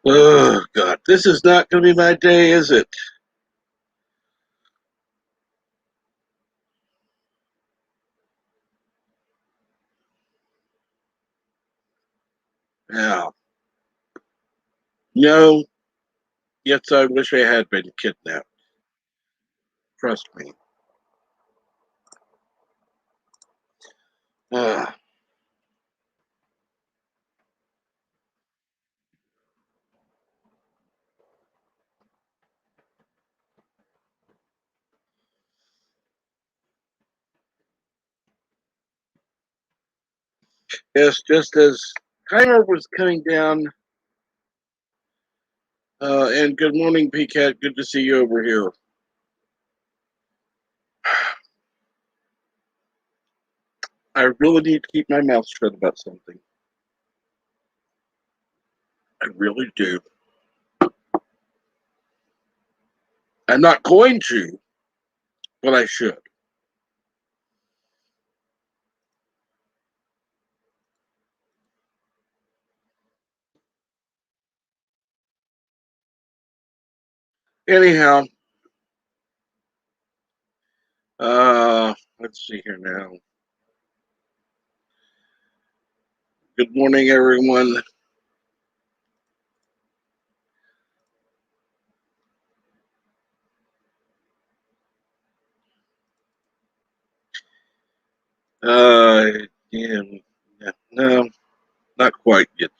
Oh, God. This is not going to be my day, is it? Yeah. No. Yes, I wish I had been kidnapped. Trust me. Uh, yes, just as timer was coming down, and good morning, PCAT. Good to see you over here. I really need to keep my mouth shut about something. I really do. I'm not going to, but I should. Anyhow, let's see here now. Good morning, everyone. Uh, yeah, no, not quite yet.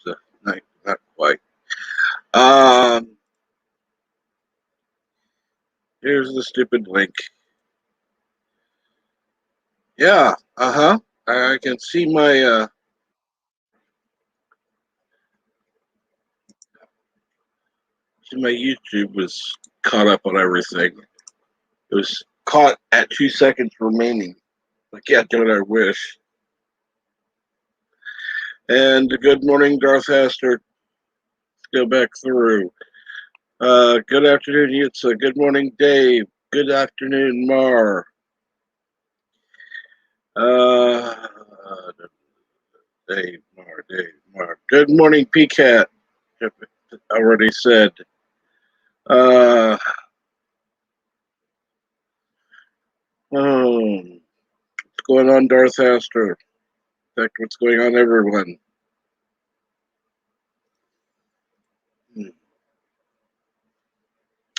Not quite. Um, Here's the stupid link. Yeah, uh-huh. I can see my YouTube was caught up on everything. It was caught at 2 seconds remaining. Like, yeah, don't I wish. And good morning, Darth Hester. Let's go back through. Good afternoon, Yitza. Good morning, Dave. Good afternoon, Mar. Uh, Dave, Mar. Good morning, PCAT. Already said. Uh, what's going on, Darth Hester? Heck, what's going on, everyone?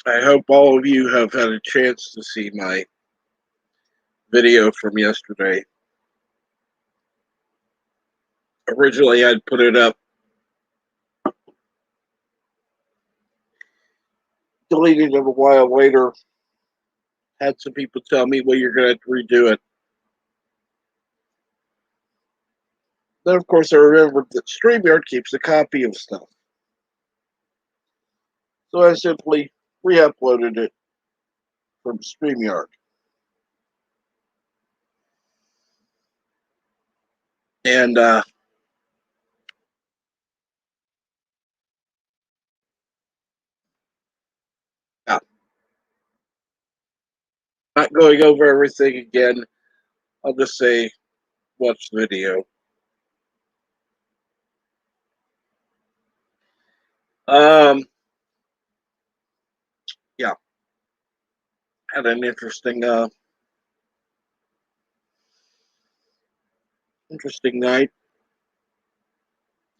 I hope all of you have had a chance to see my video from yesterday. Originally, I'd put it up, deleted it a while later. Had some people tell me, well, you're going to have to redo it. Then, of course, I remembered that StreamYard keeps a copy of stuff. So I simply re uploaded it from StreamYard. And yeah, not going over everything again. I'll just say, watch the video. Um, yeah, had an interesting night.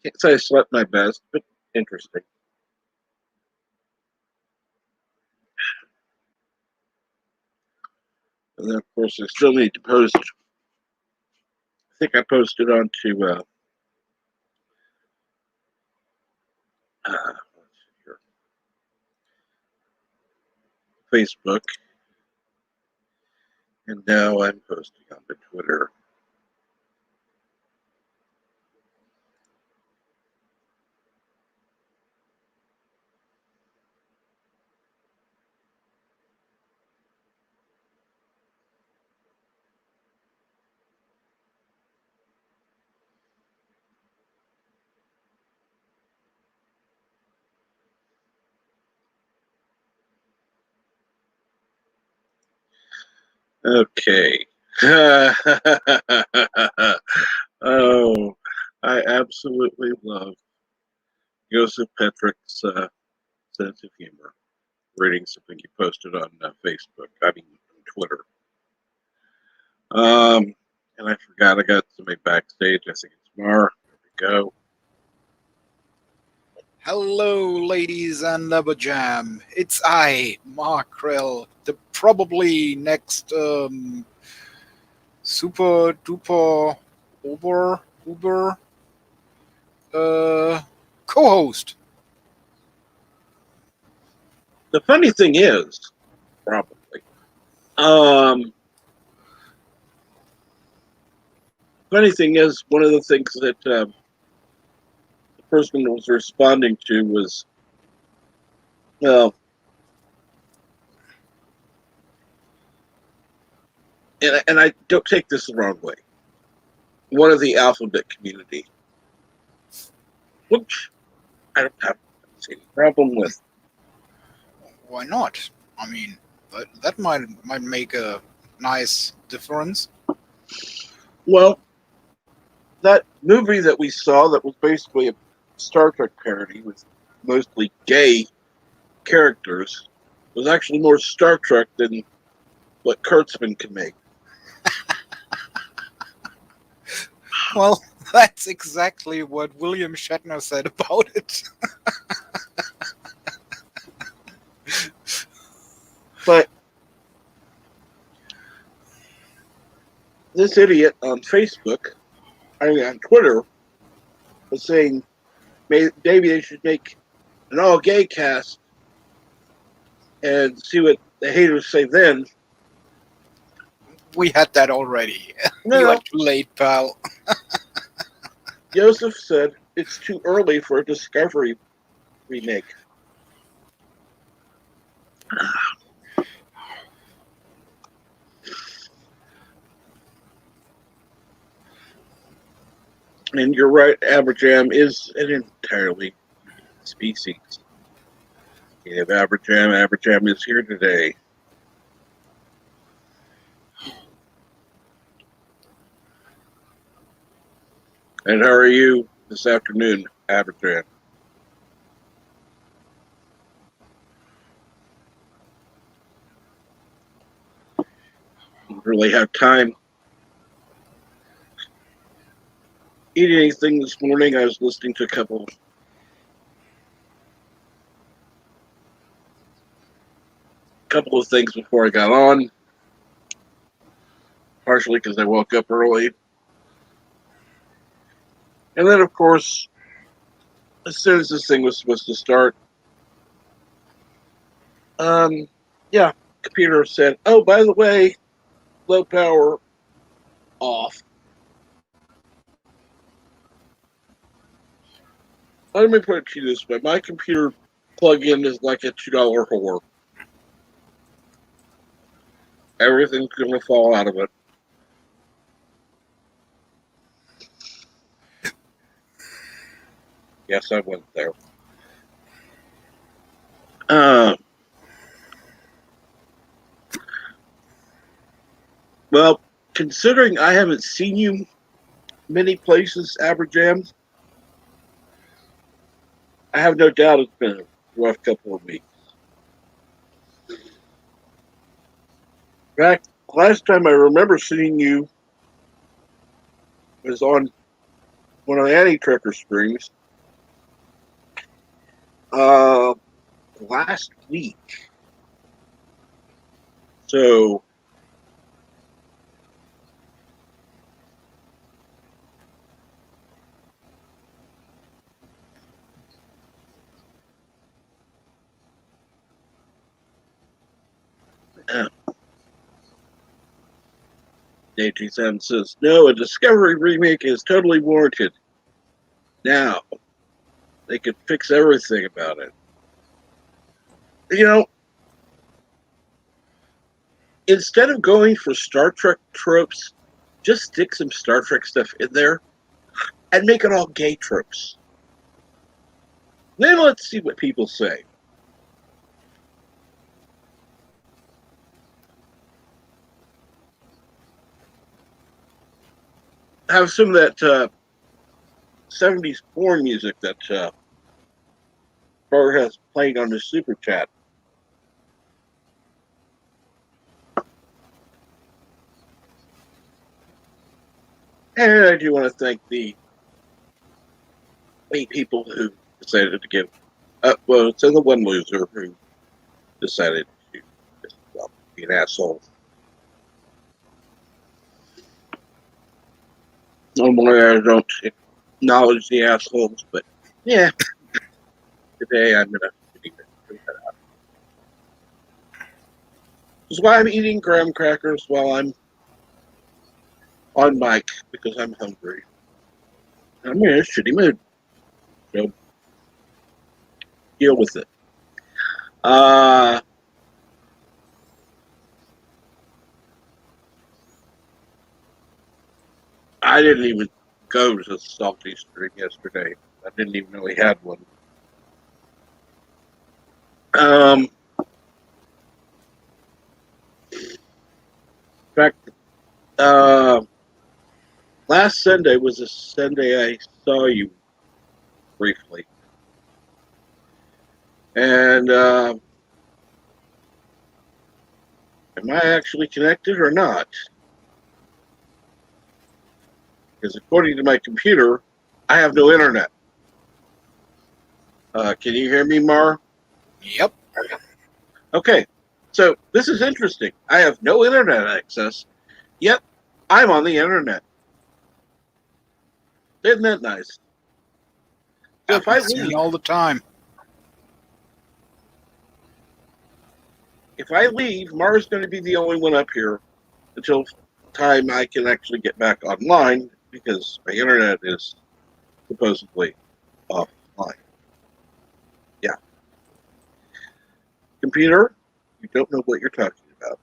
Can't say I slept my best, but interesting. And then, of course, I still need to post. I think I posted onto uh, Facebook, and now I'm posting onto Twitter. Okay. Oh, I absolutely love Joseph Petrick's sense of humor. Reading something you posted on Facebook. I mean, Twitter. And I forgot I got somebody backstage. I think it's Mar. There we go. Hello, ladies and Jam. It's I, Mark Krell, the probably next super duper uber co-host. The funny thing is, probably. Funny thing is, one of the things that the person was responding to was, well, and I don't take this the wrong way. One of the alphabet community, which I don't have any problem with. Why not? I mean, that might make a nice difference. Well, that movie that we saw that was basically a Star Trek parody with mostly gay characters was actually more Star Trek than what Kurtzman can make. Well, that's exactly what William Shatner said about it. But this idiot on Facebook, I mean on Twitter, was saying maybe they should make an all-gay cast and see what the haters say then. We had that already. No, You are too late, pal. Joseph said it's too early for a Discovery remake. And you're right, Aberjam is an entirely species. You have Aberjam. Aberjam is here today. And how are you this afternoon, Aberjam? Don't really have time. Eat anything this morning? I was listening to a couple of things before I got on. Partially because I woke up early. And then, of course, as soon as this thing was supposed to start, computer said, oh, by the way, low power off. Let me put it to you this way. My computer plug-in is like a $2 whore. Everything's going to fall out of it. Yes, I went there. Well, considering I haven't seen you many places, Aberjam, I have no doubt it's been a rough couple of weeks. In fact, last time I remember seeing you was on one of the anti-trucker streams last week. So Day27 says, no, a Discovery remake is totally warranted. Now, they could fix everything about it. You know, instead of going for Star Trek tropes, just stick some Star Trek stuff in there and make it all gay tropes. Then let's see what people say. Have some of that 70s porn music that Bart has played on his super chat. And I do want to thank the 8 people who decided to give well, to the one loser who decided to be an asshole. Normally I don't acknowledge the assholes, but yeah, today I'm gonna bring that up. This is why I'm eating graham crackers while I'm on mic, because I'm hungry. I'm in a shitty mood, so deal with it. I didn't even go to the salty stream yesterday. I didn't even know he had one. In fact, last Sunday was a Sunday I saw you briefly. And am I actually connected or not? Because according to my computer, I have no internet. Can you hear me, Mar? Yep. Okay, so this is interesting. I have no internet access, yet I'm on the internet. Isn't that nice? So if I leave all the time. If I leave, Mara's going to be the only one up here until time I can actually get back online, because my internet is supposedly offline. Yeah. Computer, you don't know what you're talking about.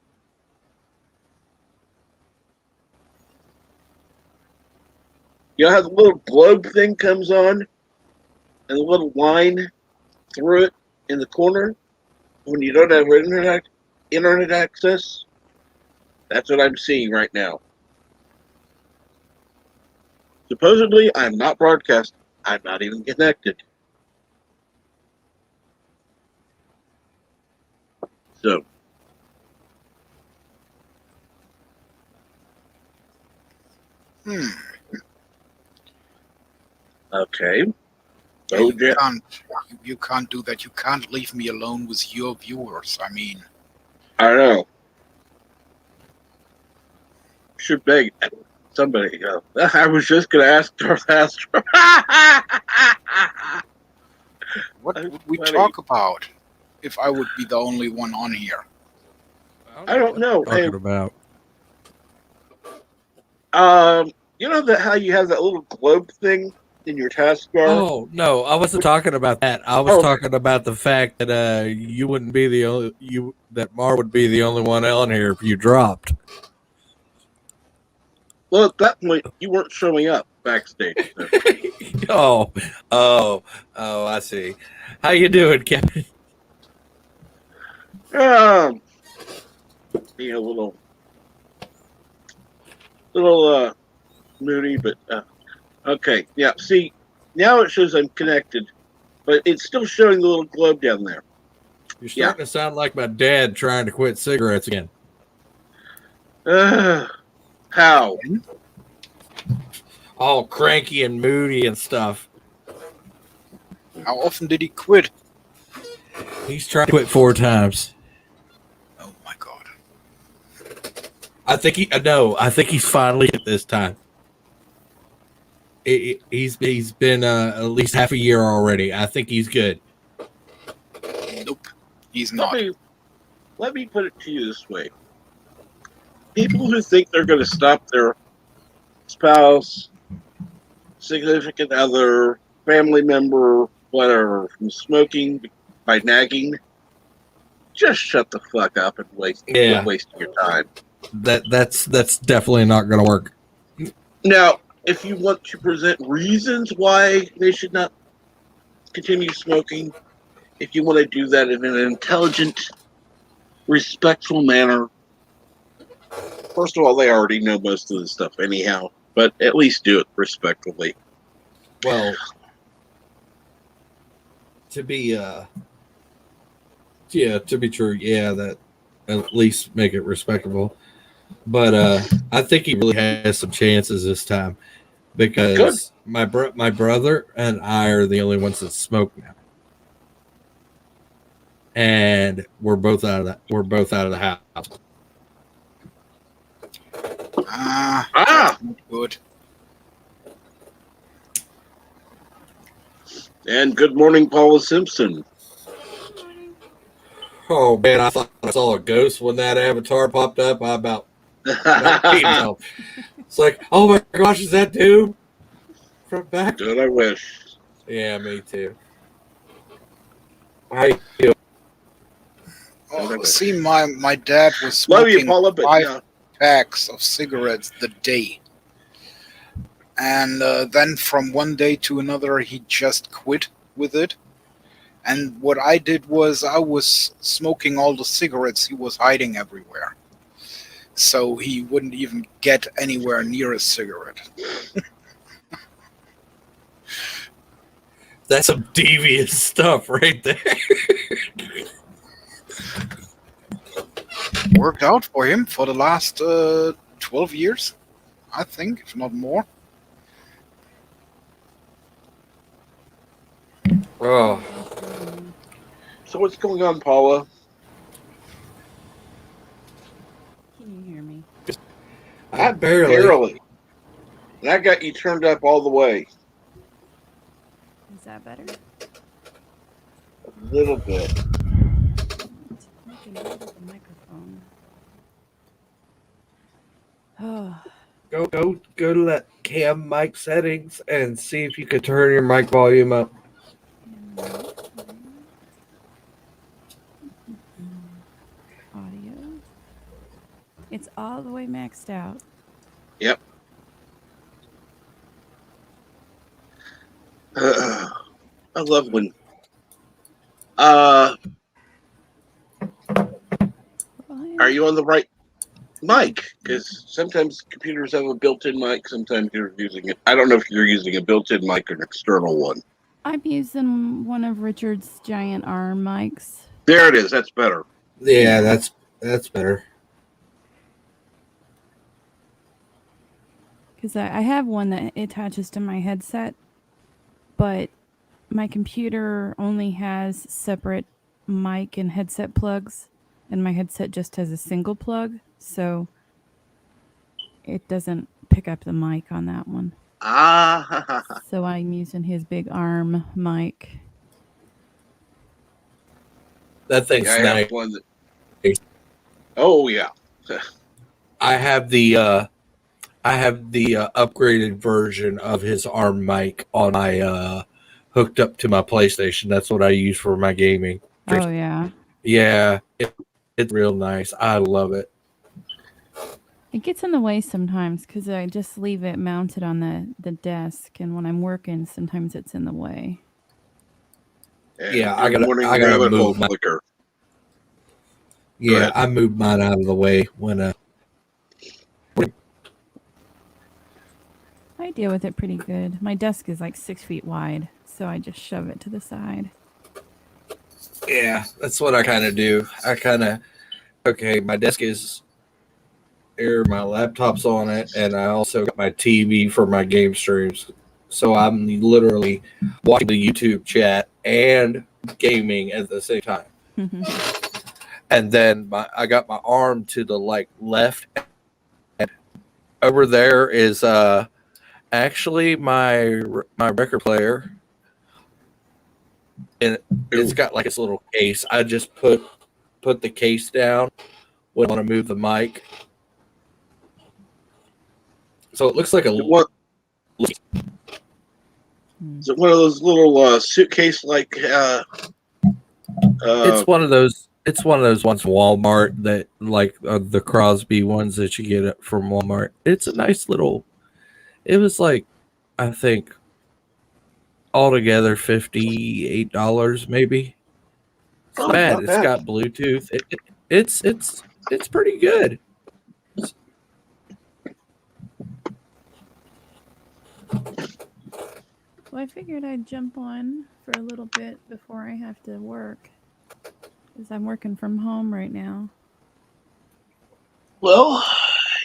You know how the little globe thing comes on and the little line through it in the corner when you don't have internet access? That's what I'm seeing right now. Supposedly, I'm not broadcasting. I'm not even connected. So, okay. So you can't do that. You can't leave me alone with your viewers. I mean, I know. Should beg somebody. I was just going to ask Darth Astro. what would we talk about if I would be the only one on here? I don't know. Talking about. You know that how you have that little globe thing in your taskbar? Oh no, I wasn't talking about that. I was talking about the fact that you wouldn't be the only that Mar would be the only one on here if you dropped. Well, at that point, you weren't showing up backstage. So. oh, I see. How you doing, Kevin? Being a little moody, but okay. Yeah. See, now it shows I'm connected, but it's still showing the little globe down there. You're starting to sound like my dad trying to quit cigarettes again. How? All cranky and moody and stuff. How often did he quit? He's tried to quit 4 times. Oh my god! I think he's finally hit this time. He's been at least half a year already. I think he's good. Nope, he's not. Let me put it to you this way. People who think they're going to stop their spouse, significant other, family member, whatever, from smoking by nagging, just shut the fuck up and quit wasting your time. That's definitely not going to work. Now, if you want to present reasons why they should not continue smoking, if you want to do that in an intelligent, respectful manner, first of all, they already know most of the stuff anyhow, but at least do it respectfully. Well, to be to be true, yeah, that at least make it respectable. But I think he really has some chances this time Good. because my brother and I are the only ones that smoke now, and we're both out of the house. That's not good. And good morning, Paula Simpson. Oh man, I thought I saw a ghost when that avatar popped up. I about peed myself. It's like, oh my gosh, is that dude from back? Good, I wish. Yeah, me too. How you doing? Good, I wish. See, my dad was Love you, smoking Paula, but 5 packs of cigarettes the day. And then from one day to another, he just quit with it. And what I did was I was smoking all the cigarettes he was hiding everywhere. So he wouldn't even get anywhere near a cigarette. That's some devious stuff right there. Worked out for him for the last 12 years, I think, if not more. Oh, so what's going on, Paula? Can you hear me? I barely. Barely. And I got you turned up all the way. Is that better? A little bit. Making noise with the microphone. Oh, Go to that cam mic settings and see if you could turn your mic volume up. audio. It's all the way maxed out. Yep. I love when. Are you on the right mic? Because sometimes computers have a built-in mic. Sometimes you're using it. I don't know if you're using a built-in mic or an external one. I'm using one of Richard's giant arm mics. There it is. That's better. Yeah, that's better. Because I have one that attaches to my headset, but my computer only has separate mic and headset plugs, and my headset just has a single plug, so it doesn't pick up the mic on that one. So I'm using his big arm mic. That thing's Yeah, I nice. have one that. Oh yeah. I have the upgraded version of his arm mic on my hooked up to my PlayStation. That's what I use for my gaming. Oh yeah. Yeah, it's real nice. I love it. It gets in the way sometimes because I just leave it mounted on the desk, and when I'm working, sometimes it's in the way. Yeah, I Your morning gotta rabbit hole move my. flicker. Yeah, I moved mine out of the way when I deal with it pretty good. My desk is like 6 feet wide, so I just shove it to the side. Yeah, that's what I kind of do. Okay, my desk is here, my laptop's on it, and I also got my TV for my game streams. So I'm literally watching the YouTube chat and gaming at the same time. And then I got my arm to the left. And over there is actually my record player, and it's got like this little case. I just put the case down when I want to move the mic, so it looks like a. Is it one of those little suitcase like? It's one of those. It's one of those ones from Walmart that the Crosby ones that you get from Walmart. It's a nice little. It was like, I think, altogether $58 maybe. It's not bad. It's got Bluetooth. It's pretty good. Well, I figured I'd jump on for a little bit before I have to work. Because I'm working from home right now. Well,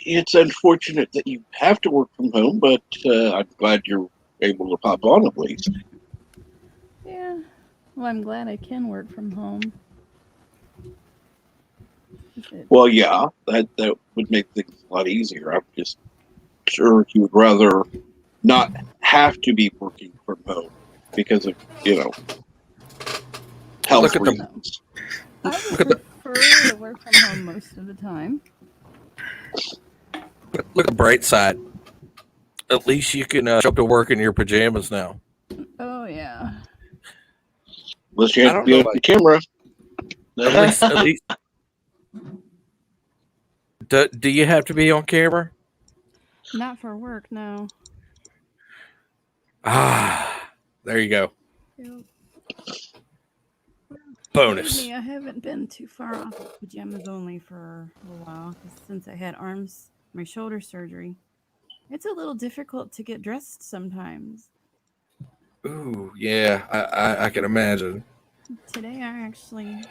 it's unfortunate that you have to work from home, but I'm glad you're able to pop on at least. Yeah. Well, I'm glad I can work from home. Well, yeah, that would make things a lot easier. I'm just sure you would rather not have to be working from home because of, health Look at the reasons. I would prefer to work from home most of the time. look at the bright side. At least you can show up to work in your pajamas now. Oh, yeah. Unless you I have to don't be know on about camera. at least. Do you have to be on camera? Not for work, no. Ah, there you go. Yep. Believe Bonus. me, I haven't been too far off of pajamas only for a while. 'Cause since I had my shoulder surgery, it's a little difficult to get dressed sometimes. Ooh, yeah, I can imagine. Today I actually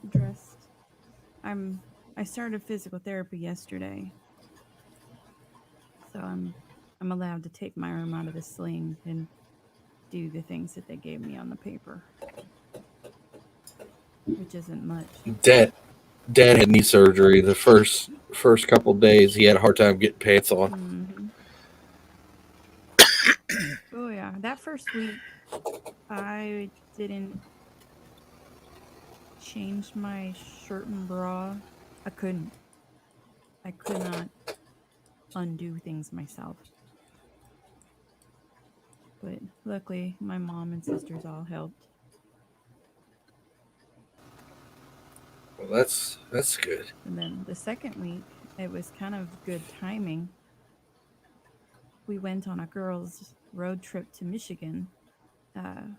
dressed. I started physical therapy yesterday, so I'm allowed to take my arm out of the sling and do the things that they gave me on the paper, which isn't much. Dad had knee surgery. The first couple days, he had a hard time getting pants on. Mm-hmm. Oh yeah, that first week I didn't change my shirt and bra. I couldn't. I could not undo things myself. But luckily, my mom and sisters all helped. Well, that's good. And then the second week, it was kind of good timing. We went on a girls' road trip to Michigan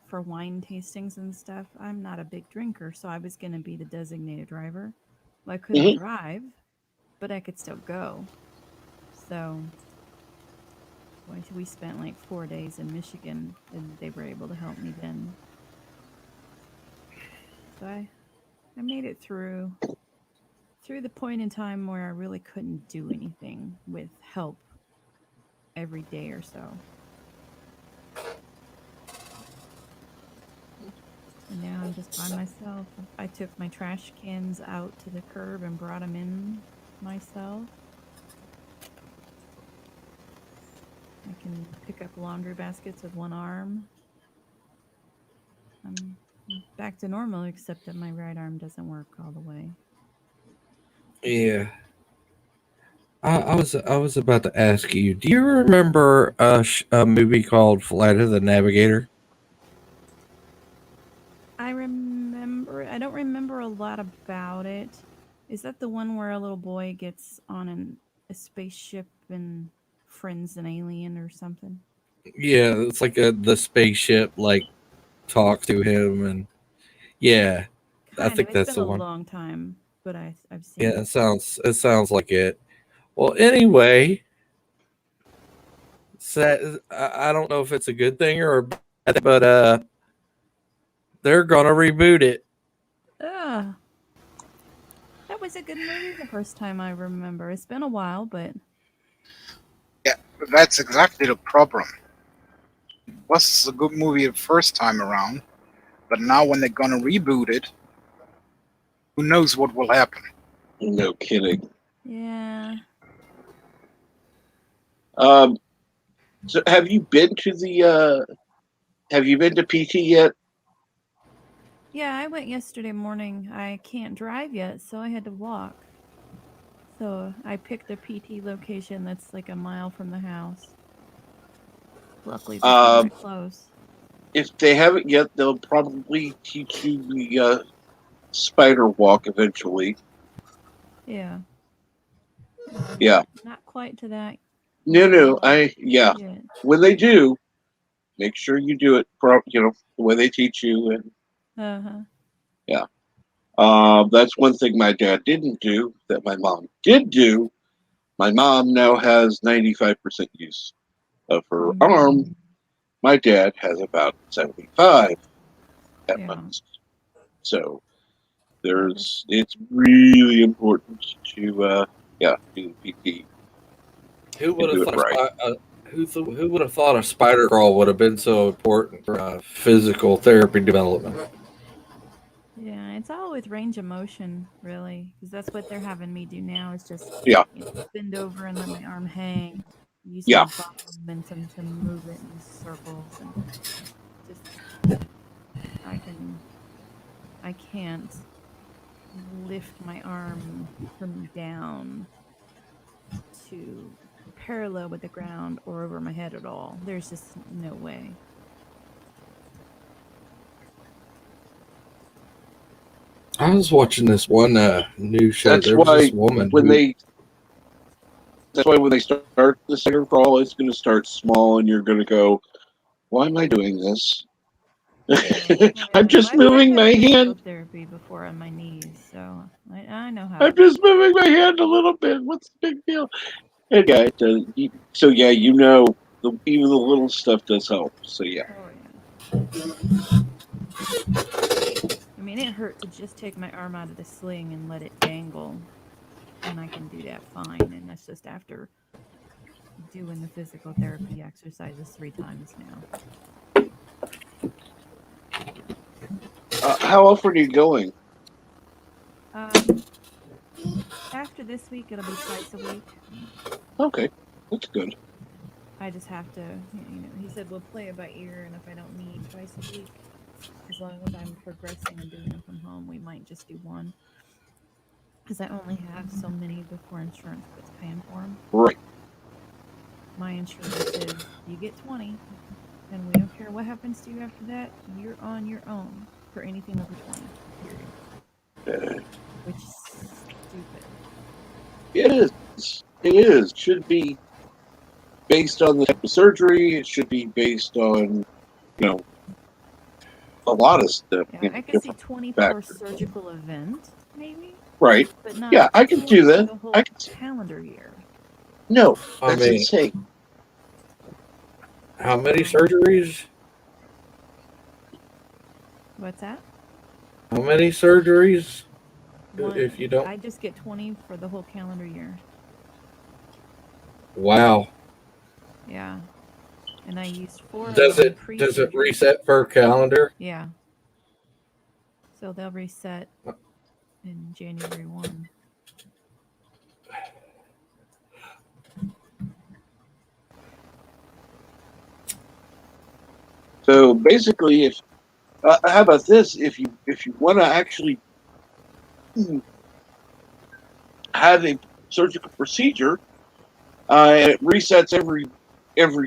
for wine tastings and stuff. I'm not a big drinker, so I was going to be the designated driver. Well, I couldn't Mhm. drive, but I could still go. So we spent like 4 days in Michigan, and they were able to help me then. So I made it through the point in time where I really couldn't do anything with help every day or so. And now I'm just by myself. I took my trash cans out to the curb and brought them in myself. I can pick up laundry baskets with one arm. I'm back to normal, except that my right arm doesn't work all the way. Yeah. I was about to ask you. Do you remember a movie called Flight of the Navigator? I remember. I don't remember a lot about it. Is that the one where a little boy gets on a spaceship and friends an alien or something? Yeah, it's like the spaceship like talks to him, and yeah, I Kind of. think It's that's been the a one. long time, but I've seen Yeah, it. it sounds like it. Well, anyway, I don't know if it's a good thing or a bad thing, but they're gonna reboot it. Ugh. That was a good movie the first time I remember. It's been a while, but Yeah, that's exactly the problem. Was a good movie the first time around, but now when they're gonna reboot it, who knows what will happen? No kidding. yeah. Um, so have you been to have you been to PT yet? Yeah, I went yesterday morning. I can't drive yet, so I had to walk. So I picked a PT location that's like a mile from the house. Luckily, they found Um, it close. if they haven't yet, they'll probably teach you the spider walk eventually. Yeah. Yeah. Not quite to that No, level yeah. yet. When they do, make sure you do it, the way they teach you, and Uh-huh. yeah. That's one thing my dad didn't do that my mom did do. My mom now has 95% use of her arm. My dad has about 75. that Yeah. much. So it's really important to do the PT Who and would do have it right. thought? Who would have thought a spider crawl would have been so important for physical therapy development? Yeah, it's all with range of motion, really, because that's what they're having me do now is just Yeah, bend over and let my arm hang, use my yeah. body momentum to move it in circles, and just I can't lift my arm from down to parallel with the ground or over my head at all. There's just no way. I was watching this one new show. That's There was this why woman when who they start the second crawl, it's going to start small, and you're going to go, "Why am I doing this? I'm just I've moving had my physical hand. therapy before on my knees, so I know how I'm it just moving my hand a little bit. What's the big deal?" And yeah, it does. So yeah, even the little stuff does help. So yeah, Oh yeah. I mean, it hurt to just take my arm out of the sling and let it dangle, and I can do that fine. And that's just after doing the physical therapy exercises 3 times now. how often are you going? Um, After this week, it'll be twice a week. Okay, that's good. I just have to, he said we'll play it by ear, and if I don't need twice a week, as long as I'm progressing and doing them from home, we might just do one. Because I only have so many before insurance quits paying for them. Right. My insurance is you get 20, and we don't care what happens to you after that. You're on your own for anything over 20. Period. Which is stupid. It is. It is. Should be based on the type of surgery. It should be based on you know a lot of stuff. Yeah, I could see Different 20 per factors. surgical event, maybe, Right. but not Yeah, I can do 20 for that. the I whole can. calendar year. No, I that's mean, insane. how many So, surgeries? what's that? How many surgeries? One. If you don't, I just get 20 for the whole calendar year. wow. Yeah, and I used 4 of Does them it pre-surgery. reset per calendar? Yeah, so they'll reset in January 1. So basically, if how about this? If you want to actually have a surgical procedure and it resets every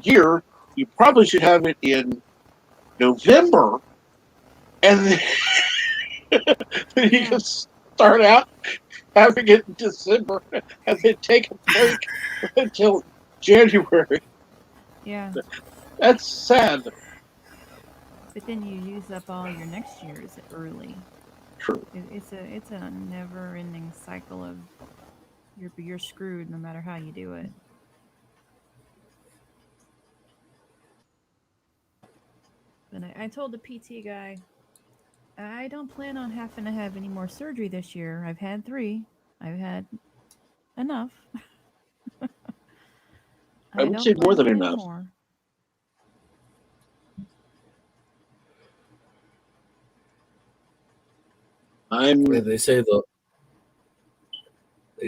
year, you probably should have it in November, and then you Yeah, can start out having it in December, and then take a break until January. yeah. That's sad. But then you use up all your next year's early. True. It's a never-ending cycle of you're screwed no matter how you do it. But I told the PT guy I don't plan on having to have any more surgery this year. I've had 3. I've had enough. I I would don't say more plan than on any enough. more. Yeah, I'm. they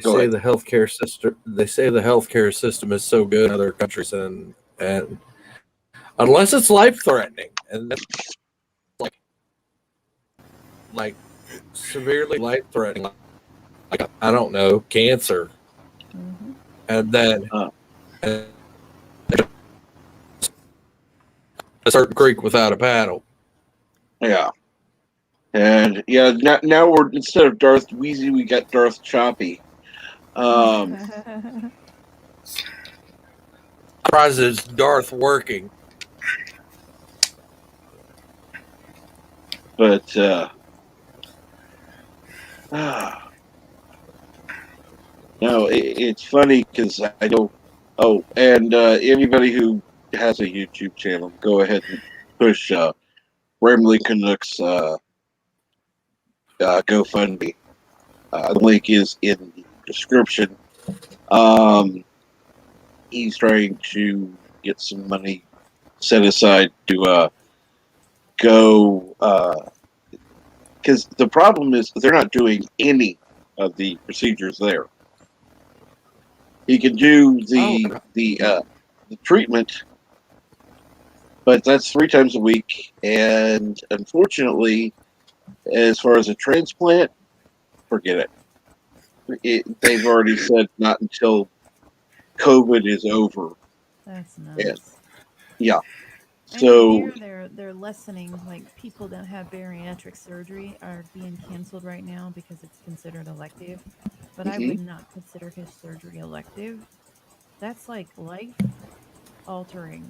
Go say ahead. the healthcare system. They say the healthcare system is so good in other countries, and unless it's life threatening, and then like severely life threatening, like I don't know, cancer, Mm-hmm. and then Uh, a certain creek without a paddle. yeah. And yeah, now we're instead of Darth Wheezy, we got Darth Choppy. Um, Prizes Darth working. but ah, no, it's funny because I know. Oh, and anybody who has a YouTube channel, go ahead and push Bramley Canucks GoFundMe. The link is in the description. He's trying to get some money set aside to go, because the problem is they're not doing any of the procedures there. He can do the treatment, but that's 3 times a week, and unfortunately, as far as a transplant, forget it. They've already said not until COVID is over. That's And nuts. yeah, And so I hear they're lessening, like people that have bariatric surgery are being canceled right now because it's considered elective. But I would not consider his surgery elective. That's like life altering.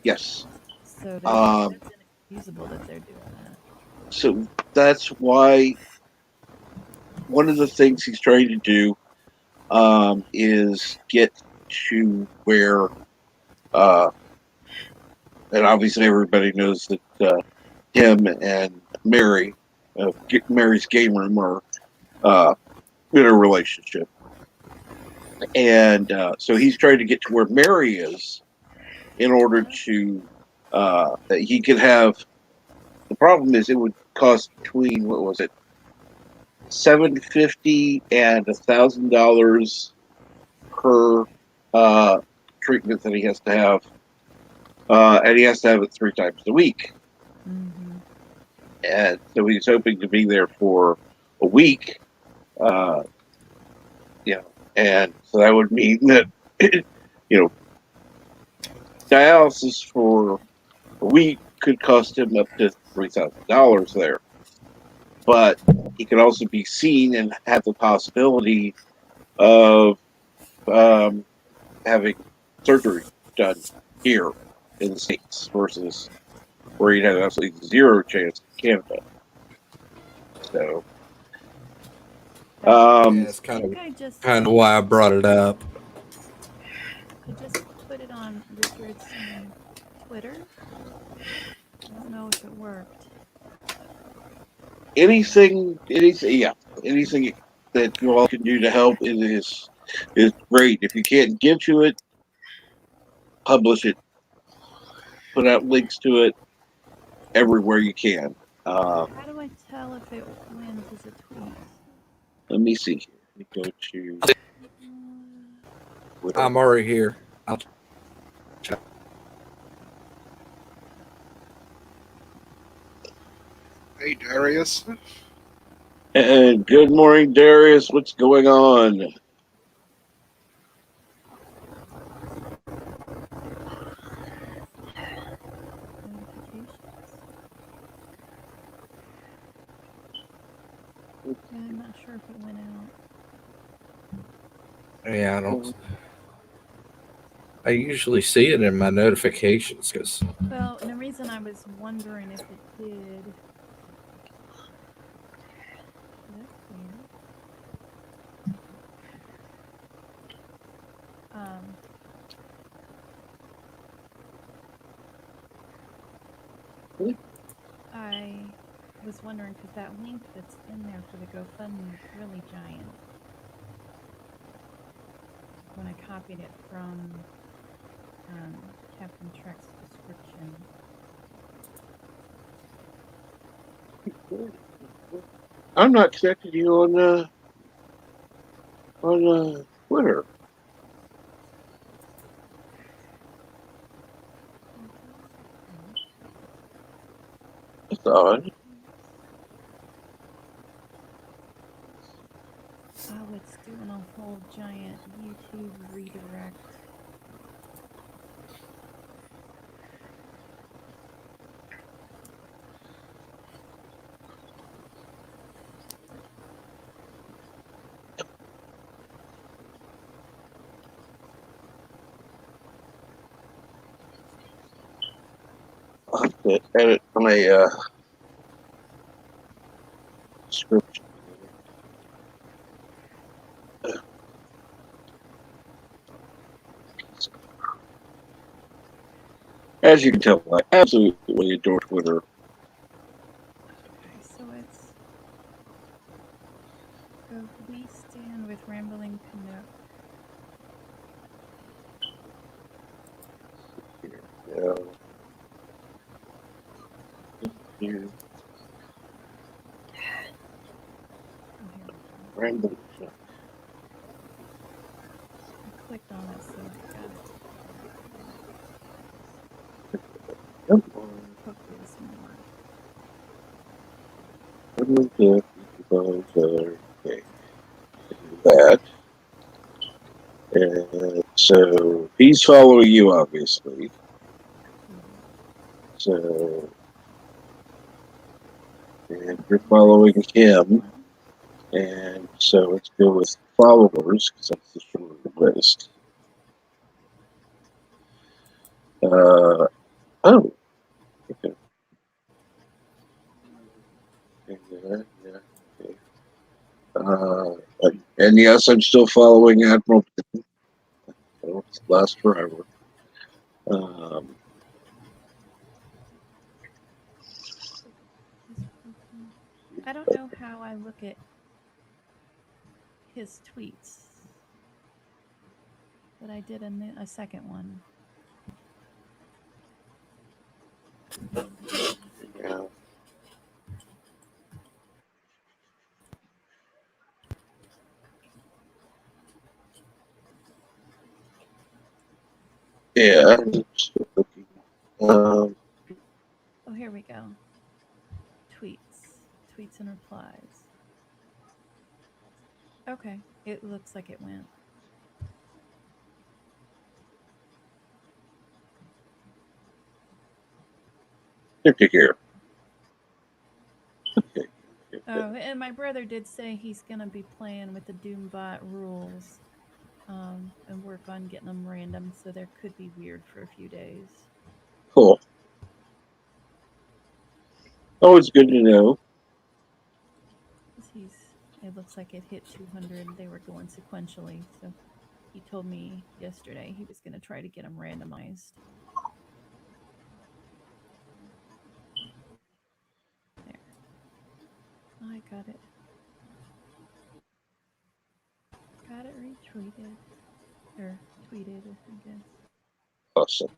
yes. So Um, that's inexcusable that they're doing that. so that's why one of the things he's trying to do is get to where, and obviously everybody knows that him and Mary, Mary's game room, are in a relationship. And so he's trying to get to where Mary is in order to, he could have, the problem is it would cost between, what was it, $750 and $1,000 per treatment that he has to have, and he has to have it 3 times a week. Mm-hmm. And so he's hoping to be there for a week, and so that would mean that dialysis for a week could cost him up to $3,000 there. But he could also be seen and have the possibility of having surgery done here in the States versus where he'd have absolutely zero chance in Canada. So, Yeah, it's I think I just kind of why I brought it up. put it on Richard's Twitter. I don't know if it worked. anything that you all can do to help is great. If you can't give to it, publish it, put out links to it everywhere you can. How do I tell if it wins as a tweet? Let me see here. Let me go to Twitter. I'm already here. I'll check. Hey, Darius. And good morning, Darius. What's going on? Notifications. Yeah, I'm not sure if it went out. Yeah, I don't. I usually see it in my notifications because Well, and the reason I was wondering if it did. That's weird. I was wondering because that link that's in there for the GoFundMe is really giant. When I copied it from Captain Trek's description. I'm not connected to you on Twitter. That's odd. Oh, it's doing a whole giant YouTube redirect. I'll have to edit my description. As you can tell, I absolutely adore Twitter. Yeah. You Oh, here we go. random. I clicked on it, so I got it. Come on. Focus more. Okay. That. And so he's following you, obviously. Yeah. So, and you're following him. And so let's go with followers, because that's the shorter list. Oh, okay. Yeah, yeah, okay. And yes, I'm still following Admiral. It'll last forever. Um, I don't know how I look at his tweets, but I did a second one. yeah. Yeah, I'm just looking. Um, Oh, here we go. Tweets and replies. Okay, it looks like it went. okay, here. Okay. Oh, and my brother did say he's gonna be playing with the Doombot rules, and work on getting them random, so there could be weird for a few days. Cool. Always good to know. 'Cause it looks like it hit 200. They were going sequentially, so he told me yesterday he was gonna try to get them randomized. There, I got it. Got it retweeted or tweeted, I guess. Awesome.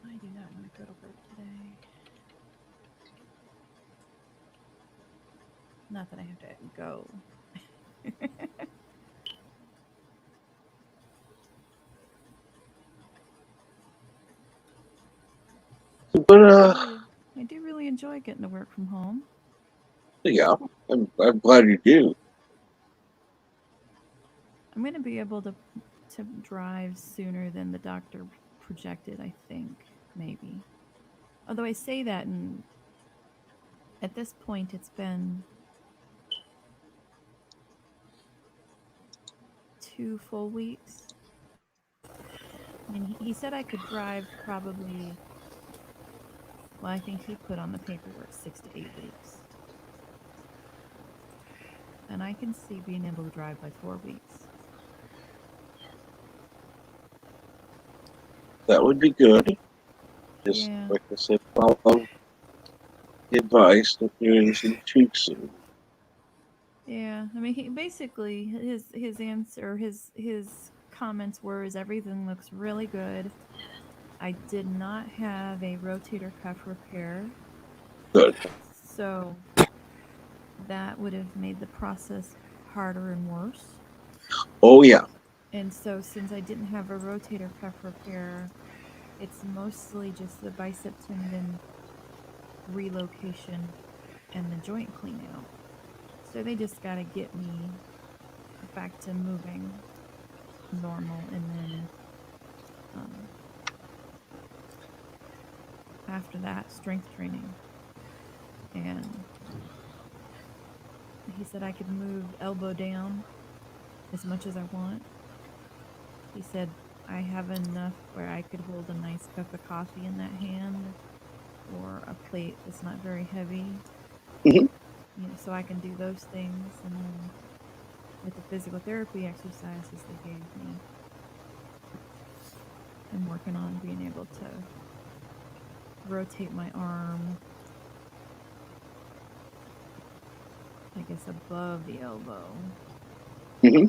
I do not want to go to work today. Not that I have to go. But I do really enjoy getting to work from home. yeah, I'm glad you do. I'm going to be able to drive sooner than the doctor projected, I think, maybe. Although I say that, and at this point, it's been 2 full weeks. I mean, he said I could drive probably, well, I think he put on the paperwork 6 to 8 weeks. And I can see being able to drive by 4 weeks. That would be good. Just Yeah. like I said, follow the advice. Don't do anything too soon. Yeah, I mean, he basically his answer, his comments were, "Is everything looks really good. I did not have a rotator cuff repair, Good. so that would have made the process harder and worse. Oh yeah. And so, since I didn't have a rotator cuff repair, it's mostly just the bicep tendon relocation and the joint clean out. So they just got to get me back to moving normal, and then um, after that, strength training. And he said I could move elbow down as much as I want. He said I have enough where I could hold a nice cup of coffee in that hand, or a plate that's not very heavy. Mhm. So I can do those things. And then with the physical therapy exercises they gave me, I'm working on being able to rotate my arm I guess above the elbow. Hmm.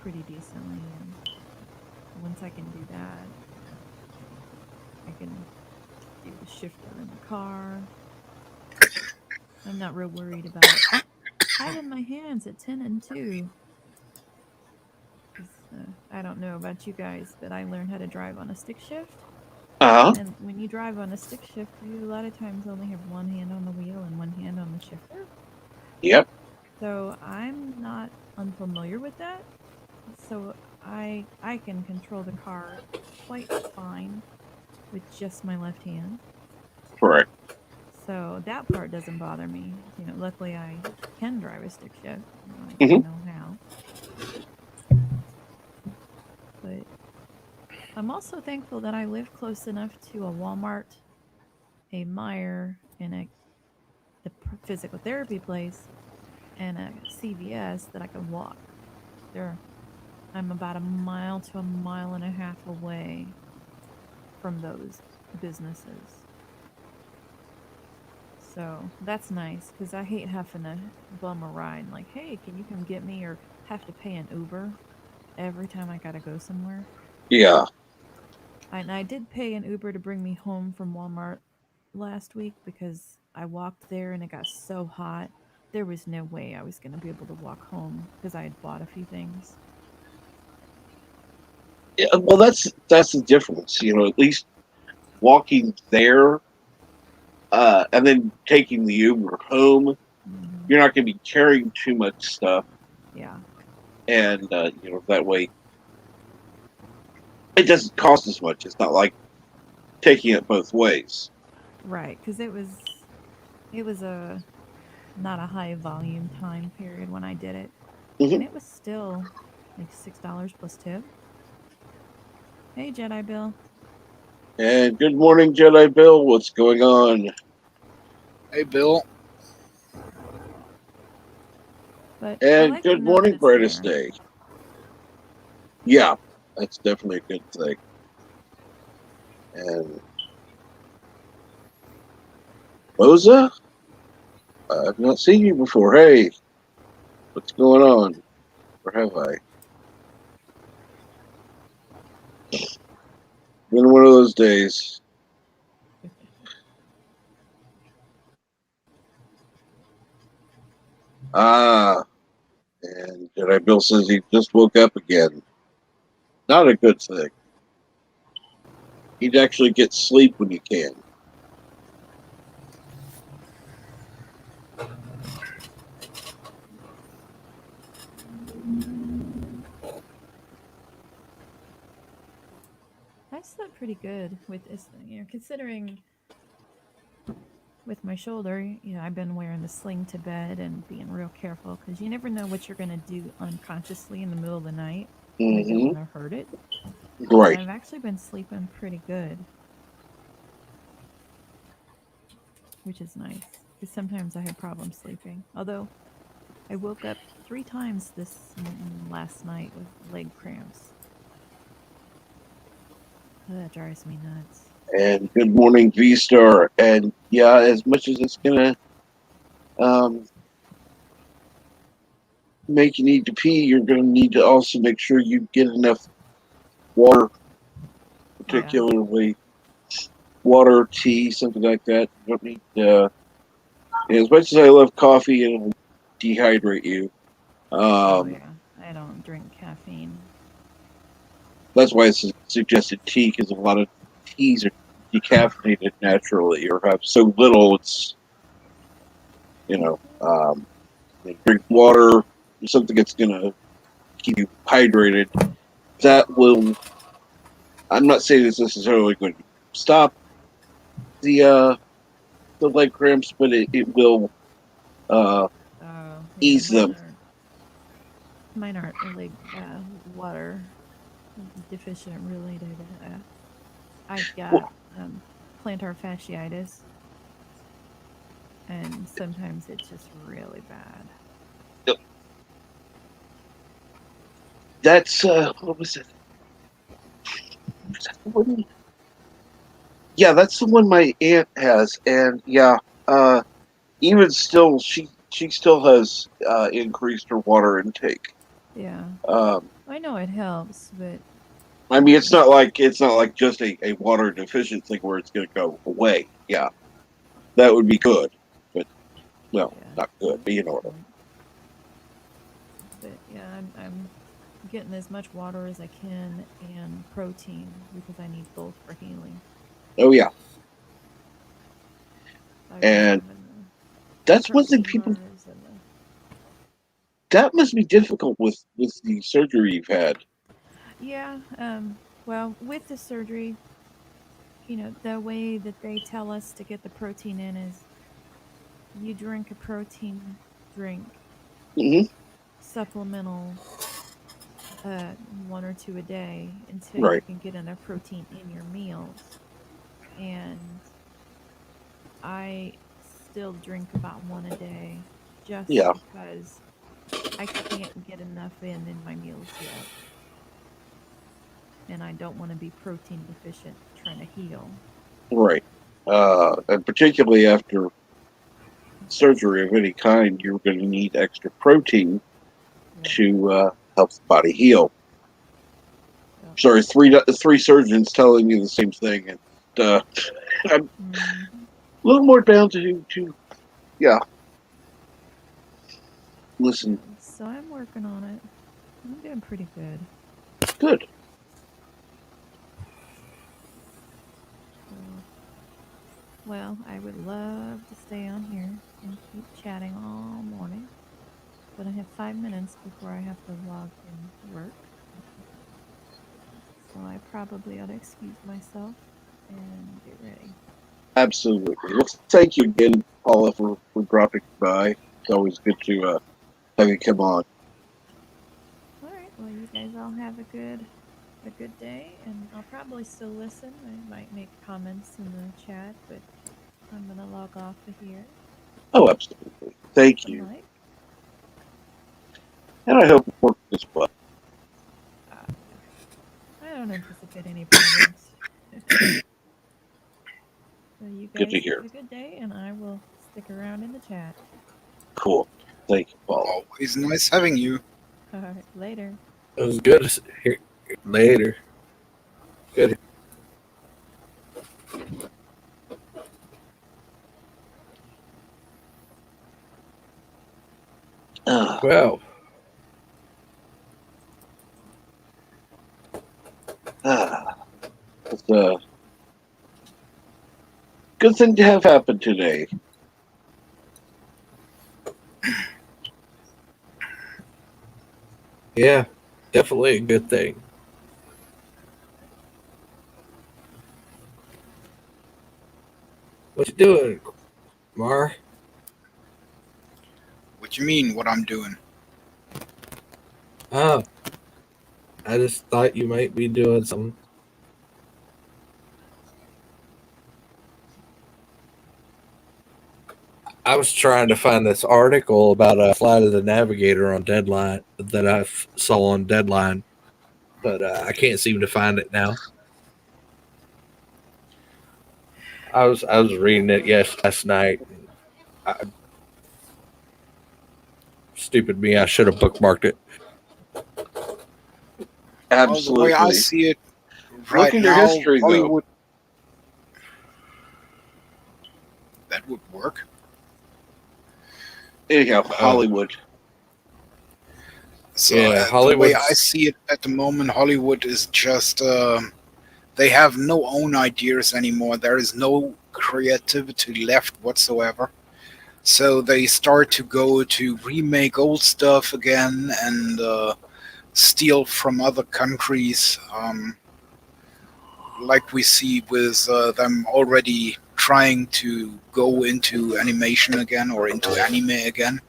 Pretty decently. And once I can do that, I can do the shifter in the car. I'm not real worried about hiding my hands at 10 and 2. Because I don't know about you guys, but I learned how to drive on a stick shift. Uh huh. And when you drive on a stick shift, you a lot of times only have one hand on the wheel and one hand on the shifter. Yep. So I'm not unfamiliar with that. So I can control the car quite fine with just my left hand. Correct. So that part doesn't bother me. Luckily I can drive a stick shift. I Hmm. know how. But I'm also thankful that I live close enough to a Walmart, a Meijer, and the physical therapy place, and a CVS that I can walk. There, I'm about a mile to a mile and a half away from those businesses. So that's nice because I hate having to bum a ride. Like, hey, can you come get me? Or have to pay an Uber every time I gotta go somewhere. Yeah. And I did pay an Uber to bring me home from Walmart last week because I walked there and it got so hot. There was no way I was going to be able to walk home because I had bought a few things. Yeah. Well, that's the difference. At least walking there, and then taking the Uber home, Hmm. you're not going to be carrying too much stuff, Yeah, and that way it doesn't cost as much. It's not like taking it both ways. right. Because it was a not a high volume time period when I did it, Hmm. and it was still like $6 plus tip. Hey, Jedi Bill. And good morning, Jedi Bill. What's going on? Hey, Bill. But I And like to good know that morning, it's brightest there. day. Yeah, that's definitely a good thing. And Moza, I've not seen you before. Hey, what's going on? Or have I? Been one of those days. Ah, and Jedi Bill says he just woke up again. Not a good thing. He'd actually get sleep when you can. I slept pretty good with this, considering with my shoulder, I've been wearing the sling to bed and being real careful because you never know what you're going to do unconsciously in the middle of the night, and I don't Hmm. want to hurt it. So Right. I've actually been sleeping pretty good, which is nice because sometimes I have problems sleeping. Although I woke up 3 times last night with leg cramps. That drives me nuts. And good morning, V Star. And yeah, as much as it's gonna um, make you need to pee, you're gonna need to also make sure you get enough water, Yeah. particularly water, tea, something like that. You don't need. As much as I love coffee, and it'll dehydrate you. Oh Um, yeah. I don't drink caffeine. that's why it's suggested tea, because a lot of teas are decaffeinated naturally, or have so little. It's you know, um, drink water, something that's gonna keep you hydrated. That will. I'm not saying it's necessarily going to stop the leg cramps, but it will Oh yeah, ease mine them. are mine aren't like water deficient related. I've got Well, plantar fasciitis, and sometimes it's just really bad. that's what was it? Was that the one? Yeah, that's the one my aunt has, and yeah. even still, she still has increased her water intake. Yeah. Um, I know it helps, but I mean, it's not like just a water deficiency where it's going to go away. Yeah, that would be good, but well, yeah. not good. But you know what I mean. But yeah, I'm getting as much water as I can and protein because I need both for healing. Oh yeah, I got and them in the that's one thing protein people. bars and the. That must be difficult with the surgery you've had. Yeah. Well, with the surgery, the way that they tell us to get the protein in is you drink a protein drink, Hmm. supplemental, one or two a day until you Right. can get enough protein in your meals. And I still drink about one a day just Yeah. because I can't get enough in my meals yet. And I don't want to be protein deficient trying to heal. Right. And particularly after surgery of any kind, you're going to need extra protein Yep. to help the body heal. Yep. Sorry, three surgeons telling you the same thing, and I'm Mm-hmm. a little more down yeah, Yeah. listen. So I'm working on it. I'm doing pretty good. Good. So, well, I would love to stay on here and keep chatting all morning, but I have 5 minutes before I have to log in to work. So I probably ought to excuse myself and get ready. Absolutely. Well, thank you again, Paula, for dropping by. It's always good to have you come on. All right. Well, you guys all have a good day, and I'll probably still listen. I might make comments in the chat, but I'm gonna log off of here. Oh, absolutely. Mute Thank the you. mic. And I hope it works as well. I don't anticipate any problems. So you Good guys to have hear. a good day, and I will stick around in the chat. Cool. Thank you, Paula. Always nice having you. All right, later. It was good. Here later. Good. Ah, Well, it's a good thing to have happen today. yeah, definitely a good thing. What you doing, Mar? What you mean? What I'm doing? Oh, I just thought you might be doing something. I was trying to find this article about a Flight of the Navigator on Deadline that I saw on Deadline, but I can't seem to find it now. I was reading it last night. I, stupid me, I should have bookmarked it. Well, the way I Absolutely. see it Look right in your now, history, though. Hollywood. That would work. Anyhow, Hollywood. So Yeah, the way I Hollywood's. see it at the moment, Hollywood is just they have no own ideas anymore. There is no creativity left whatsoever. So they start to go to remake old stuff again and steal from other countries, like we see with them already trying to go into animation again or into anime again,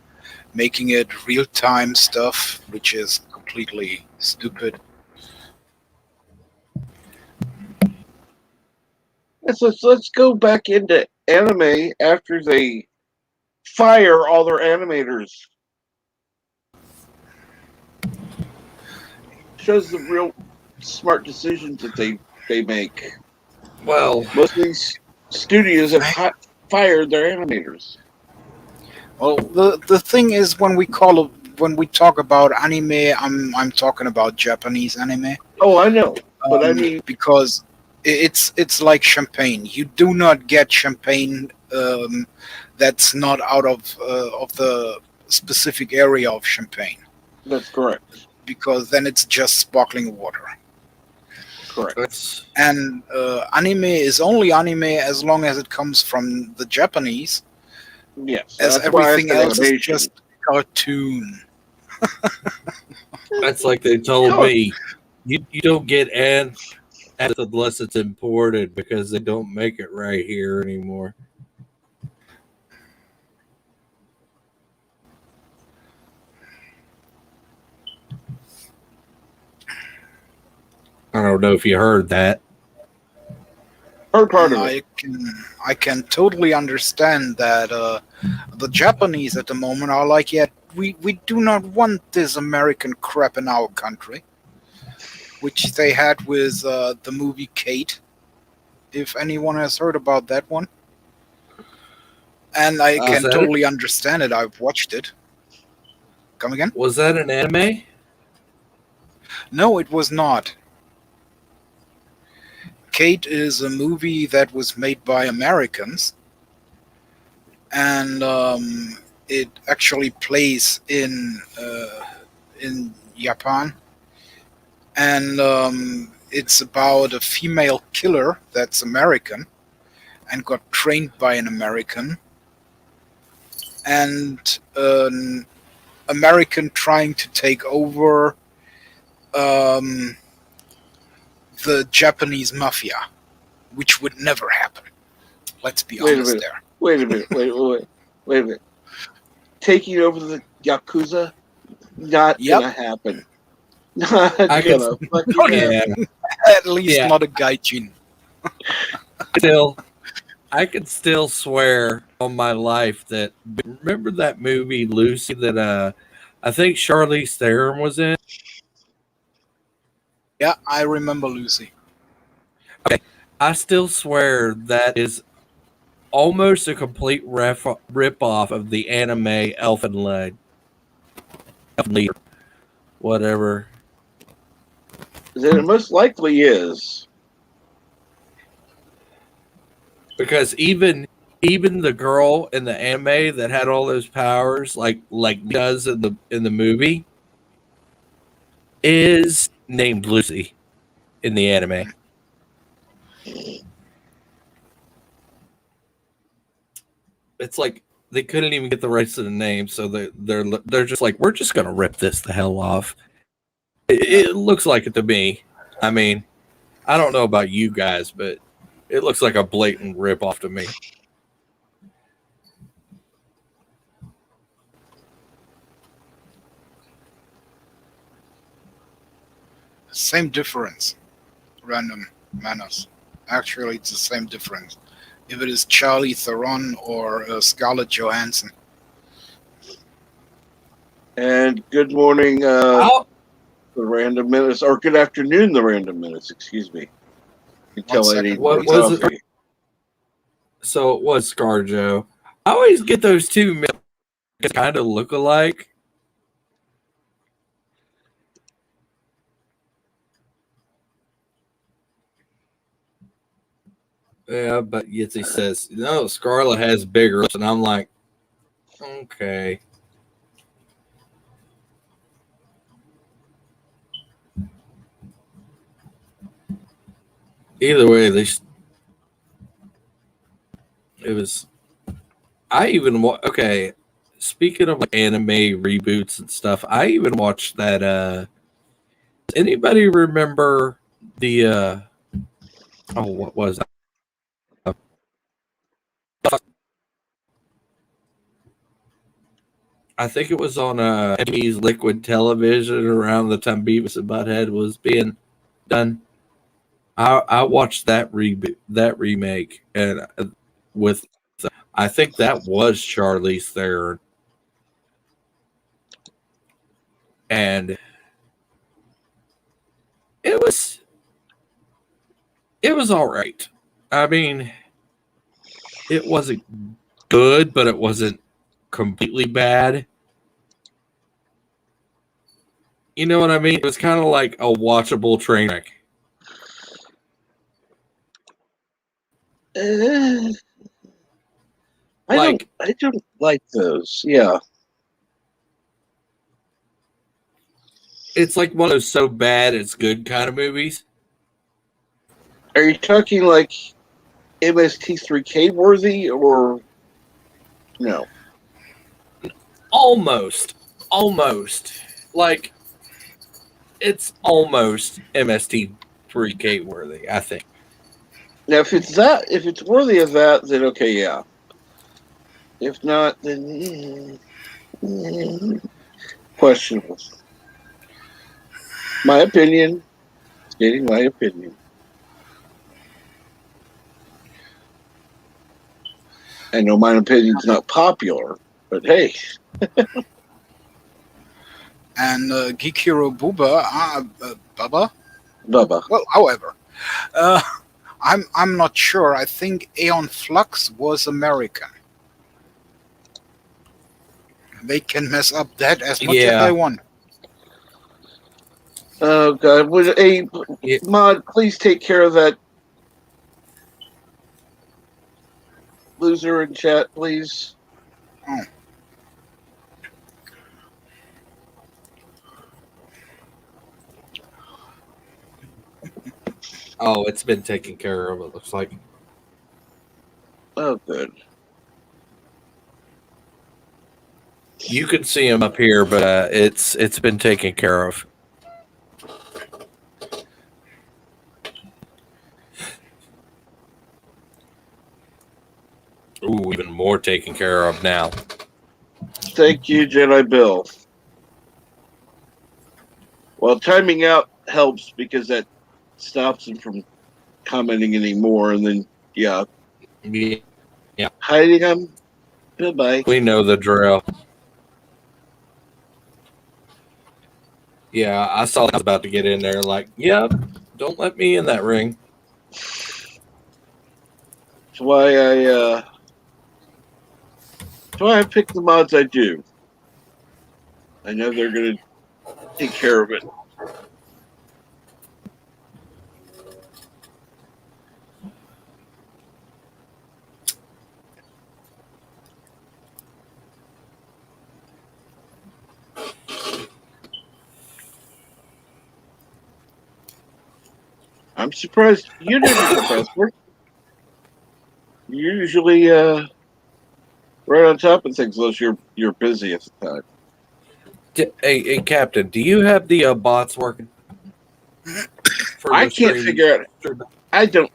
making it real time stuff, which is completely stupid. Let's go back into anime after they fire all their animators. Shows the real smart decisions that they make. Well, Most of these studios have fired their animators. Well, the thing is, when we talk about anime, I'm talking about Japanese anime, Oh, I know, but I mean, because it's like champagne. You do not get champagne that's not out of the specific area of champagne, that's correct. because then it's just sparkling water. Correct. That's And anime is only anime as long as it comes from the Japanese, Yes, as that's why I everything said else is animation. just cartoon. that's like they told No, me you don't get an unless it's imported because they don't make it right here anymore. I don't know if you heard that. heard part And of it. I can totally understand that the Japanese at the moment are like, yeah, we do not want this American crap in our country, which they had with the movie Kate, if anyone has heard about that one. And I Was can that totally understand it. I've watched it. Come again? was that an anime? No, it was not. Kate is a movie that was made by Americans, and it actually plays in Japan, and it's about a female killer that's American and got trained by an American, and an American trying to take over um, the Japanese mafia, which would never happen. Let's be Wait a honest minute. there. Wait a minute. Wait a minute. Taking over the Yakuza? Not Yep. gonna happen. Not I can gonna fucking yeah, happen. At least Yeah. not a gaijin. still I can still swear on my life that remember that movie Lucy that I think Charlize Theron was in. Yeah, I remember Lucy. I still swear that is almost a complete rip off of the anime Elfen Lied, whatever. Then it most likely is. Because even the girl in the anime that had all those powers, like does in the movie, is named Lucy in the anime. It's like they couldn't even get the rights to the name, so they're just like, we're just gonna rip this the hell off. It looks like it to me. I mean, I don't know about you guys, but it looks like a blatant rip off to me. Same difference. Random manners. Actually, it's the same difference. If it is Charlie Theron or Scarlett Johansson. And good morning, Oh, the Random Minutes, or good afternoon, the Random Minutes. Excuse me. Until I second, need more what was it? coffee. So it was ScarJo. I always get those two kind of look alike. Yeah, but Yitzy says, no, Scarlet has bigger lips. And I'm like, okay. Either way, it was. I even okay. Speaking of like anime reboots and stuff, I even watched that. Does anybody remember the? Oh, what was that? I think it was on MTV's Liquid Television around the time Beavis and Butthead was being done. I watched that remake, and with I think that was Charlize Theron, and it was all right. I mean, it wasn't good, but it wasn't completely bad. You know what I mean? It was kind of like a watchable train wreck. I Like, don't like those. Yeah. it's like one of those so bad it's good kind of movies. Are you talking like MST3K worthy or no? Almost. Like, it's almost MST3K worthy, I think. Now, if it's worthy of that, then okay, yeah. If not, then questionable. My opinion. Stating my opinion. I know my opinion's not popular, but hey. And Gikiro Buba, Baba. Bubba. Well, however, uh, I'm not sure. I think Aeon Flux was American. They can mess up that as much as they want. Oh God! Would a mod please take care of that loser in chat, please? Oh. Oh, it's been taken care of, it looks like. Oh, good. You can see him up here, but it's been taken care of. Ooh, even more taken care of now. Thank you, Jedi Bill. Well, timing out helps because that stops him from commenting anymore, and then yeah. Hiding him. Goodbye. We know the drill. Yeah, I saw I was about to get in there. Like, yep, don't let me in that ring. That's why I pick the mods I do. I know they're going to take care of it. I'm surprised you didn't, Professor. You're usually right on top of things, unless you're busy at the time. Hey, Captain, do you have the bots working? I can't figure out. I don't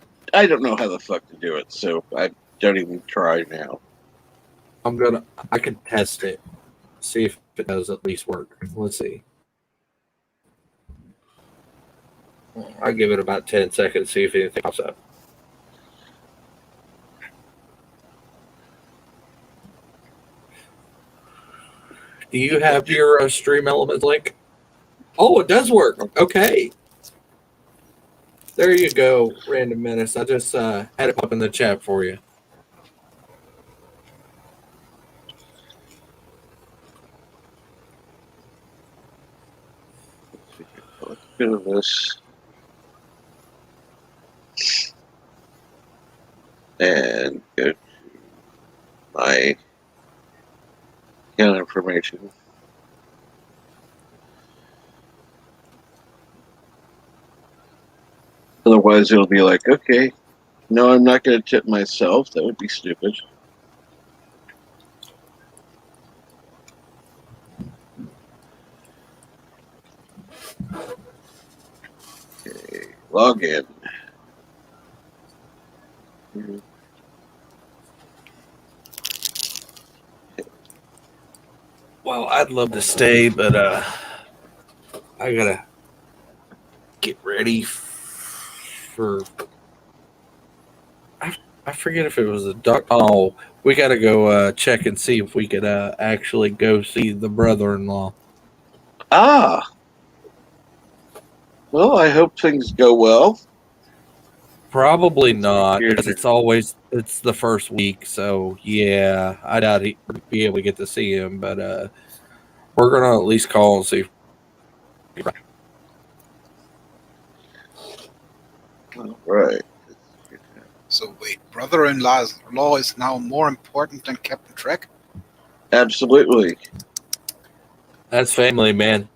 know how the fuck to do it, so I don't even try now. I can test it, see if it does at least work. Let's see. I'll give it about 10 seconds, see if anything pops up. Do you have your Stream Elements link? Oh, it does work. Okay. There you go, Random Menace. I just had it up in the chat for you. Let's do this. And go to my account information. Otherwise, it'll be like, okay, no, I'm not going to tip myself. That would be stupid. Okay, log in. Well, I'd love to stay, but I gotta get ready for. I forget if it was a duck. Oh, we gotta go check and see if we could actually go see the brother-in-law. Ah. Well, I hope things go well. Probably not, because it's it's the first week, so yeah, I doubt he'd be able to get to see him, but we're gonna at least call and see. All right. So wait, brother-in-law's law is now more important than Captain Trek? Absolutely. That's family, man.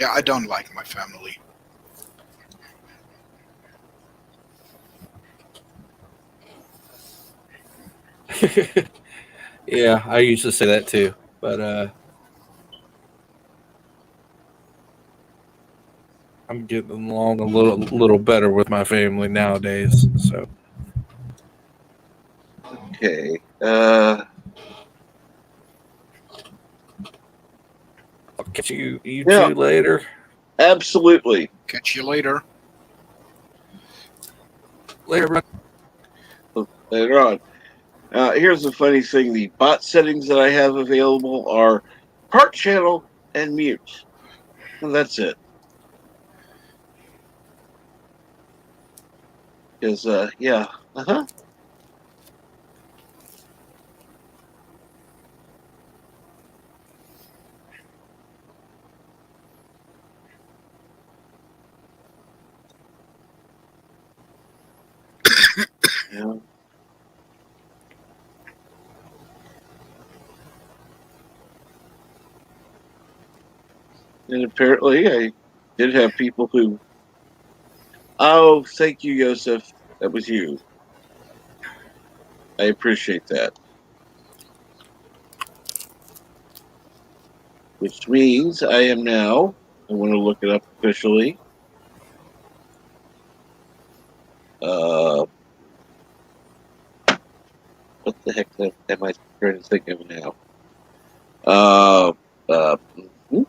Yeah, I don't like my family. Yeah, I used to say that too, but I'm getting along a little better with my family nowadays. So Okay. I'll catch you Yeah, two later. absolutely. Catch you later. Later, bro. Later on. Here's the funny thing: the bot settings that I have available are part channel and mute. And that's it. Because yeah. Uh-huh. Yeah. And apparently I did have people who, oh, thank you, Yosef. That was you. I appreciate that. Which means I am now, I want to look it up officially. Uh, what the heck am I trying to think of now? Uh, mhm. Here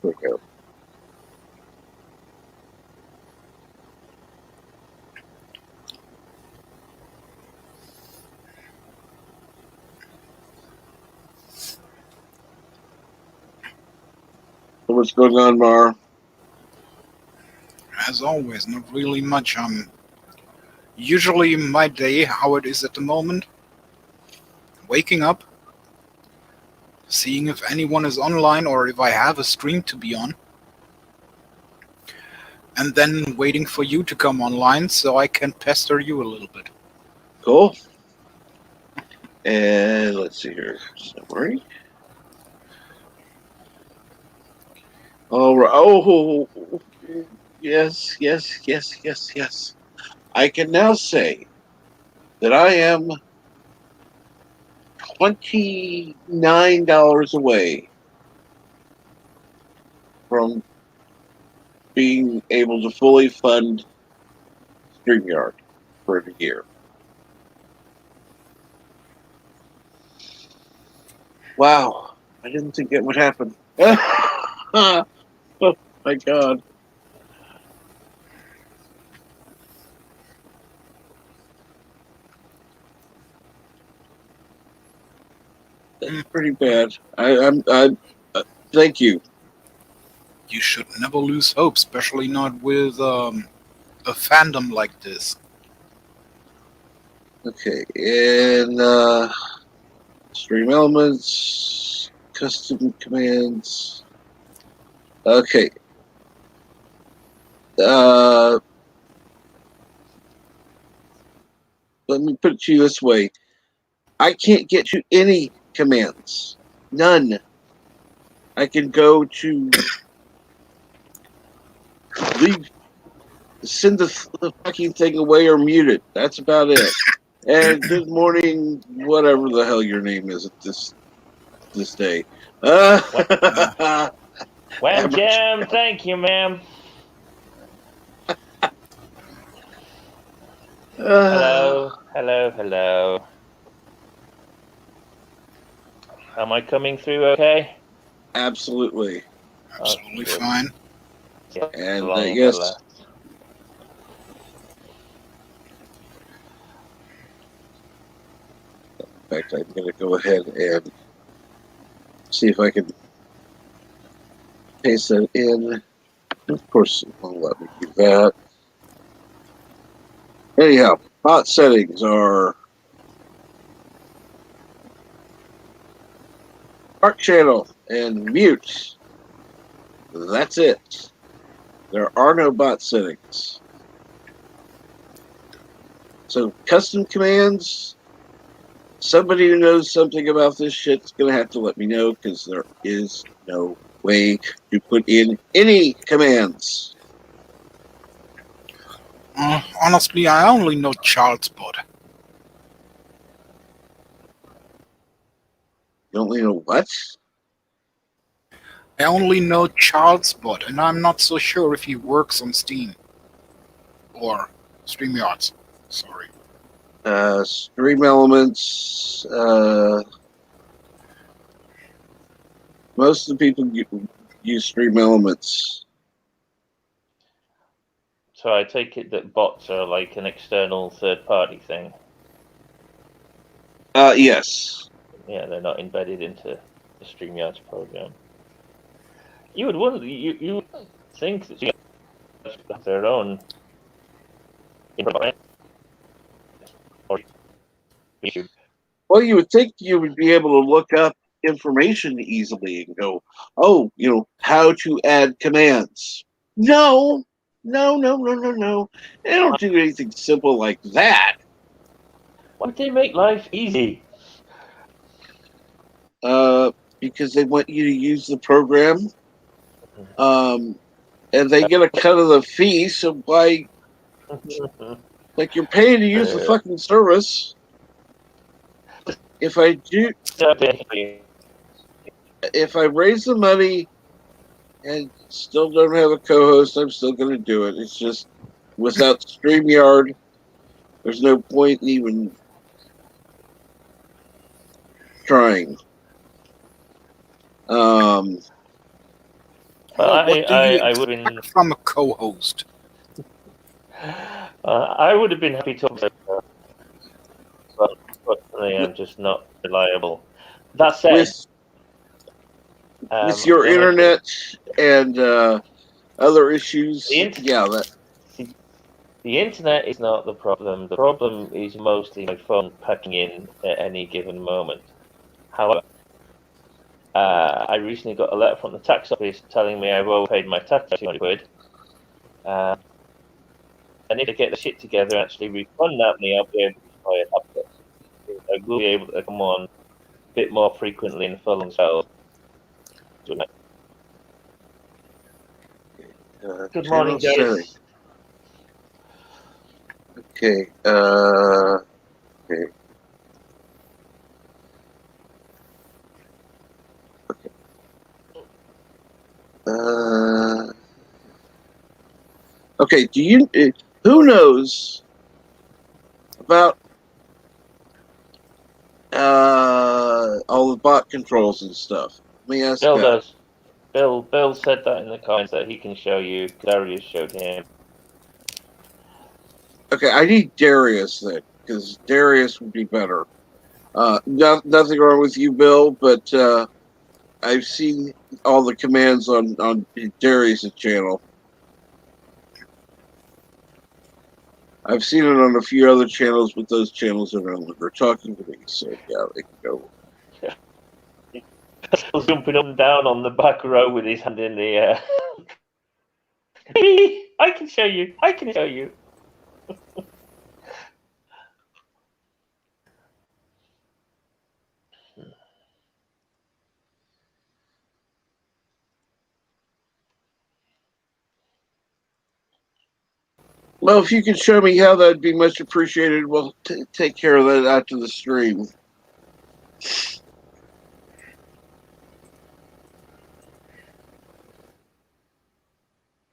we go. So what's going on, Mar? As always, not really much. Usually my day, how it is at the moment, waking up, seeing if anyone is online or if I have a stream to be on, and then waiting for you to come online so I can pester you a little bit. Cool. And let's see here. Summary. All right. Oh, yes, yes, yes, yes, yes. I can now say that I am $29 away from being able to fully fund StreamYard for the year. Wow. I didn't think that would happen. Oh my God. That's pretty bad. Thank you. You should never lose hope, especially not with a fandom like this. Okay, and stream elements, custom commands. Okay. Uh, Let me put it to you this way. I can't get to any commands. None. I can go to leave, send the fucking thing away or mute it. That's about it. And good morning, whatever the hell your name is at this day. Wham Jam, thank you, ma'am. Hello, hello, hello. Am I coming through okay? Absolutely. Absolutely good. fine. Yeah, And long as yes. it lasts. In fact, I'm going to go ahead and see if I can paste that in. Of course, it won't let me do that. Anyhow, bot settings are Dark channel and mute. That's it. There are no bot settings. So custom commands, somebody who knows something about this shit is going to have to let me know, because there is no way to put in any commands. Honestly, I only know child's bot. You only know what? I only know child's bot, and I'm not so sure if he works on Steam. Or StreamYards. Sorry. Stream elements. Most of the people use stream elements. So I take it that bots are like an external third-party thing. Yes. Yeah, they're not embedded into the StreamYards program. You would wonder, you would think that StreamYards have their own or YouTube. Well, you would think you would be able to look up information easily and go, oh, how to add commands. No. They don't do anything simple like that. Why would they make life easy? Because they want you to use the program. And they get a cut of the fee, so why, like, you're paying to use the fucking service. If I raise the money and still don't have a co-host, I'm still going to do it. It's just, without StreamYard, there's no point in even trying. I would have been from a co-host. I would have been happy to, but I'm just not reliable. That said, with your internet and other issues, the internet is not the problem. The problem is mostly my phone packing in at any given moment. However, I recently got a letter from the tax office telling me I've overpaid my tax £200. I need to get the shit together and actually refund that money. I'll be able to buy it up. I will be able to come on a bit more frequently in the following sales. Good morning, guys. Okay. Okay. Okay. Do you? Who knows about all the bot controls and stuff? Let me ask. Bill does. Bill said that in the comments that he can show you. Darius showed him. Okay, I need Darius then, because Darius would be better. Nothing wrong with you, Bill, but I've seen all the commands on Darius' channel. I've seen it on a few other channels, but those channels are no longer talking to me, so yeah, they can go. Bill's jumping up and down on the back row with his hand in the air. I can show you. Well, if you could show me how, that'd be much appreciated. We'll take care of that after the stream.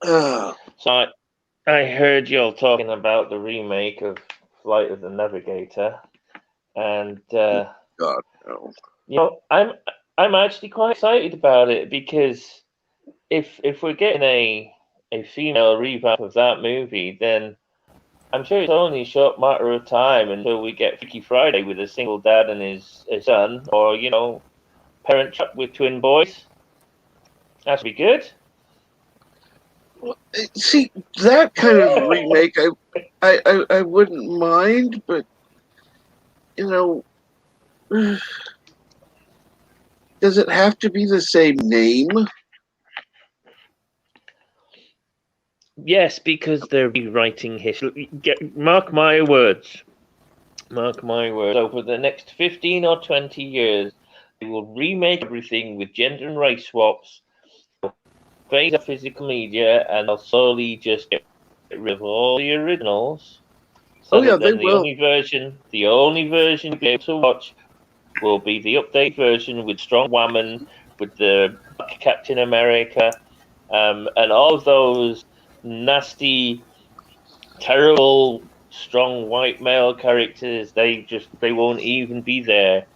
So I heard y'all talking about the remake of Flight of the Navigator, and God, no. I'm actually quite excited about it, because if we're getting a female revamp of that movie, then I'm sure it's only a short matter of time until we get Freaky Friday with a single dad and his son, or Parent Trap with twin boys. That'd be good. See, that kind of remake, I wouldn't mind, but you know, does it have to be the same name? Yes, because they're rewriting history. Mark my words. Mark my words. Over the next 15 or 20 years, they will remake everything with gender and race swaps, phase out physical media, and they'll slowly just get rid of all the originals, Oh so yeah, that they then will. the only version you'll be able to watch will be the update version with strong woman, with the Captain America, and all of those nasty, terrible, strong white male characters. They won't even be there.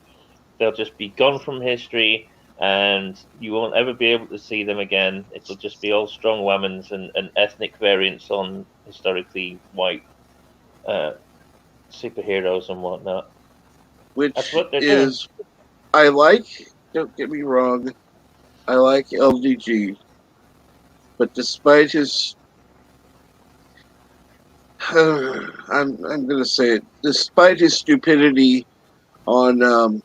They'll just be gone from history, and you won't ever be able to see them again. It'll just be all strong women's and ethnic variants on historically white uh, superheroes and whatnot. That's Which what they're doing. is, I like, don't get me wrong, I like LDG, but despite his, I'm going to say it, despite his stupidity on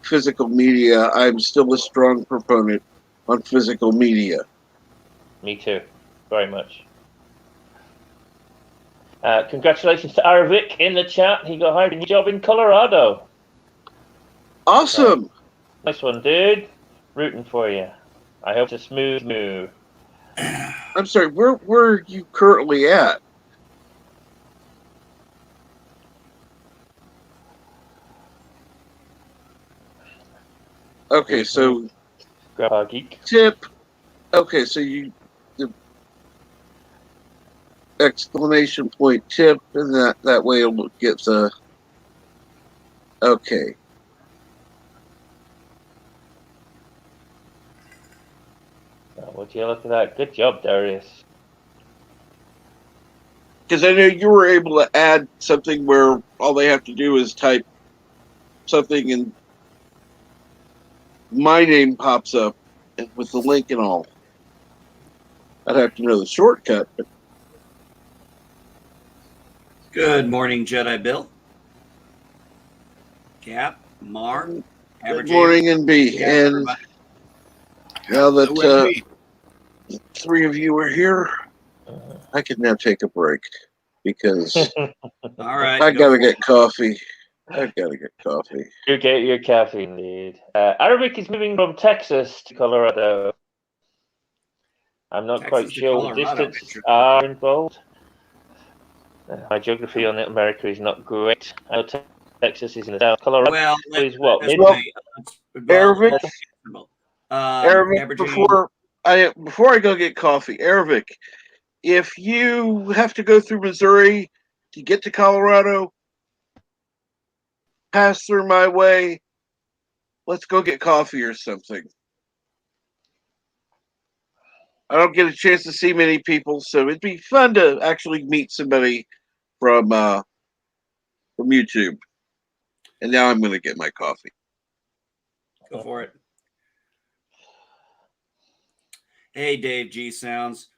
physical media, I'm still a strong proponent on physical media. Me too, very much. Congratulations to Aravik in the chat. He got hired a new job in Colorado. Awesome. Nice one, dude. Rooting for you. I hope it's a smooth move. I'm sorry, where are you currently at? Okay, so Grandpa Geek. tip. Okay, so you the exclamation point tip, and that way it'll get the okay. Oh, would you look at that? Good job, Darius. Because I know you were able to add something where all they have to do is type something and my name pops up with the link and all. I'd have to know the shortcut. But Good morning, Jedi Bill. Cap, Mark, good morning, NB. And now that three of you are here, I can now take a break because all right, I gotta get coffee. I've got to get coffee. You get your caffeine, indeed. Arabic is moving from Texas to Colorado. I'm not quite sure what distances are involved. My geography on America is not great. I know Texas is in the south. Colorado is what? Arabic. Arabic, before I go get coffee, Arabic. If you have to go through Missouri to get to Colorado, pass through my way. Let's go get coffee or something. I don't get a chance to see many people, so it'd be fun to actually meet somebody from YouTube. And now I'm going to get my coffee. Go for it. Hey, Dave G Sounds.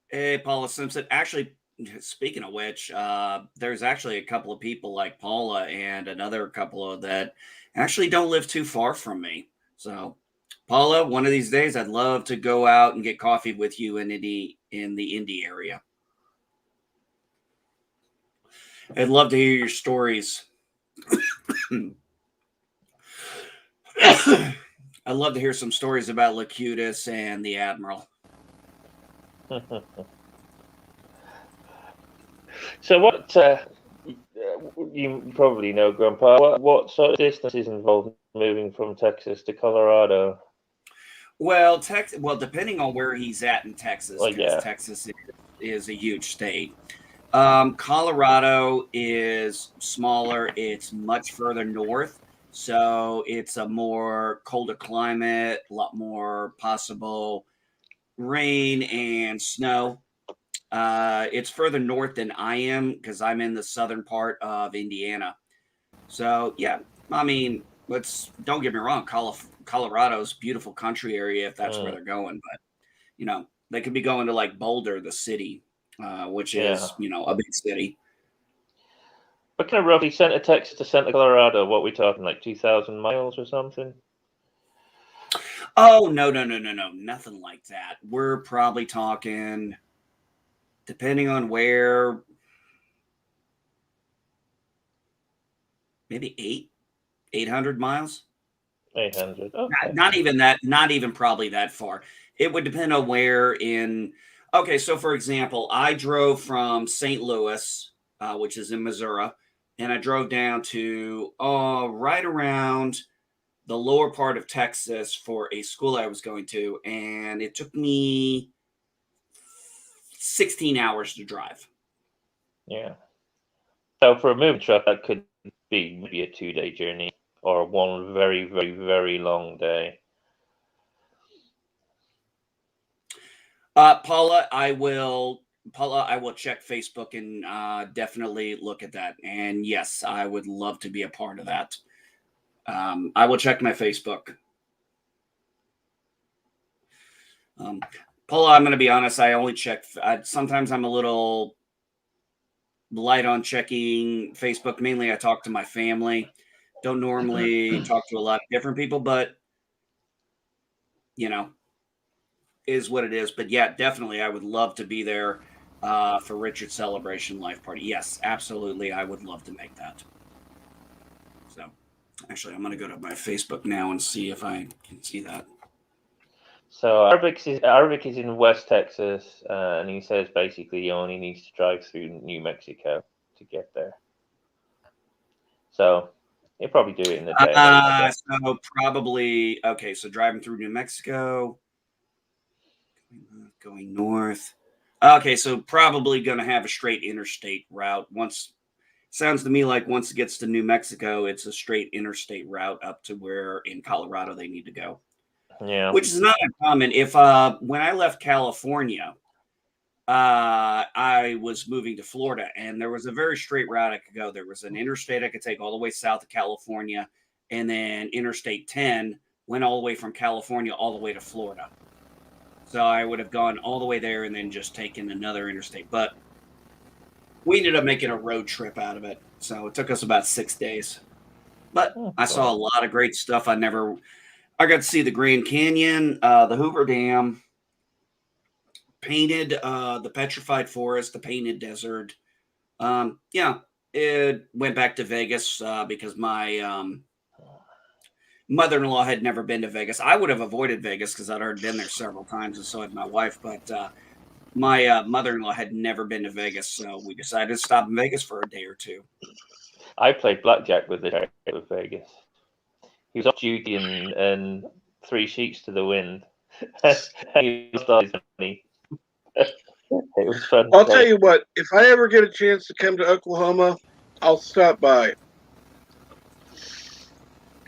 Hey, Paula Simpson. Actually, speaking of which, there's actually a couple of people like Paula and another couple of that actually don't live too far from me. So, Paula, one of these days, I'd love to go out and get coffee with you in the Indy area. I'd love to hear your stories. I'd love to hear some stories about Locutus and the Admiral. So what? You probably know, Grandpa. What sort of distance is involved in moving from Texas to Colorado? Well, depending on where he's at in Texas, because Texas is a huge state. Colorado is smaller. It's much further north. So it's a more colder climate, a lot more possible rain and snow. It's further north than I am because I'm in the southern part of Indiana. So, yeah, I mean, don't get me wrong. Colorado's beautiful country area if that's where they're going. But, They could be going to like Boulder, the city, which is a big city. But kind of roughly, center Texas to center Colorado, what are we talking, like 2,000 miles or something? Oh, no, nothing like that. We're probably talking, depending on where, maybe 800 miles. 800. Okay. Not even that. Not even probably that far. It would depend on where in. Okay, so for example, I drove from St. Louis, which is in Missouri, and I drove down to right around the lower part of Texas for a school I was going to, and it took me 16 hours to drive. Yeah. So for a moving truck, that could be maybe a 2-day journey or one very, very, very long day. Paula, I will check Facebook and definitely look at that. And yes, I would love to be a part of that. I will check my Facebook. Paula, I'm going to be honest. I only check. Sometimes I'm a little light on checking Facebook. Mainly, I talk to my family. Don't normally talk to a lot of different people, but is what it is. But yeah, definitely, I would love to be there for Richard's celebration life party. Yes, absolutely, I would love to make that. So, actually, I'm going to go to my Facebook now and see if I can see that. So Arvik is in West Texas, and he says basically he only needs to drive through New Mexico to get there. So he'll probably do it in a day. So probably okay. So driving through New Mexico, going north. Okay, so probably going to have a straight interstate route. Sounds to me like once it gets to New Mexico, it's a straight interstate route up to where in Colorado they need to go. Yeah, which is not uncommon. If when I left California, I was moving to Florida, and there was a very straight route I could go. There was an interstate I could take all the way south of California, and then Interstate 10 went all the way from California all the way to Florida. So I would have gone all the way there and then just taken another interstate. But we ended up making a road trip out of it. So it took us about 6 days. But I saw a lot of great stuff. I got to see the Grand Canyon, the Hoover Dam, painted the Petrified Forest, the Painted Desert. It went back to Vegas because my mother-in-law had never been to Vegas. I would have avoided Vegas because I'd already been there several times, and so had my wife. But my mother-in-law had never been to Vegas, so we decided to stop in Vegas for a day or two. I played blackjack with the sheriff of Vegas. He was off duty and 3 sheets to the wind. He lost all his money. It was fun. I'll tell you what, if I ever get a chance to come to Oklahoma, I'll stop by.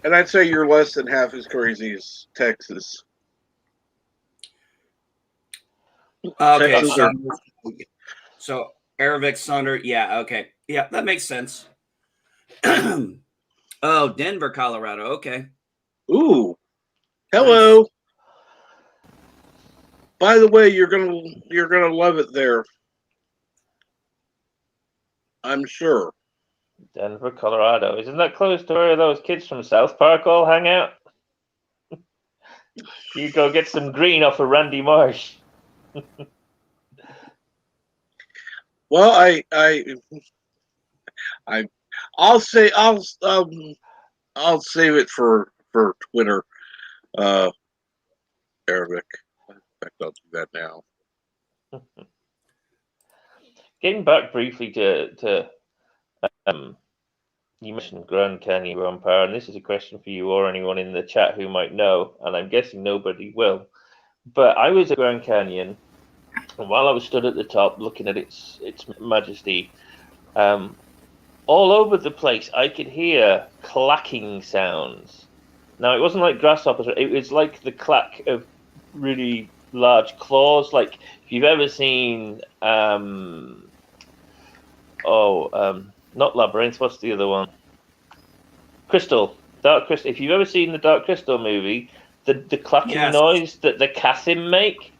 And I'd say you're less than half as crazy as Texas. Okay, Texas so Aravik Sunder, yeah, okay. Yeah, that makes sense. Oh, Denver, Colorado, okay. Ooh. Hello. Nice. By the way, you're gonna love it there. I'm sure. Denver, Colorado. Isn't that close to where those kids from South Park all hang out? You go get some green off of Randy Marsh. Well, I'll save it for Twitter, Arabic. In fact, I'll do that now. Getting back briefly to you mentioned Grand Canyon Vampire, and this is a question for you or anyone in the chat who might know, and I'm guessing nobody will. But I was at Grand Canyon, and while I was stood at the top looking at its majesty, all over the place I could hear clacking sounds. Now, it wasn't like grasshoppers, it was like the clack of really large claws. Like, if you've ever seen, not Labyrinth, what's the other one? Dark Crystal. If you've ever seen the Dark Crystal movie, the clacking noise that the Cassim make,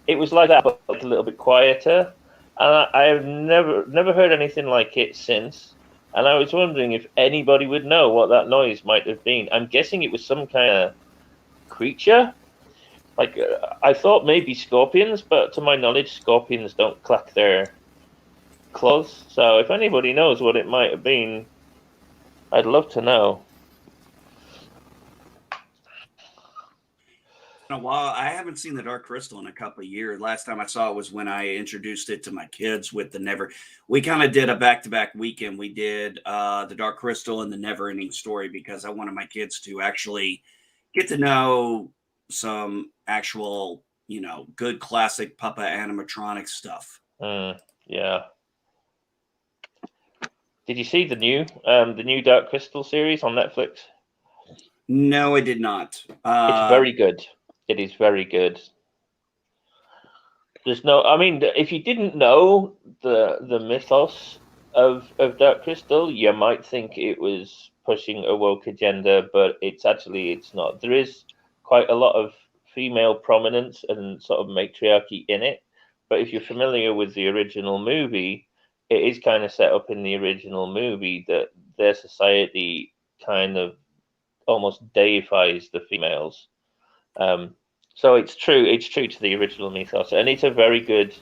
it was like that, but like a little bit quieter. And I have never heard anything like it since. And I was wondering if anybody would know what that noise might have been. I'm guessing it was some kind of creature. Like I thought maybe scorpions, but to my knowledge, scorpions don't clack their claws. So if anybody knows what it might have been, I'd love to know. While I haven't seen the Dark Crystal in a couple of years. Last time I saw it was when I introduced it to my kids with the Never. We kind of did a back-to-back weekend. We did the Dark Crystal and the Never Ending Story because I wanted my kids to actually get to know some actual, good classic Papa animatronic stuff. Yeah. Did you see the new Dark Crystal series on Netflix? No, I did not. It's very good. It is very good. I mean, if you didn't know the mythos of Dark Crystal, you might think it was pushing a woke agenda, but it's not. There is quite a lot of female prominence and sort of matriarchy in it. But if you're familiar with the original movie, it is kind of set up in the original movie that their society kind of almost deifies the females. So it's true to the original mythos, and it's a very good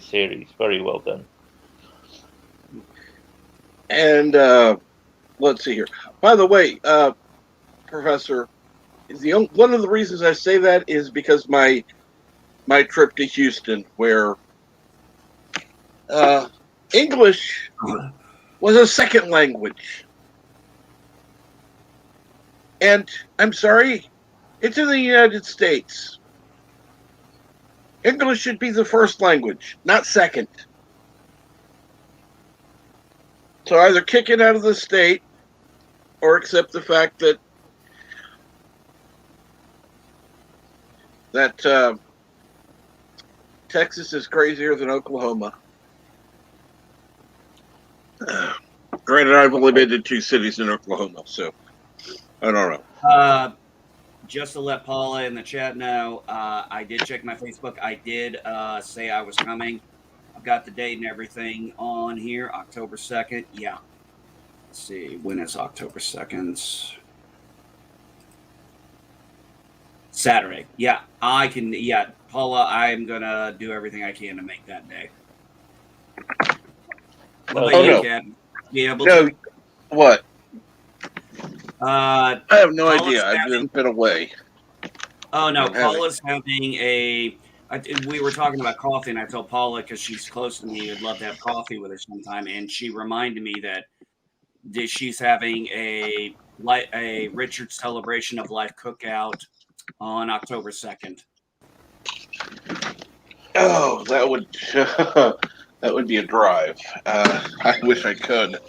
series, very well done. And let's see here. By the way, Professor, one of the reasons I say that is because my trip to Houston, where English was a second language. And I'm sorry, it's in the United States. English should be the first language, not second. So either kick it out of the state or accept the fact that Texas is crazier than Oklahoma. Granted, I've only been to 2 cities in Oklahoma, so I don't know. Just to let Paula in the chat know, I did check my Facebook. I did say I was coming. I've got the date and everything on here, October 2nd. Yeah. Let's see, when is October 2nd? Saturday. Yeah, I can. Yeah, Paula, I'm going to do everything I can to make that day. Well, Be able no. to? What? I have no idea. I've been away. Oh, no. Paula's having we were talking about coffee, and I told Paula, because she's close to me, I'd love to have coffee with her sometime. And she reminded me that she's having a Richard Celebration of Life cookout on October 2nd. Oh, that would be a drive. I wish I could.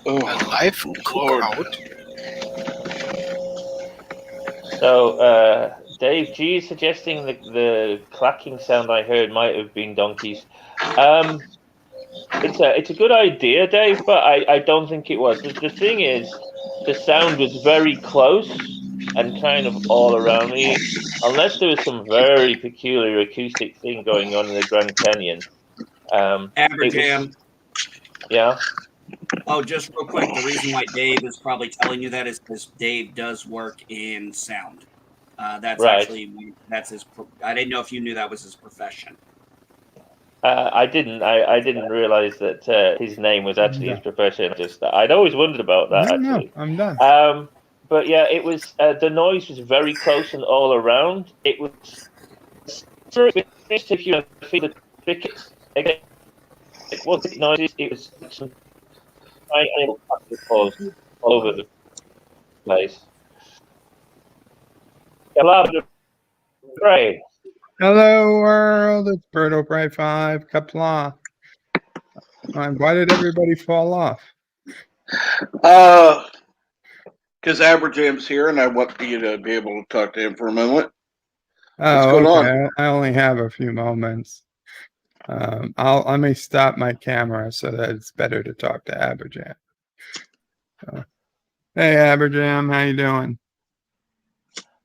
A live cookout. So, Dave G is suggesting the clacking sound I heard might have been donkeys. It's a good idea, Dave, but I don't think it was. The thing is, the sound was very close and kind of all around me. Unless there was some very peculiar acoustic thing going on in the Grand Canyon. Aberjam. Yeah. Oh, just real quick, the reason why Dave is probably telling you that is because Dave does work in sound. That's right. That's his. I didn't know if you knew that was his profession. I didn't. I didn't realize that his name was actually his profession. I'd always wondered about that. Actually, I'm done. But yeah, it was the noise was very close and all around. It was if you feel the crickets again. It wasn't noisy. It was some tiny animal all over the place. Great. Hello, world. It's Birdo Bray 5. Kapla. Why did everybody fall off? Because Aberjam's here, and I want you to be able to talk to him for a moment. What's going on? I only have a few moments. Let me stop my camera so that it's better to talk to Aberjam. Hey, Aberjam, how you doing?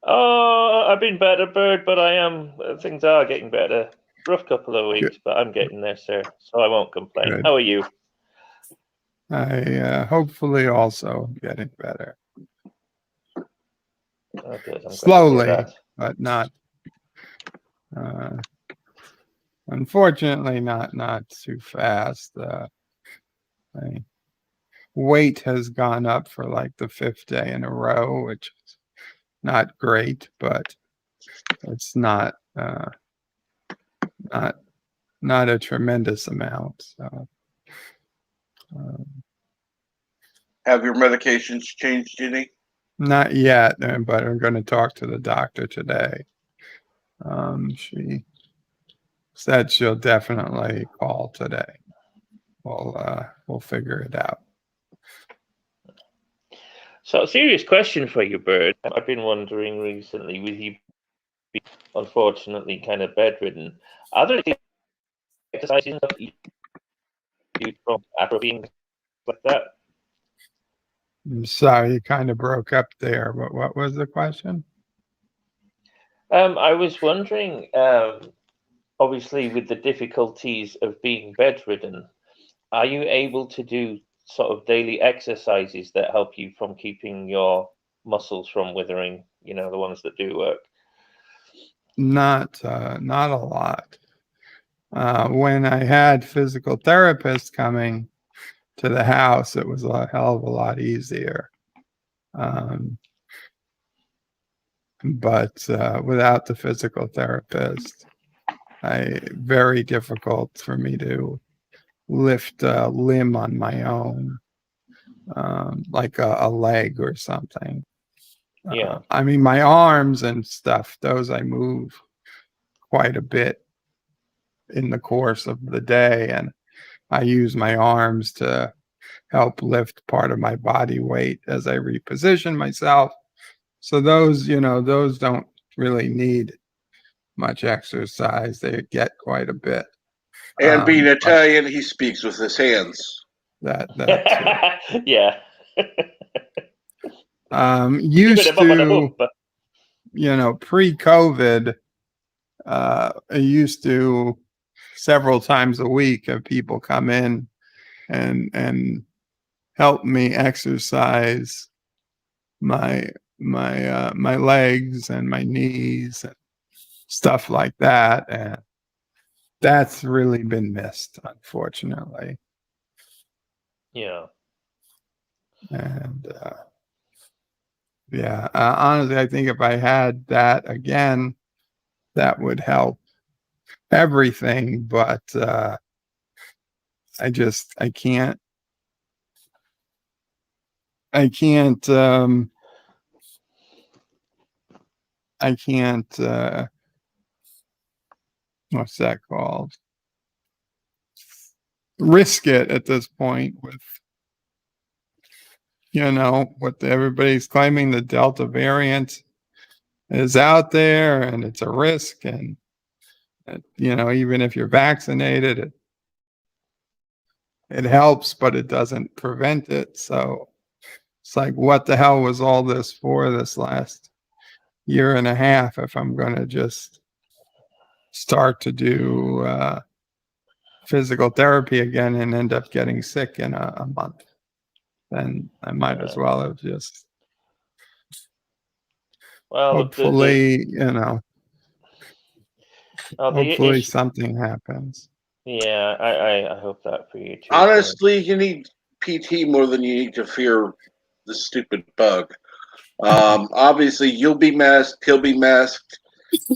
Oh, I've been better, Bird, but things are getting better. Rough couple of weeks, Good. but I'm getting there, sir. So I won't complain. Good. How are you? I hopefully also getting better. Oh, good. I'm glad to hear Slowly, that. but not. Unfortunately, not too fast. My weight has gone up for like the 5th day in a row, which is not great, but it's not not a tremendous amount. So, Have your medications changed, Jenny? not yet, but I'm going to talk to the doctor today. She said she'll definitely call today. We'll figure it out. So, a serious question for you, Bird. I've been wondering recently, with you being unfortunately kind of bedridden, are there exercises that you do from after being like that? I'm sorry, you kind of broke up there. What was the question? I was wondering, obviously, with the difficulties of being bedridden, are you able to do sort of daily exercises that help you from keeping your muscles from withering? You know, the ones that do work. Not a lot. When I had physical therapists coming to the house, it was a hell of a lot easier. But without the physical therapist, very difficult for me to lift a limb on my own, like a leg or something. Yeah. I mean, my arms and stuff, those I move quite a bit in the course of the day, and I use my arms to help lift part of my body weight as I reposition myself. So those don't really need much exercise. They get quite a bit. And being But Italian, he speaks with his hands. that too. Yeah. Used to, pre-COVID, I used to several times a week have people come in and help me exercise my legs and my knees and stuff like that, and that's really been missed, unfortunately. Yeah. And honestly, I think if I had that again, that would help everything. But I can't. I can't. I can't. What's that called? Risk it at this point with what everybody's claiming, the Delta variant is out there and it's a risk, and even if you're vaccinated, it helps, but it doesn't prevent it. So it's like, what the hell was all this for this last year and a half if I'm going to just start to do physical therapy again and end up getting sick in a month? Then I might as well have just hopefully, hopefully something happens. Yeah, I hope that for you too. Honestly, you need PT more than you need to fear the stupid bug. Obviously, you'll be masked, he'll be masked.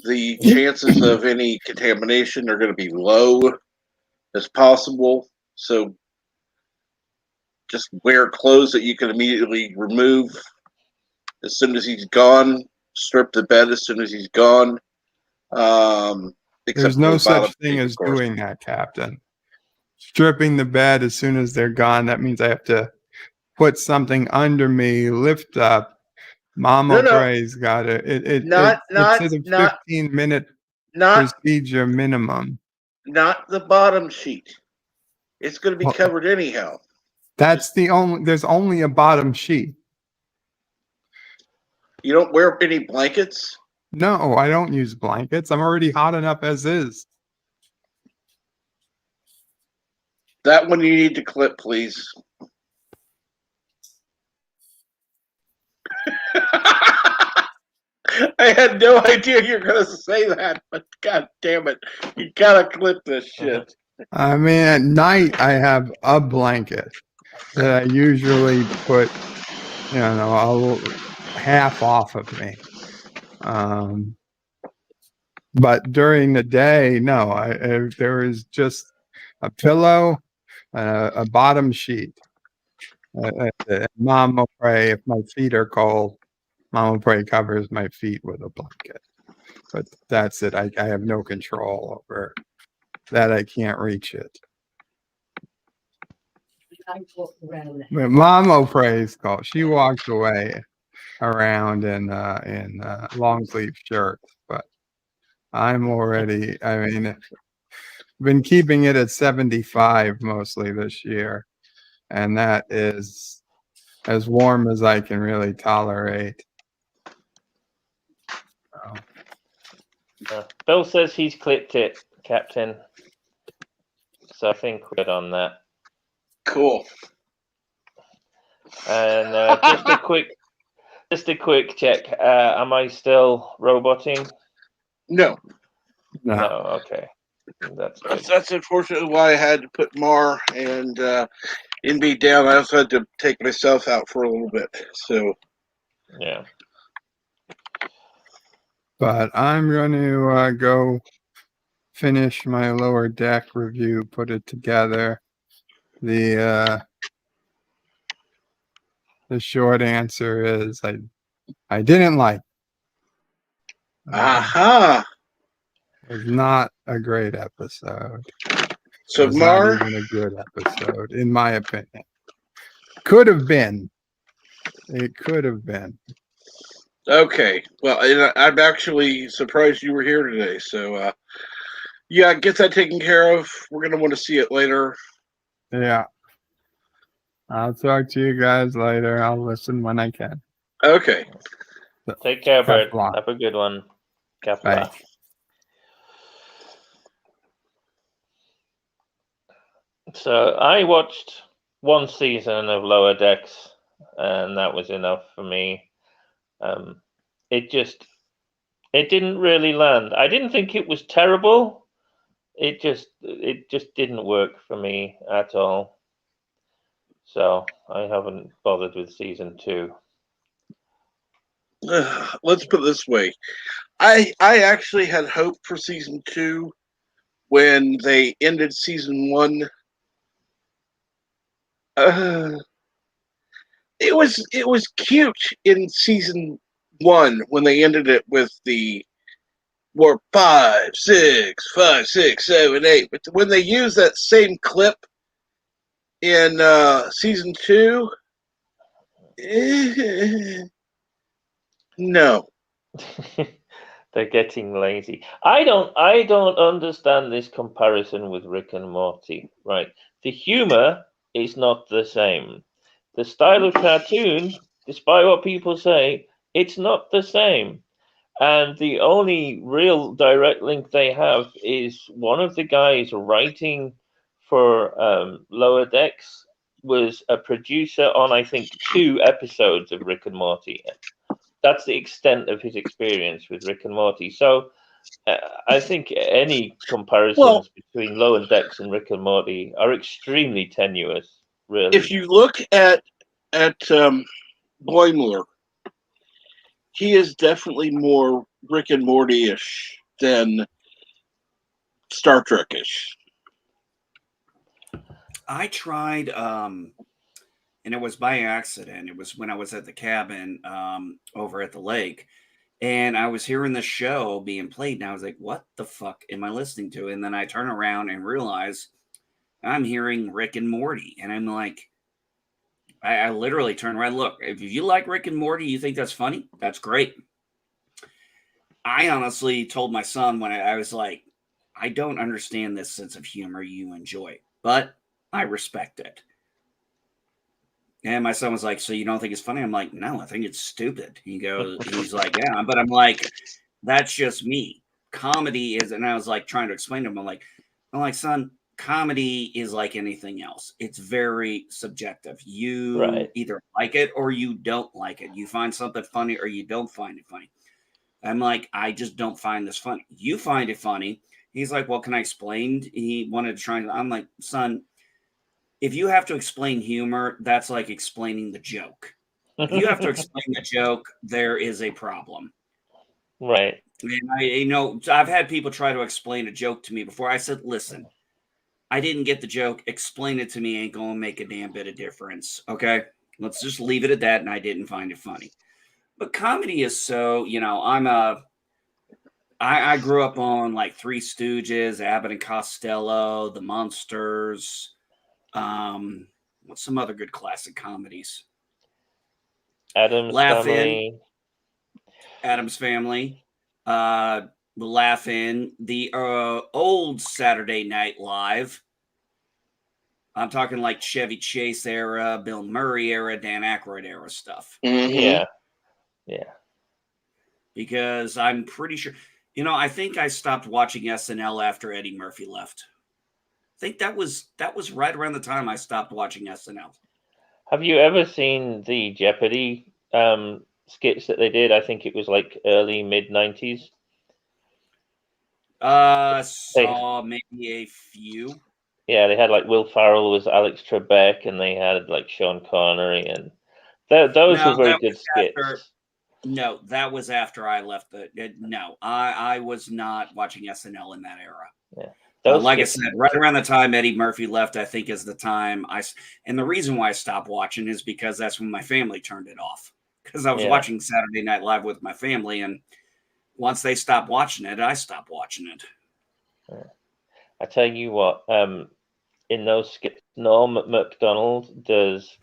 The chances of any contamination are going to be low as possible. So just wear clothes that you can immediately remove as soon as he's gone. Strip the bed as soon as he's gone. There's no such thing as doing that, Captain. Stripping the bed as soon as they're gone, that means I have to put something under me, lift up. Mama Bray's got it. It's a 15-minute procedure minimum. Not the bottom sheet. It's going to be covered anyhow. There's only a bottom sheet. You don't wear any blankets? No, I don't use blankets. I'm already hot enough as is. That one you need to clip, please. I had no idea you were going to say that, but god damn it. You gotta clip this shit. I mean, at night, I have a blanket that I usually put, half off of me. But during the day, no, there is just a pillow, a bottom sheet. Mom will pray if my feet are cold. Mom will pray covers my feet with a blanket. But that's it. I have no control over that. I can't reach it. But Mom O'Pre's called. She walks away around in long sleeve shirts, but I'm already. I mean, been keeping it at 75 mostly this year, and that is as warm as I can really tolerate. Bill says he's clipped it, Captain. So I think we're good on that. Cool. And just a quick check. Am I still roboting? No. No. Okay. That's good. That's unfortunately why I had to put Mar and NB down. I also had to take myself out for a little bit. So yeah. But I'm going to go finish my lower deck review, put it together. The short answer is I didn't like. Aha. It was not a great episode. So it was Mar, not even a good episode, in my opinion. Could have been. It could have been. okay. Well, I'm actually surprised you were here today. So yeah, get that taken care of. We're gonna want to see it later. Yeah. I'll talk to you guys later. I'll listen when I can. Okay. Take care, Bird. Kefla. Have a good one. Kefla. Bye. So I watched one season of Lower Decks, and that was enough for me. It didn't really land. I didn't think it was terrible. It just didn't work for me at all. So I haven't bothered with season 2. Let's put it this way. I actually had hope for season 2 when they ended season 1. It was cute in season 1 when they ended it with the war 5, 6, 5, 6, 7, 8. But when they used that same clip in season 2, no. They're getting lazy. I don't understand this comparison with Rick and Morty. Right. The humor is not the same. The style of cartoon, despite what people say, it's not the same. And the only real direct link they have is one of the guys writing for Lower Decks was a producer on, I think, 2 episodes of Rick and Morty. That's the extent of his experience with Rick and Morty. So I think any comparisons between Lower Decks and Rick and Morty are extremely tenuous, really. If you look at Boimler, he is definitely more Rick and Morty-ish than Star Trek-ish. I tried, and it was by accident. It was when I was at the cabin over at the lake, and I was hearing the show being played, and I was like, what the fuck am I listening to? And then I turn around and realize I'm hearing Rick and Morty, and I'm like, I literally turn around. Look, if you like Rick and Morty, you think that's funny? That's great. I honestly told my son when I was like, I don't understand this sense of humor you enjoy, but I respect it. And my son was like, "So you don't think it's funny?" I'm like, "No, I think it's stupid." He's like, "Yeah," but I'm like, "That's just me. Comedy is," and I was like trying to explain to him, I'm like, "Son, comedy is like anything else. It's very subjective. You Right. either like it or you don't like it. You find something funny or you don't find it funny." I'm like, "I just don't find this funny. You find it funny." He's like, "Well, can I explain?" He wanted to try. I'm like, "Son, if you have to explain humor, that's like explaining the joke. If you have to explain the joke, there is a problem." Right. And I've had people try to explain a joke to me before. I said, "Listen, I didn't get the joke. Explain it to me ain't going to make a damn bit of difference. Okay. Let's just leave it at that." And I didn't find it funny. But comedy is so, I grew up on like Three Stooges, Abbott and Costello, The Munsters. What's some other good classic comedies? Adam's Laugh In, Family. Adam's Family, Laugh In, the old Saturday Night Live. I'm talking like Chevy Chase era, Bill Murray era, Dan Aykroyd era stuff. Mhm. Yeah. Yeah. Because I'm pretty sure, I think I stopped watching SNL after Eddie Murphy left. I think that was right around the time I stopped watching SNL. Have you ever seen the Jeopardy skits that they did? I think it was like early mid 90s. Saw maybe a few. Yeah, they had like Will Farrell was Alex Trebek, and they had like Sean Connery, and those No, were very that good was after. skits. No, that was after I left no, I was not watching SNL in that era. Yeah, those Like I skits. said, right around the time Eddie Murphy left, I think is the time and the reason why I stopped watching is because that's when my family turned it off. Because I was Yeah, watching Saturday Night Live with my family, and once they stopped watching it, I stopped watching it. yeah. I tell you what, in those skits, Norm Macdonald does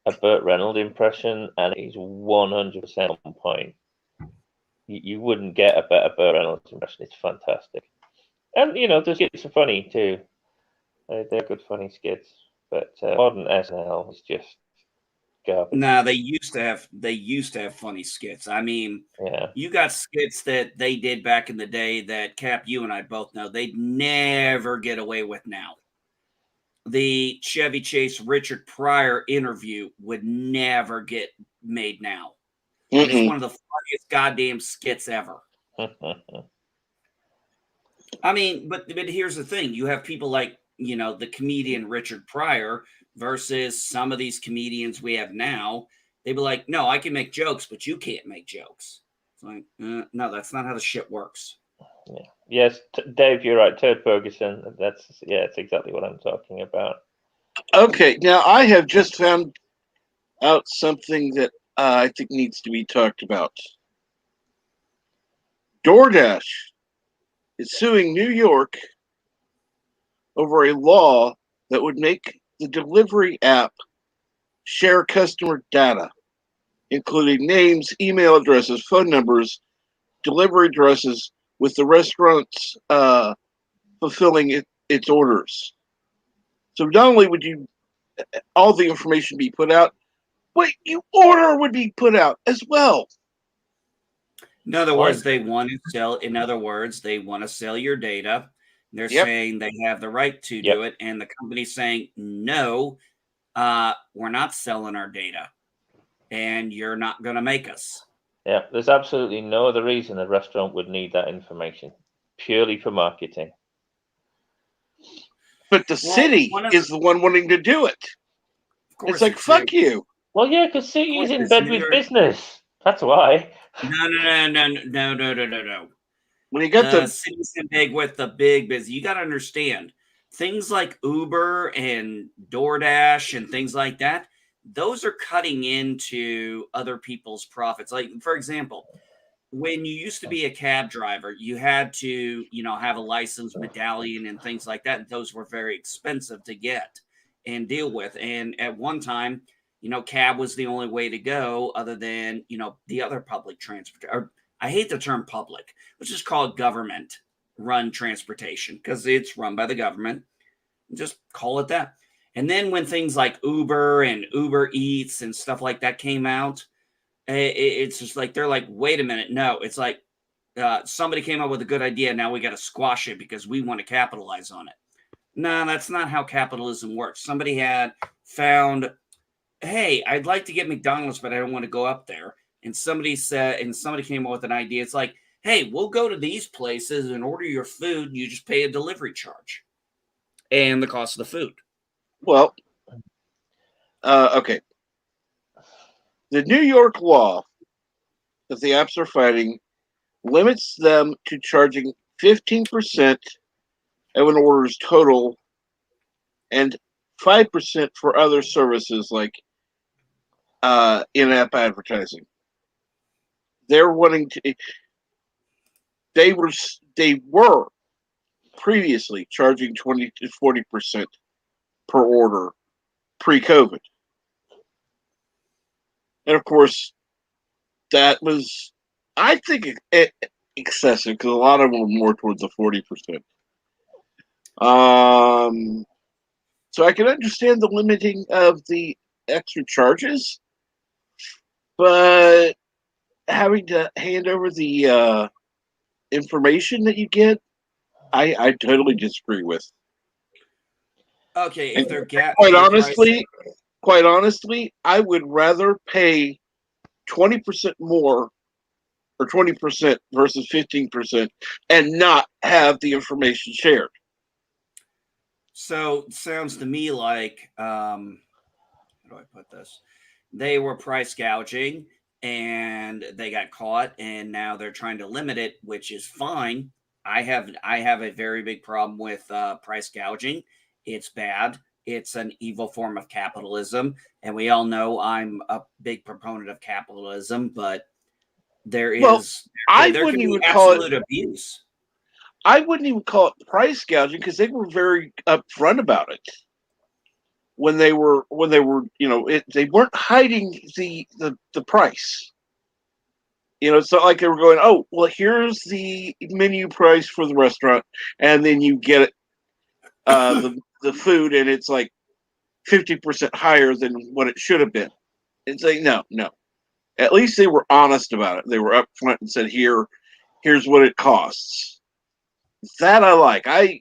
a Burt Reynolds impression, and he's 100% on point. You wouldn't get a better Burt Reynolds impression. It's fantastic, and the skits are funny too. They're good, funny skits. But modern SNL is just garbage. Nah, they used to have funny skits. I mean, Yeah, you got skits that they did back in the day that Cap, you and I both know they'd never get away with now. The Chevy Chase Richard Pryor interview would never get made now. And it's Mm-mm. one of the funniest goddamn skits ever. I mean, but here's the thing: you have people like the comedian Richard Pryor versus some of these comedians we have now. They'd be like, "No, I can make jokes, but you can't make jokes." It's like, no, that's not how the shit works. yeah. Yes, Dave, you're right. Ted Ferguson. That's exactly what I'm talking about. Okay, now I have just found out something that I think needs to be talked about. DoorDash is suing New York over a law that would make the delivery app share customer data, including names, email addresses, phone numbers, delivery addresses, with the restaurants fulfilling its orders. So not only would all the information be put out, what you order would be put out as well. In other Why? words, they want to sell. In other words, they want to sell your data. They're Yep. saying they have the right to Yep. do it, and the company's saying no. We're not selling our data, and you're not going to make us. Yeah, there's absolutely no other reason a restaurant would need that information, purely for marketing. But the city is the one wanting to do it. Of course, It's like, fuck you. Well, yeah, because City course is in it's bed with neither- business. That's why. No. When you got the cities in big with the big business, you got to understand things like Uber and DoorDash and things like that. Those are cutting into other people's profits. Like, for example, when you used to be a cab driver, you had to, have a license medallion and things like that. Those were very expensive to get and deal with. And at one time, cab was the only way to go other than, the other public transport. Or I hate the term public. Let's just call it government run transportation because it's run by the government. Just call it that. And then when things like Uber and Uber Eats and stuff like that came out, it's just like they're like, wait a minute, no. It's like somebody came up with a good idea. Now we got to squash it because we want to capitalize on it. No, that's not how capitalism works. Somebody had found, hey, I'd like to get McDonald's, but I don't want to go up there. And somebody came up with an idea. It's like, hey, we'll go to these places and order your food. You just pay a delivery charge and the cost of the food. Well, okay. The New York law that the apps are fighting limits them to charging 15% of an order's total and 5% for other services like in-app advertising. They're wanting to. They were previously charging 20 to 40% per order pre-COVID, and of course, that was, I think, excessive because a lot of them were more towards the 40%. So I can understand the limiting of the extra charges, but having to hand over the information that you get, I totally disagree with. Okay, if And they're gap, quite honestly, I would rather pay 20% more or 20% versus 15% and not have the information shared. So it sounds to me like, how do I put this? They were price gouging and they got caught, and now they're trying to limit it, which is fine. I have a very big problem with price gouging. It's bad. It's an evil form of capitalism, and we all know I'm a big proponent of capitalism. But there Well, is I there can wouldn't be even call it. absolute abuse. I wouldn't even call it price gouging because they were very upfront about it when they were they weren't hiding the price. It's not like they were going, oh, well, here's the menu price for the restaurant, and then you get the food, and it's like 50% higher than what it should have been. It's like, no. At least they were honest about it. They were upfront and said, here's what it costs. That I like. I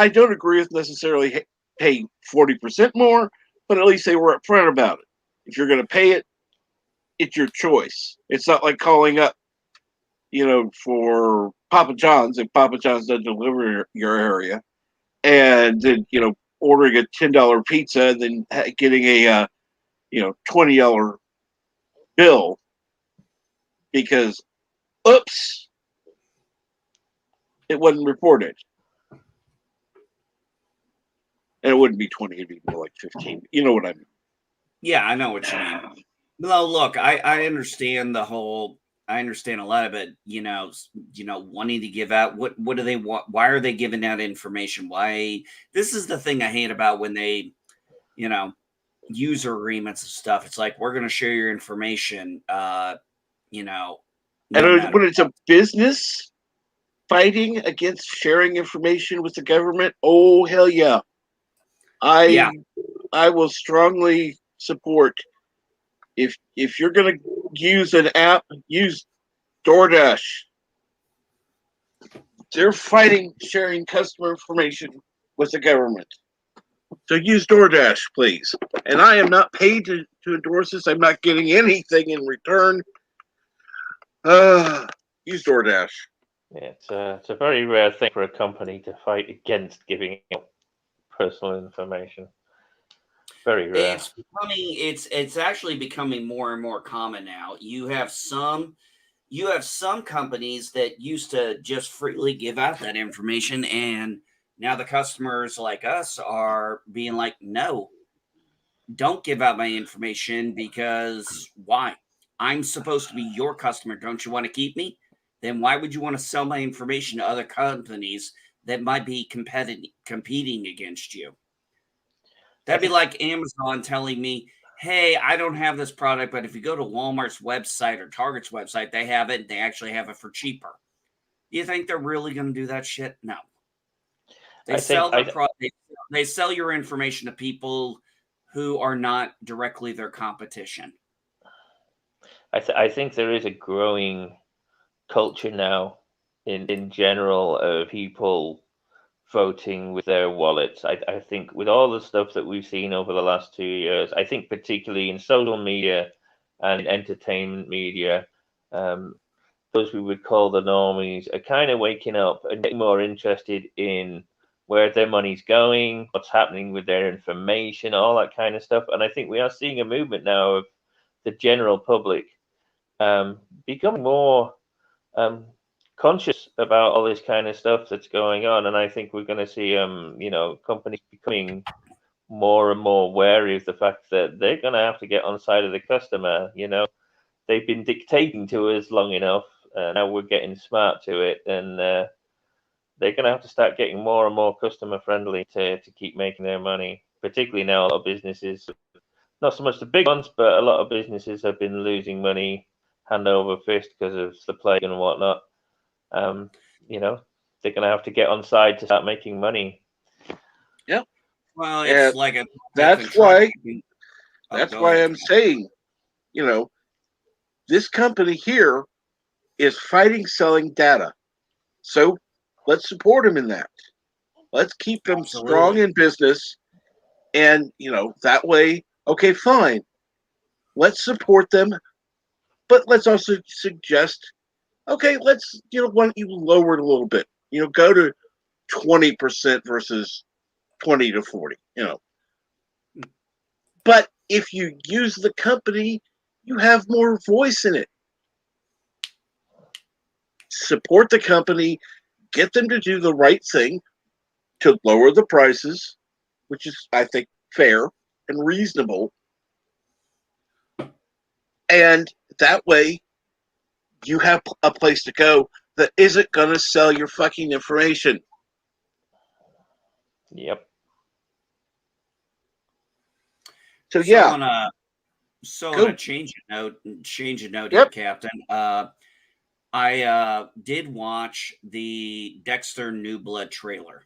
don't agree with necessarily paying 40% more, but at least they were upfront about it. If you're going to pay it, it's your choice. It's not like calling up, for Papa John's if Papa John's doesn't deliver your area, and then ordering a $10 pizza and then getting a $20 bill because oops, it wasn't reported. And it wouldn't be 20, it'd be more like 15. You know what I mean? Yeah, I know what you mean. No, look, I understand the whole. I understand a lot of it. Wanting to give out. What do they want? Why are they giving out information? Why? This is the thing I hate about when they, user agreements and stuff. It's like we're going to share your information. No And matter. when it's a business fighting against sharing information with the government, oh hell yeah. Yeah. I will strongly support if you're gonna use an app, use DoorDash. They're fighting sharing customer information with the government. So use DoorDash, please. And I am not paid to endorse this. I'm not getting anything in return. Use DoorDash. Yeah, it's a very rare thing for a company to fight against giving out personal information. Very rare. It's actually becoming more and more common now. You have some companies that used to just freely give out that information, and now the customers like us are being like, no, don't give out my information, because why? I'm supposed to be your customer. Don't you want to keep me? Then why would you want to sell my information to other companies that might be competing against you? That'd be like Amazon telling me, hey, I don't have this product, but if you go to Walmart's website or Target's website, they have it. They actually have it for cheaper. Do you think they're really going to do that shit? No. They sell their they sell your information to people who are not directly their competition. I think there is a growing culture now in general of people voting with their wallets. I think with all the stuff that we've seen over the last 2 years, I think particularly in social media and in entertainment media, um, those we would call the normies are kind of waking up and getting more interested in where their money's going, what's happening with their information, all that kind of stuff. And I think we are seeing a movement now of the general public becoming more um, conscious about all this kind of stuff that's going on. And I think we're going to see, companies becoming more and more wary of the fact that they're going to have to get on the side of the customer. They've been dictating to us long enough. Now we're getting smart to it, and they're going to have to start getting more and more customer friendly to keep making their money. Particularly now, a lot of businesses, not so much the big ones, but a lot of businesses have been losing money hand over fist because of the plague and whatnot. They're going to have to get on side to start making money. Yep. Well, it's like a that's why I'm saying, this company here is fighting selling data. So let's support them in that. Let's keep them strong in business. And, that way, okay, fine. Let's support them. But let's also suggest, okay, let's, why don't you lower it a little bit? Go to 20% versus 20 to 40, But if you use the company, you have more voice in it. Support the company, get them to do the right thing to lower the prices, which is, I think, fair and reasonable. And that way, you have a place to go that isn't going to sell your fucking information. Yep. So yeah. On a change of note, yep. Here, Captain. I did watch the Dexter New Blood trailer.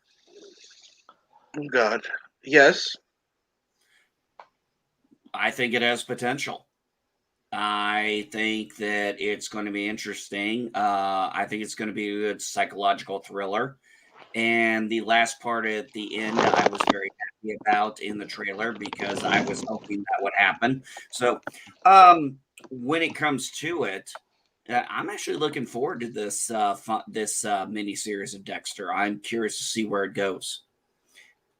Oh God, yes. I think it has potential. I think that it's going to be interesting. I think it's going to be a good psychological thriller. And the last part at the end, I was very happy about in the trailer because I was hoping that would happen. So when it comes to it, I'm actually looking forward to this miniseries of Dexter. I'm curious to see where it goes.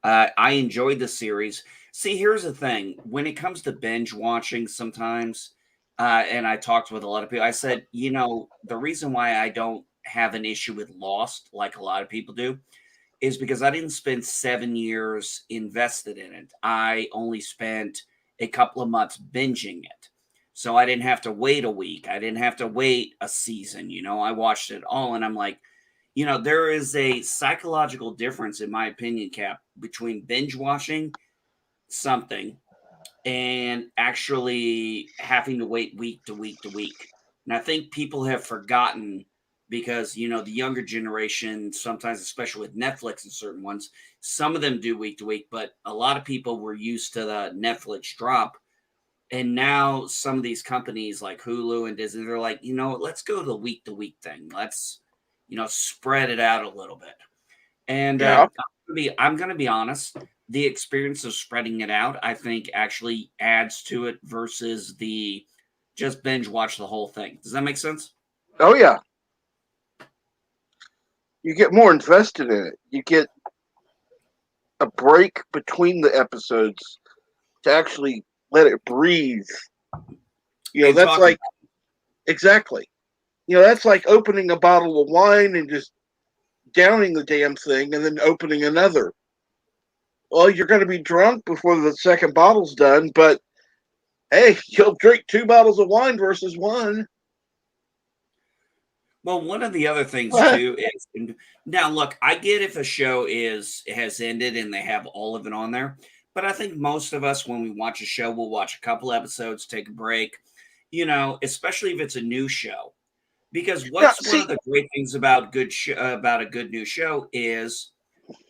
I enjoyed the series. See, here's the thing. When it comes to binge watching sometimes, and I talked with a lot of people, I said, the reason why I don't have an issue with Lost like a lot of people do is because I didn't spend 7 years invested in it. I only spent a couple of months binging it. So I didn't have to wait a week. I didn't have to wait a season. I watched it all and I'm like, there is a psychological difference, in my opinion, Cap, between binge watching something and actually having to wait week to week to week. And I think people have forgotten because, the younger generation, sometimes, especially with Netflix and certain ones, some of them do week to week, but a lot of people were used to the Netflix drop. And now some of these companies like Hulu and Disney, they're like, let's go to the week to week thing. Let's, spread it out a little bit. And I'm going to be honest. The experience of spreading it out, I think, actually adds to it versus the just binge watch the whole thing. Does that make sense? Oh, yeah. You get more invested in it. You get a break between the episodes to actually let it breathe. That's like, exactly. That's like opening a bottle of wine and just downing the damn thing and then opening another. Well, you're going to be drunk before the second bottle's done, but hey, you'll drink 2 bottles of wine versus 1. Well, one of the other things too is now look, I get if a show has ended and they have all of it on there, but I think most of us when we watch a show, we'll watch a couple episodes, take a break, especially if it's a new show. Because one of the great things about a good new show is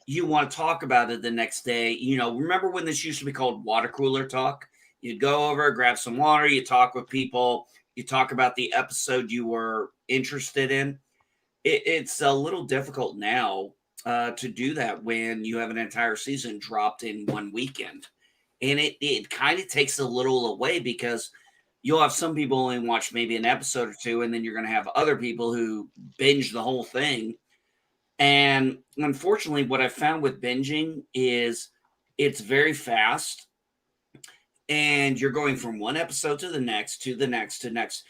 you want to talk about it the next day. You know, remember when this used to be called water cooler talk? You'd go over, grab some water, you talk with people, you talk about the episode you were interested in. It's a little difficult now to do that when you have an entire season dropped in one weekend. And it kind of takes a little away because you'll have some people only watch maybe an episode or two, and then you're going to have other people who binge the whole thing. And unfortunately, what I've found with binging is it's very fast, and you're going from one episode to the next, to the next, to next,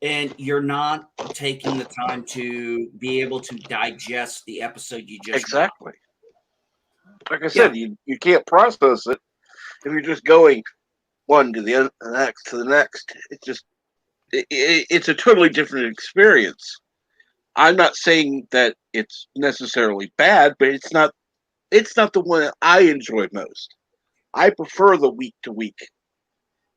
and you're not taking the time to be able to digest the episode you just got. Exactly. Like I said, you can't process it if you're just going one to the next to the next. It's just it's a totally different experience. I'm not saying that it's necessarily bad, but it's not the one that I enjoy most. I prefer the week to week.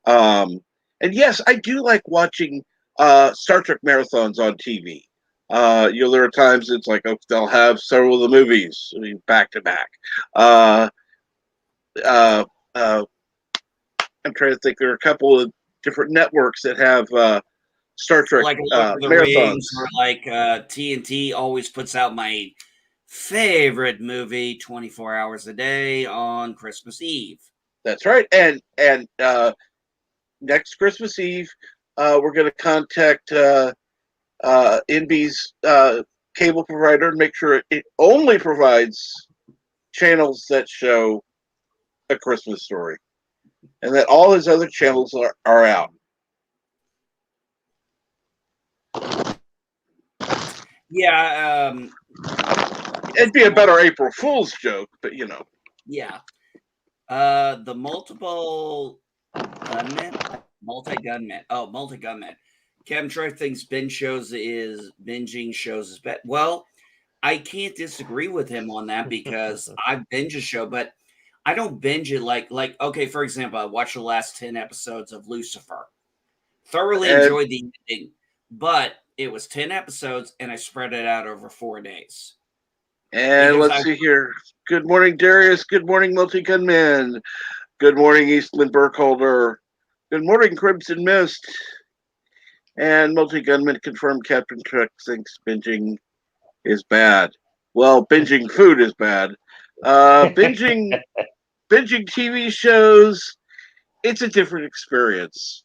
And yes, I do like watching Star Trek marathons on TV. There are times it's like, oh, they'll have several of the movies back to back. Uh, uh, uh, I'm trying to think. There are a couple of different networks that have Star Trek Like Lord of the marathons. Rings, or like TNT always puts out my favorite movie 24 hours a day on Christmas Eve. That's right. And next Christmas Eve, we're going to contact NB's cable provider and make sure it only provides channels that show A Christmas Story, and that all his other channels are out. Yeah, It'd be a better April Fool's joke, but you know. yeah. The multi-gunman. Oh, multi-gunman. Kevin Troy thinks binging shows is bad. Well, I can't disagree with him on that because I binge a show, but I don't binge it like okay, for example, I watched the last 10 episodes of Lucifer. Thoroughly enjoyed the ending, but it was 10 episodes and I spread it out over 4 days. And let's see here. Good morning, Darius. Good morning, Multi-Gunman. Good morning, Eastland Burkholder. Good morning, Crimson Mist. And Multi-Gunman confirmed Captain Trek thinks binging is bad. Well, binging food is bad. Binging TV shows, it's a different experience.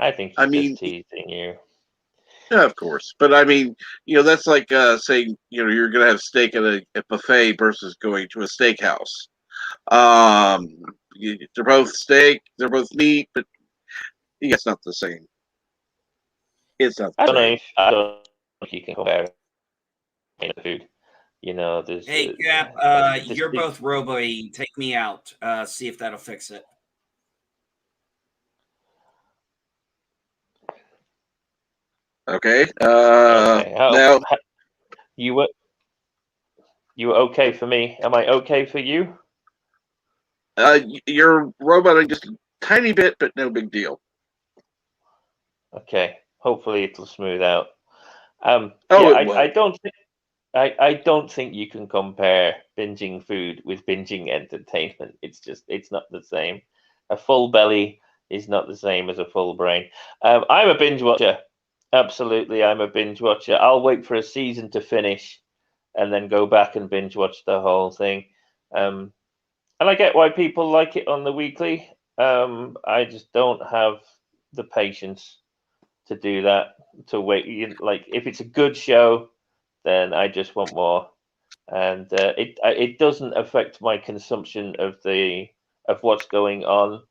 I think he's just teasing you. Yeah, of course. But I mean, that's like saying, you're going to have steak at a buffet versus going to a steakhouse. They're both steak, they're both meat, but it's not the same. It's not the same. I don't know if you can compare food. There's. Hey, Cap, you're both robo. Take me out. See if that'll fix it. Okay. Okay. Now you were okay for me. Am I okay for you? You're roboting just a tiny bit, but no big deal. Okay. Hopefully it'll smooth out. I don't think you can compare binging food with binging entertainment. It's not the same. A full belly is not the same as a full brain. I'm a binge watcher. Absolutely, I'm a binge watcher. I'll wait for a season to finish and then go back and binge watch the whole thing. And I get why people like it on the weekly. I just don't have the patience to do that, to wait. Like, if it's a good show, then I just want more. And it doesn't affect my consumption of what's going on.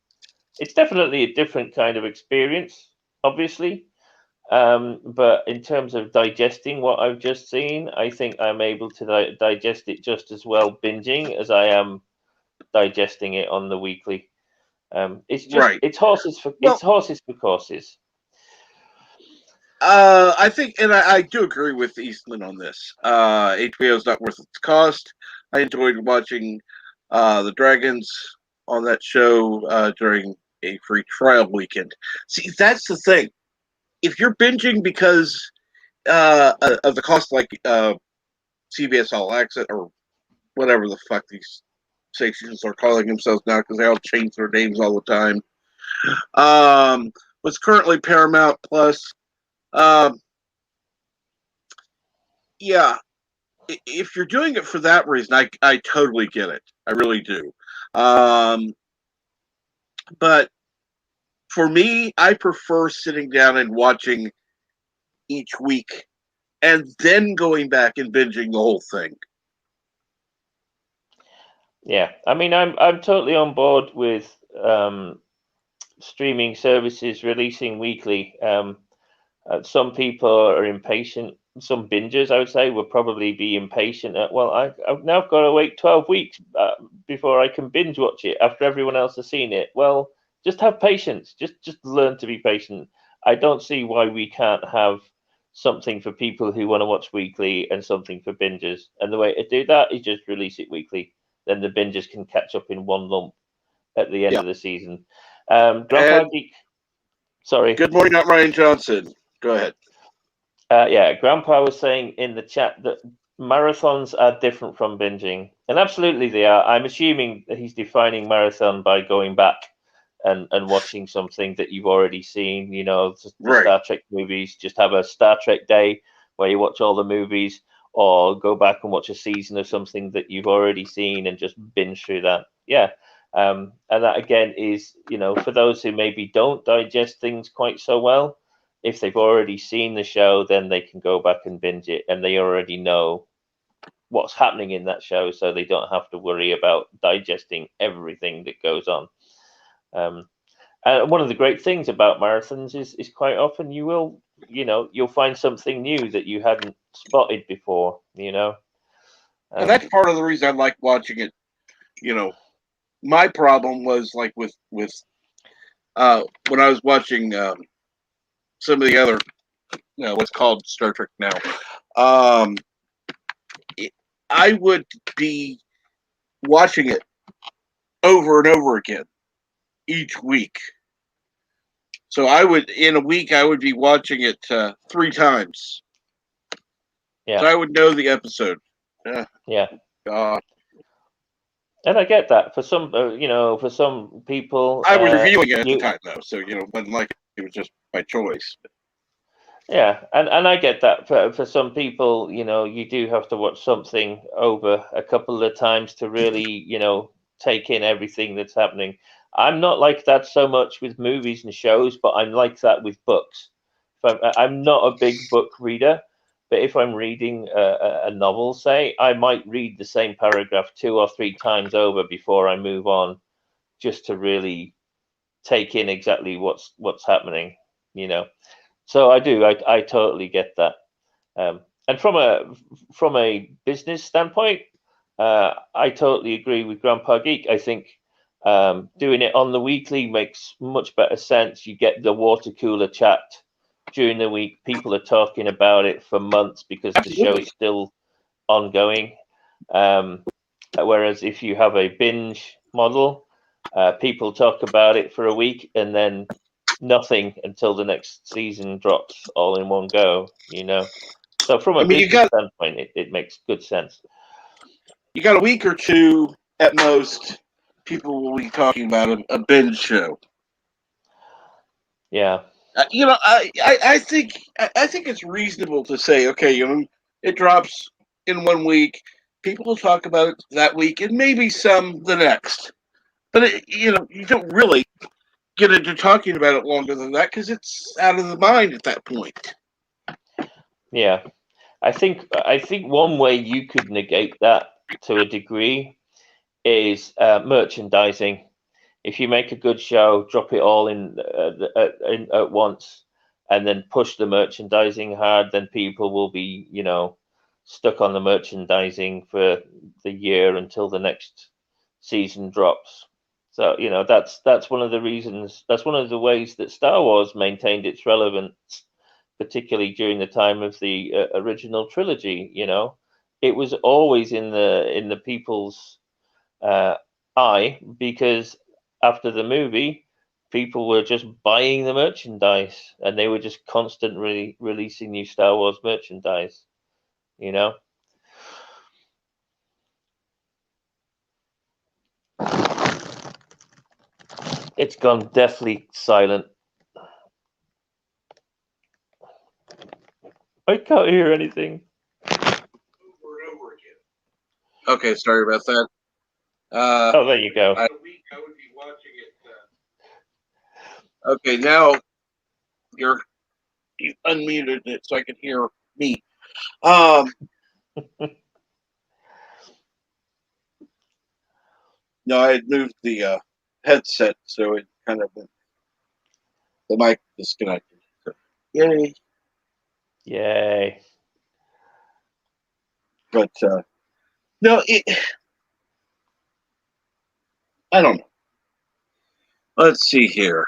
It's definitely a different kind of experience, obviously. But in terms of digesting what I've just seen, I think I'm able to digest it just as well binging as I am digesting it on the weekly. It's just right. it's horses for courses. I think, and I do agree with Eastman on this. HBO is not worth its cost. I enjoyed watching the Dragons on that show during a free trial weekend. See, that's the thing. If you're binging because of the cost, like CBS All Access or whatever the fuck these stations are calling themselves now, because they all change their names all the time. Was currently Paramount Plus. Yeah, if you're doing it for that reason, I totally get it. I really do. But for me, I prefer sitting down and watching each week and then going back and binging the whole thing. Yeah, I mean, I'm totally on board with streaming services releasing weekly. Some people are impatient. Some bingers, I would say, will probably be impatient. Well, I've now got to wait 12 weeks before I can binge watch it after everyone else has seen it. Well, just have patience. Just learn to be patient. I don't see why we can't have something for people who want to watch weekly and something for bingers. And the way to do that is just release it weekly. Then the bingers can catch up in one lump at the end Yeah. of the season. Grandpa And Geek, sorry. good morning, not Ryan Johnson. Go ahead. Yeah, Grandpa was saying in the chat that marathons are different from binging, and absolutely they are. I'm assuming that he's defining marathon by going back and watching something that you've already seen. You know, the Right. Star Trek movies. Just have a Star Trek day where you watch all the movies, or go back and watch a season of something that you've already seen and just binge through that. Yeah. And that again is, for those who maybe don't digest things quite so well, if they've already seen the show, then they can go back and binge it, and they already know what's happening in that show, so they don't have to worry about digesting everything that goes on. And one of the great things about marathons is quite often you'll find something new that you hadn't spotted before. And that's part of the reason I like watching it. My problem was like with when I was watching some of the other, what's called Star Trek now. I would be watching it over and over again each week. So in a week, I would be watching it 3 times. Yeah. So I would know the episode. Yeah. God. And I get that for some, for some people. I was reviewing it at the time, though, so it wasn't like it was just by choice. Yeah, and I get that for some people, you do have to watch something over a couple of times to really, take in everything that's happening. I'm not like that so much with movies and shows, but I'm like that with books. I'm not a big book reader, but if I'm reading a novel, say, I might read the same paragraph 2 or 3 times over before I move on, just to really take in exactly what's happening, So I do. I totally get that. And from a business standpoint, I totally agree with Grandpa Geek. I think doing it on the weekly makes much better sense. You get the water cooler chat during the week. People are talking about it for months because the show is still ongoing. Whereas if you have a binge model, people talk about it for a week and then nothing until the next season drops all in one go, So from a business standpoint, it makes good sense. You got a week or two at most, people will be talking about a binge show. Yeah. I think it's reasonable to say, okay, it drops in 1 week. People will talk about it that week and maybe some the next. But you don't really get into talking about it longer than that because it's out of the mind at that point. Yeah, I think one way you could negate that to a degree is merchandising. If you make a good show, drop it all in at once, and then push the merchandising hard, then people will be, stuck on the merchandising for the year until the next season drops. So, that's one of the reasons. That's one of the ways that Star Wars maintained its relevance, particularly during the time of the original trilogy. It was always in the people's eye because after the movie, people were just buying the merchandise and they were just constantly releasing new Star Wars merchandise. It's gone deathly silent. I can't hear anything. Okay, sorry about that. Oh, there you go. Okay, now you've unmuted it so I can hear me. No, I had moved the headset, so it kind of the mic disconnected. So, yay! Yay. But no, I don't know. Let's see here.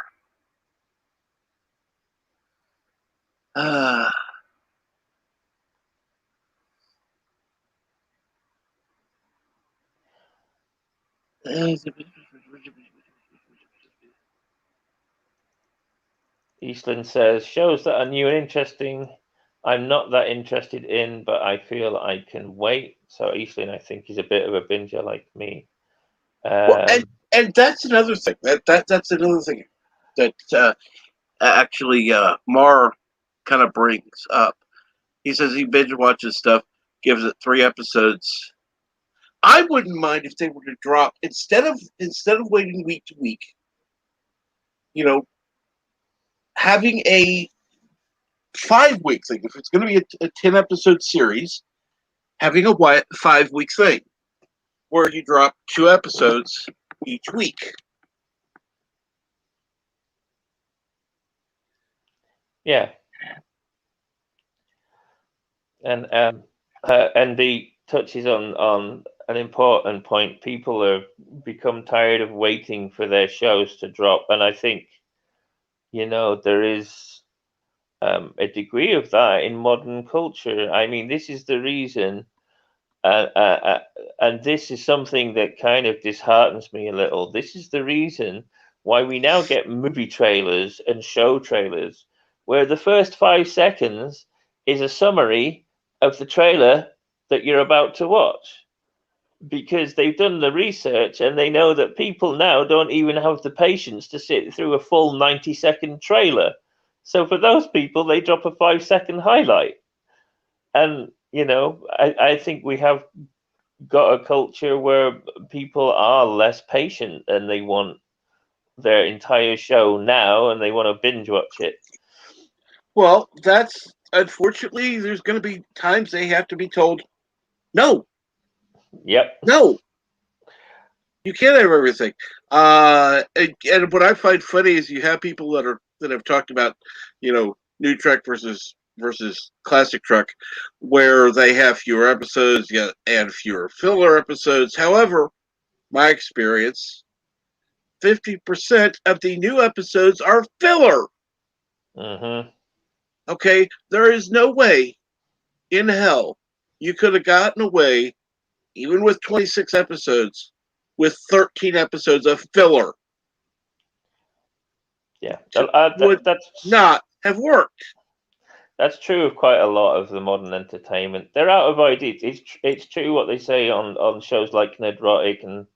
Eastland says, shows that are new and interesting, I'm not that interested in, but I feel I can wait. So Eastland, I think, is a bit of a binger like me. Well, and that's another thing. That's another thing that actually Mar kind of brings up. He says he binge watches stuff, gives it 3 episodes. I wouldn't mind if they were to drop instead of waiting week to week. You know, having a 5-week thing. If it's going to be a 10-episode series, having a 5-week thing where you drop 2 episodes each week. Yeah. And Andy touches on an important point. People have become tired of waiting for their shows to drop, and I think, there is a degree of that in modern culture. I mean, this is the reason, and this is something that kind of disheartens me a little. This is the reason why we now get movie trailers and show trailers where the first 5 seconds is a summary of the trailer that you're about to watch, because they've done the research and they know that people now don't even have the patience to sit through a full 90-second trailer. So for those people, they drop a 5-second highlight. And, I think we have got a culture where people are less patient and they want their entire show now and they want to binge watch it. Well, that's unfortunately, there's going to be times they have to be told, no. Yep. No. You can't have everything. And what I find funny is you have people that have talked about, new Trek versus classic Trek, where they have fewer episodes yet and fewer filler episodes. However, my experience, 50% of the new episodes are filler. Mm-hmm. Okay, there is no way in hell you could have gotten away, even with 26 episodes, with 13 episodes of filler. Yeah, would that's not have worked. That's true of quite a lot of the modern entertainment. They're out of ideas. It's true what they say on shows like Nedrotic and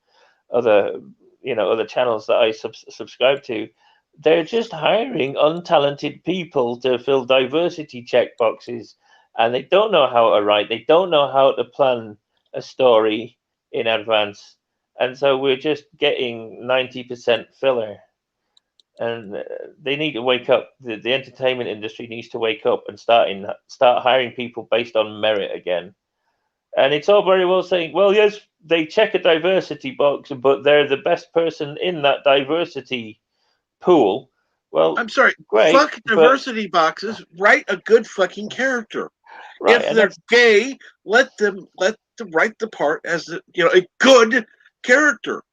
other other channels that I subscribe to. They're just hiring untalented people to fill diversity check boxes, and they don't know how to write. They don't know how to plan a story in advance, and so we're just getting 90% filler. And they need to wake up. The entertainment industry needs to wake up and start hiring people based on merit again. And it's all very well saying, well, yes, they check a diversity box, but they're the best person in that diversity pool. Well, I'm sorry. great, fuck diversity boxes. Write a good fucking character. Right, if they're gay, let them write the part as a good character.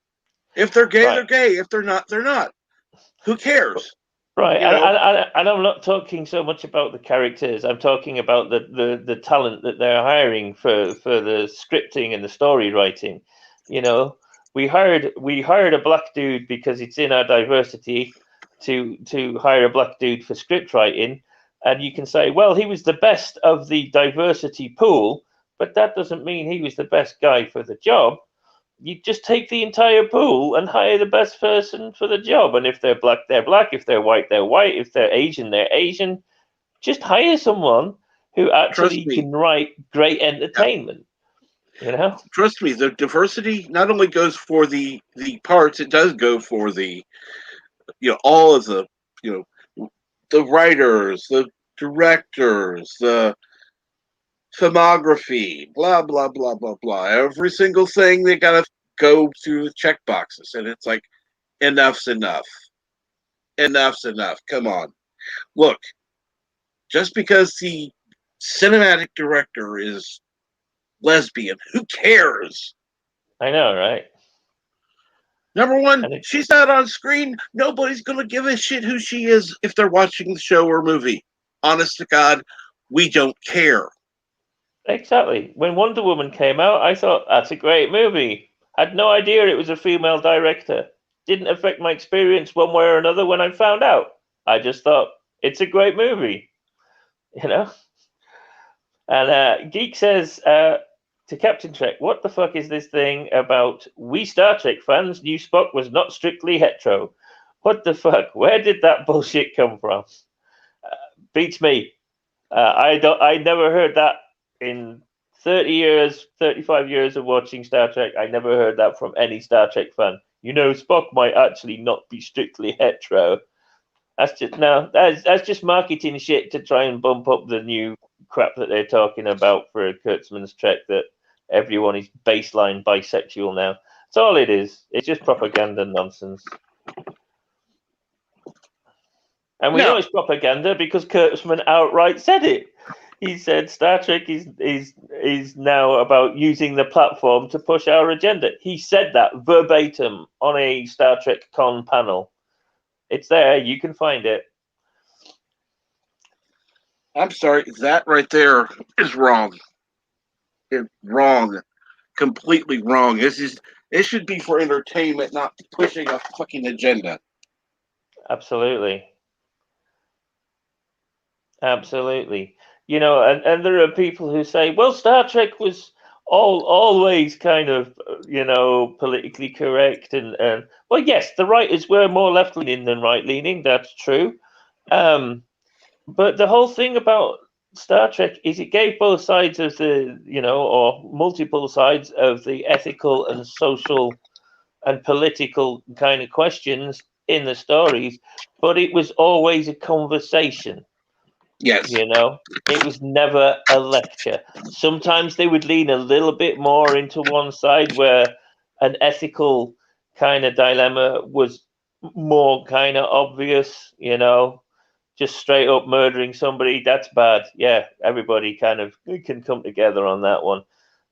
If they're gay, right. they're gay. If they're not, they're not. Who cares? Right, and I'm not talking so much about the characters. I'm talking about the talent that they're hiring for the scripting and the story writing. We hired a black dude because it's in our diversity to hire a black dude for script writing, and you can say, well, he was the best of the diversity pool, but that doesn't mean he was the best guy for the job. You just take the entire pool and hire the best person for the job. And if they're black, they're black. If they're white, they're white. If they're Asian, they're Asian. Just hire someone who actually can write great entertainment. You know? Trust me, the diversity not only goes for the parts, it does go for the all of the the writers, the directors, the filmography, blah blah blah blah blah. Every single thing they gotta go through the check boxes, and it's like enough's enough. Enough's enough. Come on, look. Just because the cinematic director is lesbian, who cares? I know, right? Number one, she's not on screen. Nobody's gonna give a shit who she is if they're watching the show or movie. Honest to God, we don't care. Exactly. When Wonder Woman came out, I thought that's a great movie. Had no idea it was a female director. Didn't affect my experience one way or another when I found out. I just thought it's a great movie, you know. And Geek says to Captain Trek, "What the fuck is this thing about? We Star Trek fans knew Spock was not strictly hetero. What the fuck? Where did that bullshit come from? Beats me. I never heard that." In 30 years, 35 years of watching Star Trek, I never heard that from any Star Trek fan. Spock might actually not be strictly hetero. That's just marketing shit to try and bump up the new crap that they're talking about for Kurtzman's Trek, that everyone is baseline bisexual now. That's all it is. It's just propaganda nonsense. And we know it's propaganda because Kurtzman outright said it. He said Star Trek is now about using the platform to push our agenda. He said that verbatim on a Star Trek Con panel. It's there. You can find it. I'm sorry. That right there is wrong. It's wrong. Completely wrong. It should be for entertainment, not pushing a fucking agenda. Absolutely. Absolutely. And there are people who say, well, Star Trek was always kind of, politically correct. And well, yes, the writers were more left-leaning than right-leaning. That's true. But the whole thing about Star Trek is it gave both sides of the, or multiple sides of the ethical and social and political kind of questions in the stories, but it was always a conversation. Yes. It was never a lecture. Sometimes they would lean a little bit more into one side where an ethical kind of dilemma was more kind of obvious, just straight up murdering somebody, that's bad. Yeah, everybody kind of can come together on that one.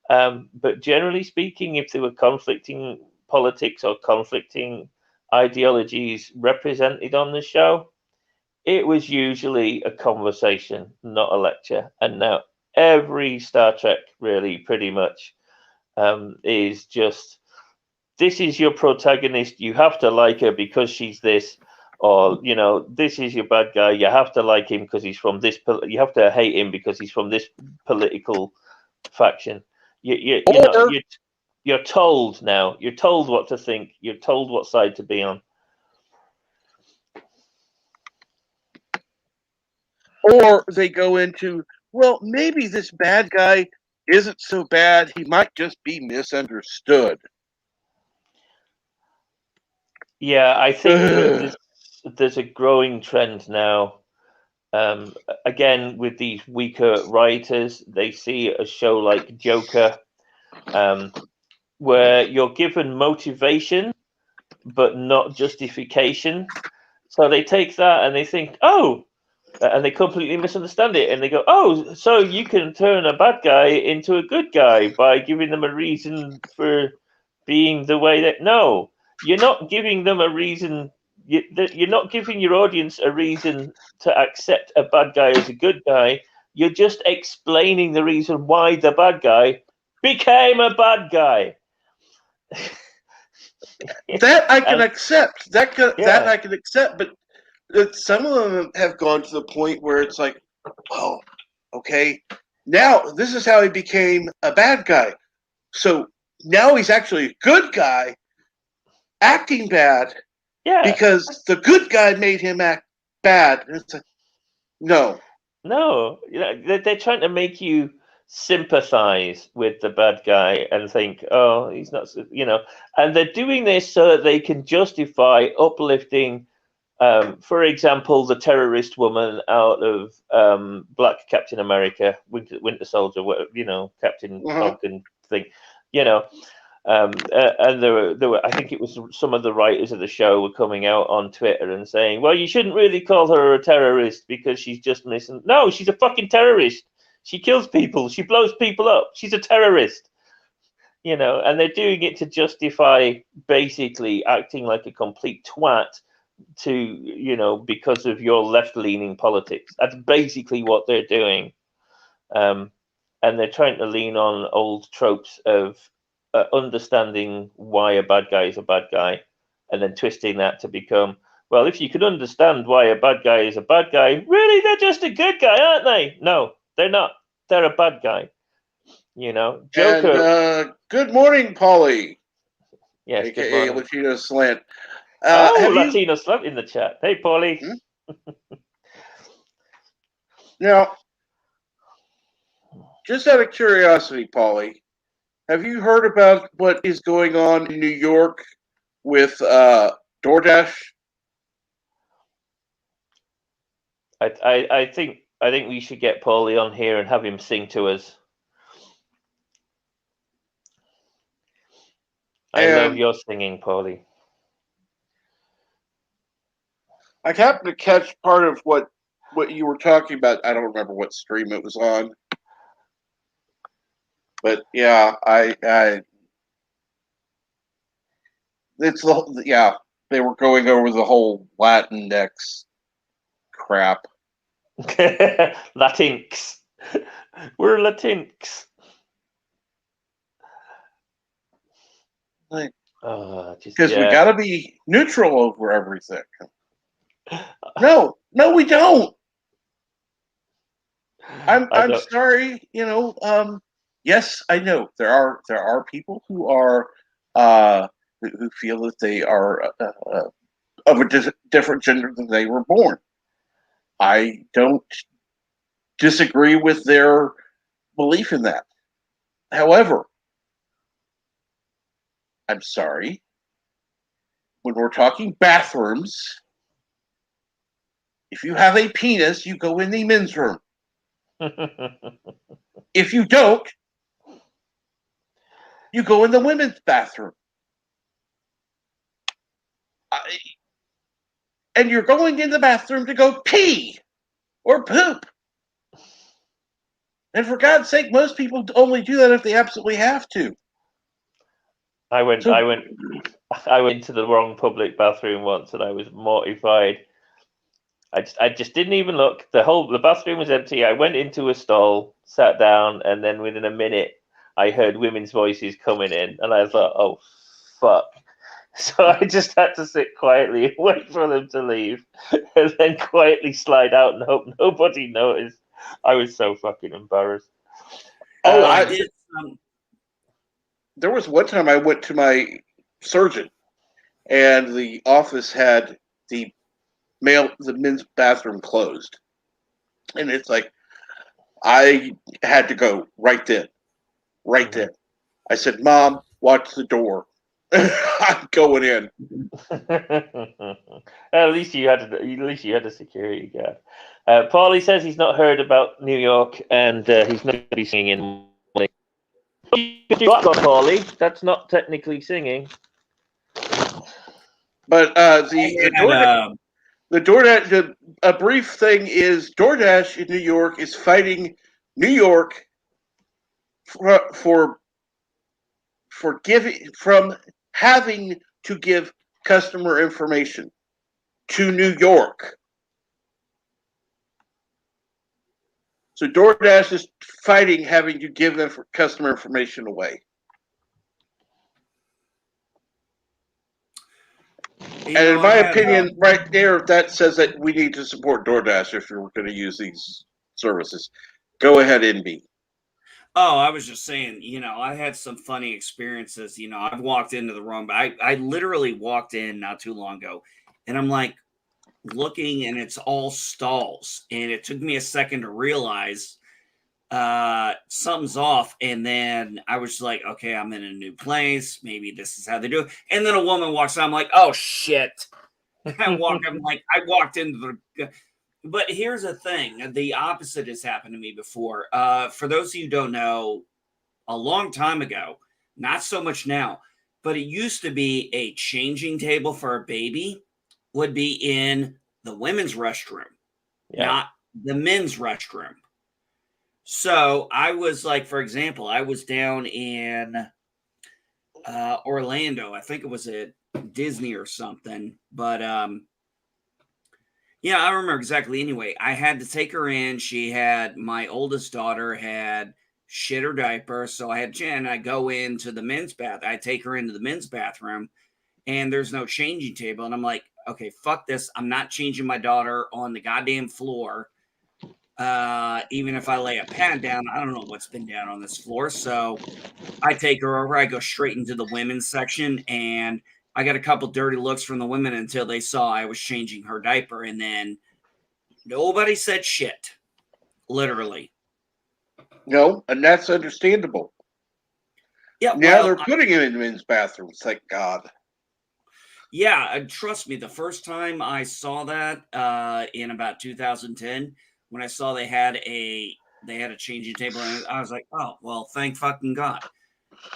But generally speaking, if there were conflicting politics or conflicting ideologies represented on the show, it was usually a conversation, not a lecture. And now every Star Trek, really, pretty much, is just, this is your protagonist. You have to like her because she's this. Or, this is your bad guy. You have to like him because he's from this. You have to hate him because he's from this political faction. You're told now. You're told what to think. You're told what side to be on. Or they go into, well, maybe this bad guy isn't so bad. He might just be misunderstood. Yeah, I think there's a growing trend now. Again, with these weaker writers, they see a show like Joker, where you're given motivation, but not justification. So they take that and they think, oh, and they completely misunderstand it. And they go, oh, so you can turn a bad guy into a good guy by giving them a reason for being the way that... No, you're not giving them a reason. You're not giving your audience a reason to accept a bad guy as a good guy. You're just explaining the reason why the bad guy became a bad guy. That I can accept. That I can accept. But some of them have gone to the point where it's like, oh, okay, now this is how he became a bad guy. So now he's actually a good guy acting bad because the good guy made him act bad. It's like, no. No, they're trying to make you sympathize with the bad guy and think, oh, he's not, and they're doing this so that they can justify uplifting, for example, the terrorist woman out of Black Captain America, Winter Soldier, Captain Falcon thing, and there were, I think it was some of the writers of the show were coming out on Twitter and saying, well, you shouldn't really call her a terrorist because she's just missing. No, she's a fucking terrorist. She kills people. She blows people up. She's a terrorist. And they're doing it to justify basically acting like a complete twat because of your left-leaning politics. That's basically what they're doing. And they're trying to lean on old tropes of understanding why a bad guy is a bad guy, and then twisting that to become, well, if you could understand why a bad guy is a bad guy, really, they're just a good guy, aren't they? No, they're not. They're a bad guy. Joker. And, good morning, Polly. Yes, AKA good morning. Latino Slant. Latino Slant in the chat. Hey, Polly. Now, just out of curiosity, Polly, have you heard about what is going on in New York with DoorDash? I think we should get Paulie on here and have him sing to us. I love your singing, Paulie. I happened to catch part of what you were talking about. I don't remember what stream it was on. But yeah, they were going over the whole Latinx crap. Latinx. We're Latinx. Because we got to be neutral over everything. No, we don't. I'm sorry. Yes, I know there are people who are who feel that they are of a different gender than they were born. I don't disagree with their belief in that. However, I'm sorry. When we're talking bathrooms, if you have a penis, you go in the men's room. If you don't, you go in the women's bathroom. And you're going in the bathroom to go pee or poop. And for God's sake, most people only do that if they absolutely have to. I went into the wrong public bathroom once, and I was mortified. I just didn't even look. The bathroom was empty. I went into a stall, sat down, and then within a minute, I heard women's voices coming in, and I thought, "Oh, fuck!" So I just had to sit quietly and wait for them to leave, and then quietly slide out and hope nobody noticed. I was so fucking embarrassed. There was one time I went to my surgeon, and the office had the men's bathroom closed, and it's like I had to go right then. I said, "Mom, watch the door. I'm going in." At least you had a security guard. Paulie says he's not heard about New York, and he's not going to be singing in. Paulie, that's not technically singing. But a brief thing is DoorDash in New York is fighting New York for having to give customer information to New York. So DoorDash is fighting having to give them customer information away. And in my opinion, right there, that says that we need to support DoorDash if you're going to use these services. Go ahead, NB. Oh, I was just saying, I had some funny experiences. I've walked into the room, but I literally walked in not too long ago, and I'm like looking, and it's all stalls, and it took me a second to realize something's off, and then I was like, okay, I'm in a new place. Maybe this is how they do it. And then a woman walks out. I'm like, oh shit! I'm like, I walked into the. But here's the thing: the opposite has happened to me before. For those of you who don't know, a long time ago, not so much now, but it used to be a changing table for a baby would be in the women's restroom, Yeah. not the men's restroom. So I was like, for example, I was down in Orlando. I think it was at Disney or something. But yeah, I remember exactly. Anyway, I had to take her in. My oldest daughter had shit her diaper. So I had Jen, I go into the men's bath. I take her into the men's bathroom and there's no changing table. And I'm like, okay, fuck this. I'm not changing my daughter on the goddamn floor. Even if I lay a pad down, I don't know what's been down on this floor. So I take her over. I go straight into the women's section, and I got a couple dirty looks from the women until they saw I was changing her diaper, and then nobody said shit. Literally. No, and that's understandable. Yeah. Now they're putting him in men's bathrooms. Thank God. Yeah, trust me. The first time I saw that in about 2010, when I saw they had a changing table, and I was like, oh well, thank fucking God.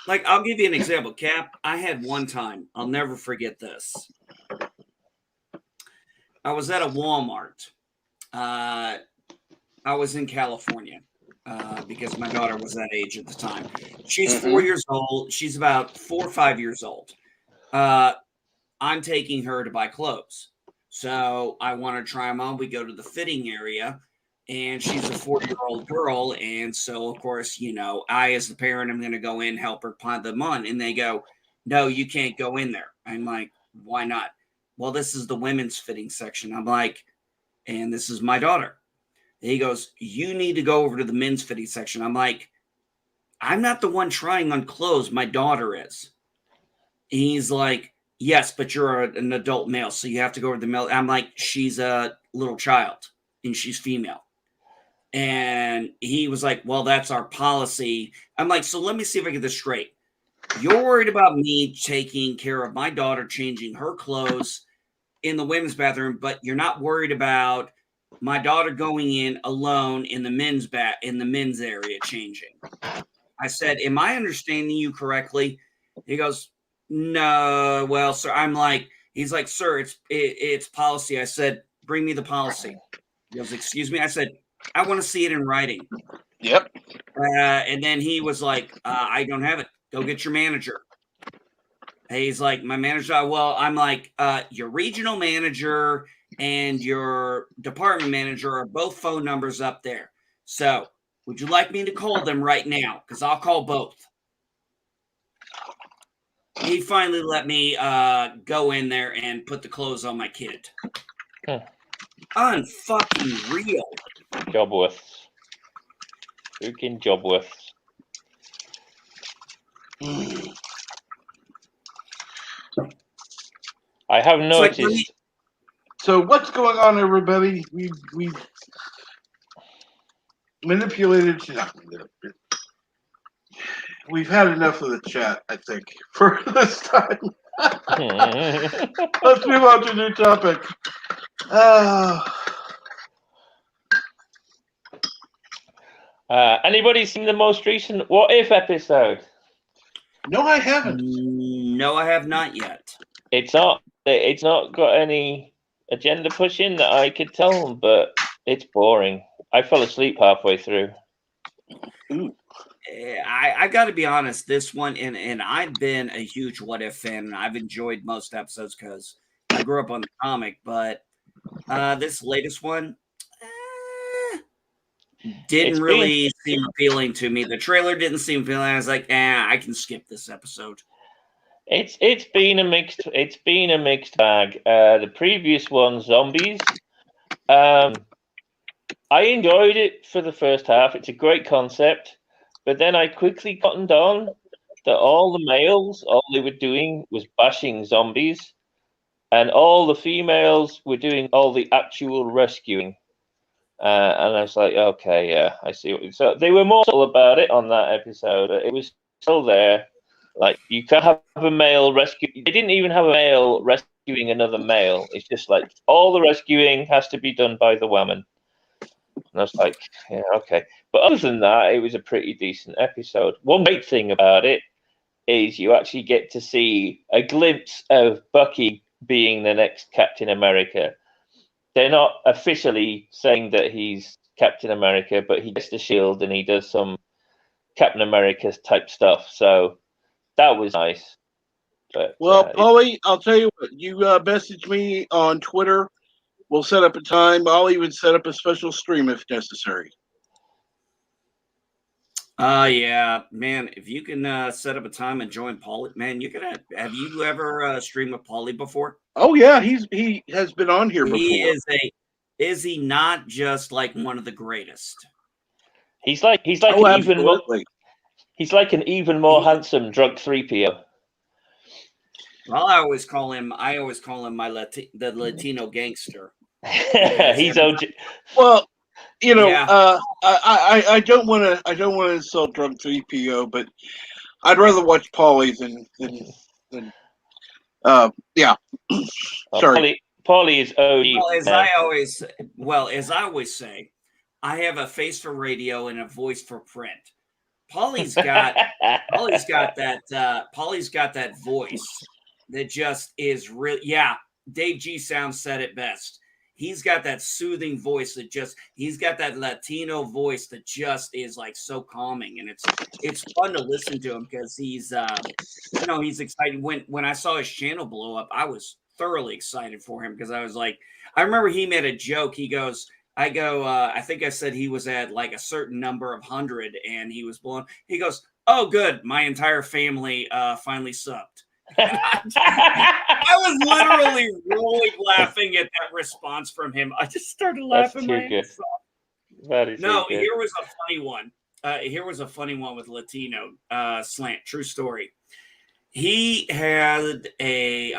Like, I'll give you an example, Cap. I had one time, I'll never forget this. I was at a Walmart. I was in California because my daughter was that age at the time. She's 4 years old. She's about 4 or 5 years old. I'm taking her to buy clothes. So I want to try them on. We go to the fitting area, and she's a 4-year-old girl. And so, of course, I, as the parent, I'm going to go in, help her put them on. And they go, no, you can't go in there. I'm like, why not? Well, this is the women's fitting section. I'm like, and this is my daughter. And he goes, you need to go over to the men's fitting section. I'm like, I'm not the one trying on clothes. My daughter is. And he's like, yes, but you're an adult male, so you have to go over the male. I'm like, she's a little child and she's female. And he was like, well, that's our policy. I'm like, so let me see if I get this straight. You're worried about me taking care of my daughter, changing her clothes in the women's bathroom, but you're not worried about my daughter going in alone in the men's area changing. I said, am I understanding you correctly? He goes, no, well, sir. I'm like, he's like, sir, it's policy. I said, bring me the policy. He goes, excuse me. I said, I want to see it in writing. Yep. And then he was like, I don't have it. Go get your manager. And he's like, my manager. Well, I'm like, your regional manager and your department manager are both phone numbers up there. So would you like me to call them right now? Because I'll call both. He finally let me go in there and put the clothes on my kid. Unfucking real. Jobworths. Freaking Jobworths. I have noticed. So what's going on, everybody? We've manipulated. We've had enough of the chat, I think, for this time. Let's move on to a new topic. Anybody seen the most recent What If episode? No, I haven't. No, I have not yet. It's not got any agenda pushing that I could tell, but it's boring. I fell asleep halfway through. I got to be honest, this one, and I've been a huge What If fan, and I've enjoyed most episodes because I grew up on the comic, but this latest one didn't really seem appealing to me. The trailer didn't seem appealing. I was like, I can skip this episode. It's been a mixed bag. The previous one, Zombies, I enjoyed it for the first half. It's a great concept. But then I quickly cottoned on that all the males, all they were doing was bashing zombies, and all the females were doing all the actual rescuing. And I was like, okay, yeah, I see. So they were more subtle about it on that episode. It was still there. Like, you can't have a male rescue. They didn't even have a male rescuing another male. It's just like all the rescuing has to be done by the woman. And I was like, yeah, okay. But other than that, it was a pretty decent episode. One great thing about it is you actually get to see a glimpse of Bucky being the next Captain America. They're not officially saying that he's Captain America, but he gets the shield and he does some Captain America type stuff. So that was nice. But Well, Paulie, I'll tell you what. You message me on Twitter. We'll set up a time. I'll even set up a special stream if necessary. Yeah, man. If you can set up a time and join Paulie, man, you can. Have you ever streamed with Paulie before? Oh yeah, he has been on here before. He is a. Is he not just like one of the greatest? He's like Oh, an even more. absolutely. He's like an even more handsome drunk 3PO. Well, I always call him my the Latino gangster. He's OG. Well, you know, Yeah. I don't want to insult drunk 3PO, but I'd rather watch Paulie than yeah. Sorry. Paulie is OG. As I always say, I have a face for radio and a voice for print. Paulie's got that voice that just is real. Yeah, Dave G Sound said it best. He's got that soothing voice he's got that Latino voice that just is like so calming, and it's fun to listen to him because he's he's excited. When I saw his channel blow up, I was thoroughly excited for him because I was like, I remember he made a joke. He goes, I think I said he was at like a certain number of 100 and he was blown. He goes, oh, good. My entire family finally subbed. I was literally rolling laughing at that response from him. I just started laughing. That's too good. That is no, good. here was a funny one. Here was a funny one with Latino Slant. True story. He had a,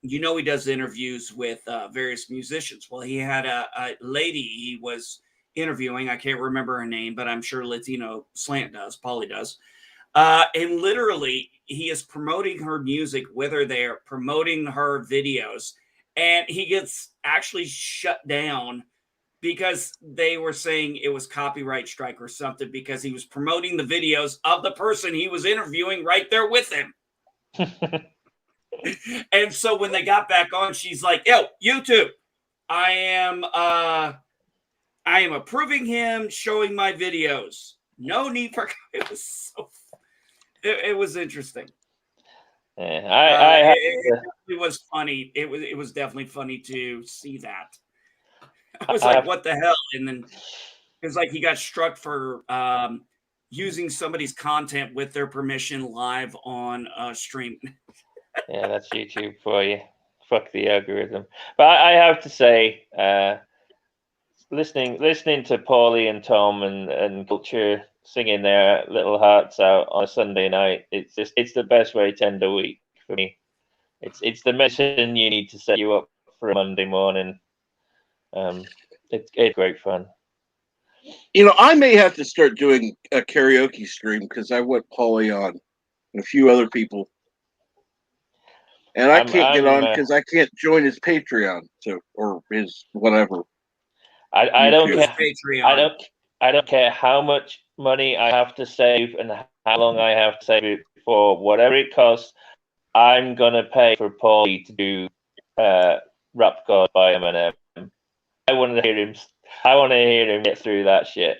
he does interviews with various musicians. Well, he had a lady he was interviewing. I can't remember her name, but I'm sure Latino Slant does. Paulie does. And literally, he is promoting her music with her there, promoting her videos. And he gets actually shut down because they were saying it was copyright strike or something because he was promoting the videos of the person he was interviewing right there with him. And so when they got back on, she's like, yo, YouTube, I am approving him showing my videos. No need for it was interesting. Yeah, it was funny. It was definitely funny to see that. I was like, what the hell? And then it's like he got struck for using somebody's content with their permission live on stream. Yeah, that's YouTube for you. Fuck the algorithm. But I have to say, listening to Paulie and Tom and Culture singing their little hearts out on a Sunday night, it's the best way to end a week for me. It's the medicine you need to set you up for a Monday morning. It's great fun. You know, I may have to start doing a karaoke stream because I want Paulie on and a few other people. And I can't get on because I can't join his Patreon, or his whatever. I don't care. I don't care how much money I have to save and how long I have to save it for. Whatever it costs, I'm gonna pay for Paulie to do "Rap God" by Eminem. I want to hear him. I want to hear him get through that shit.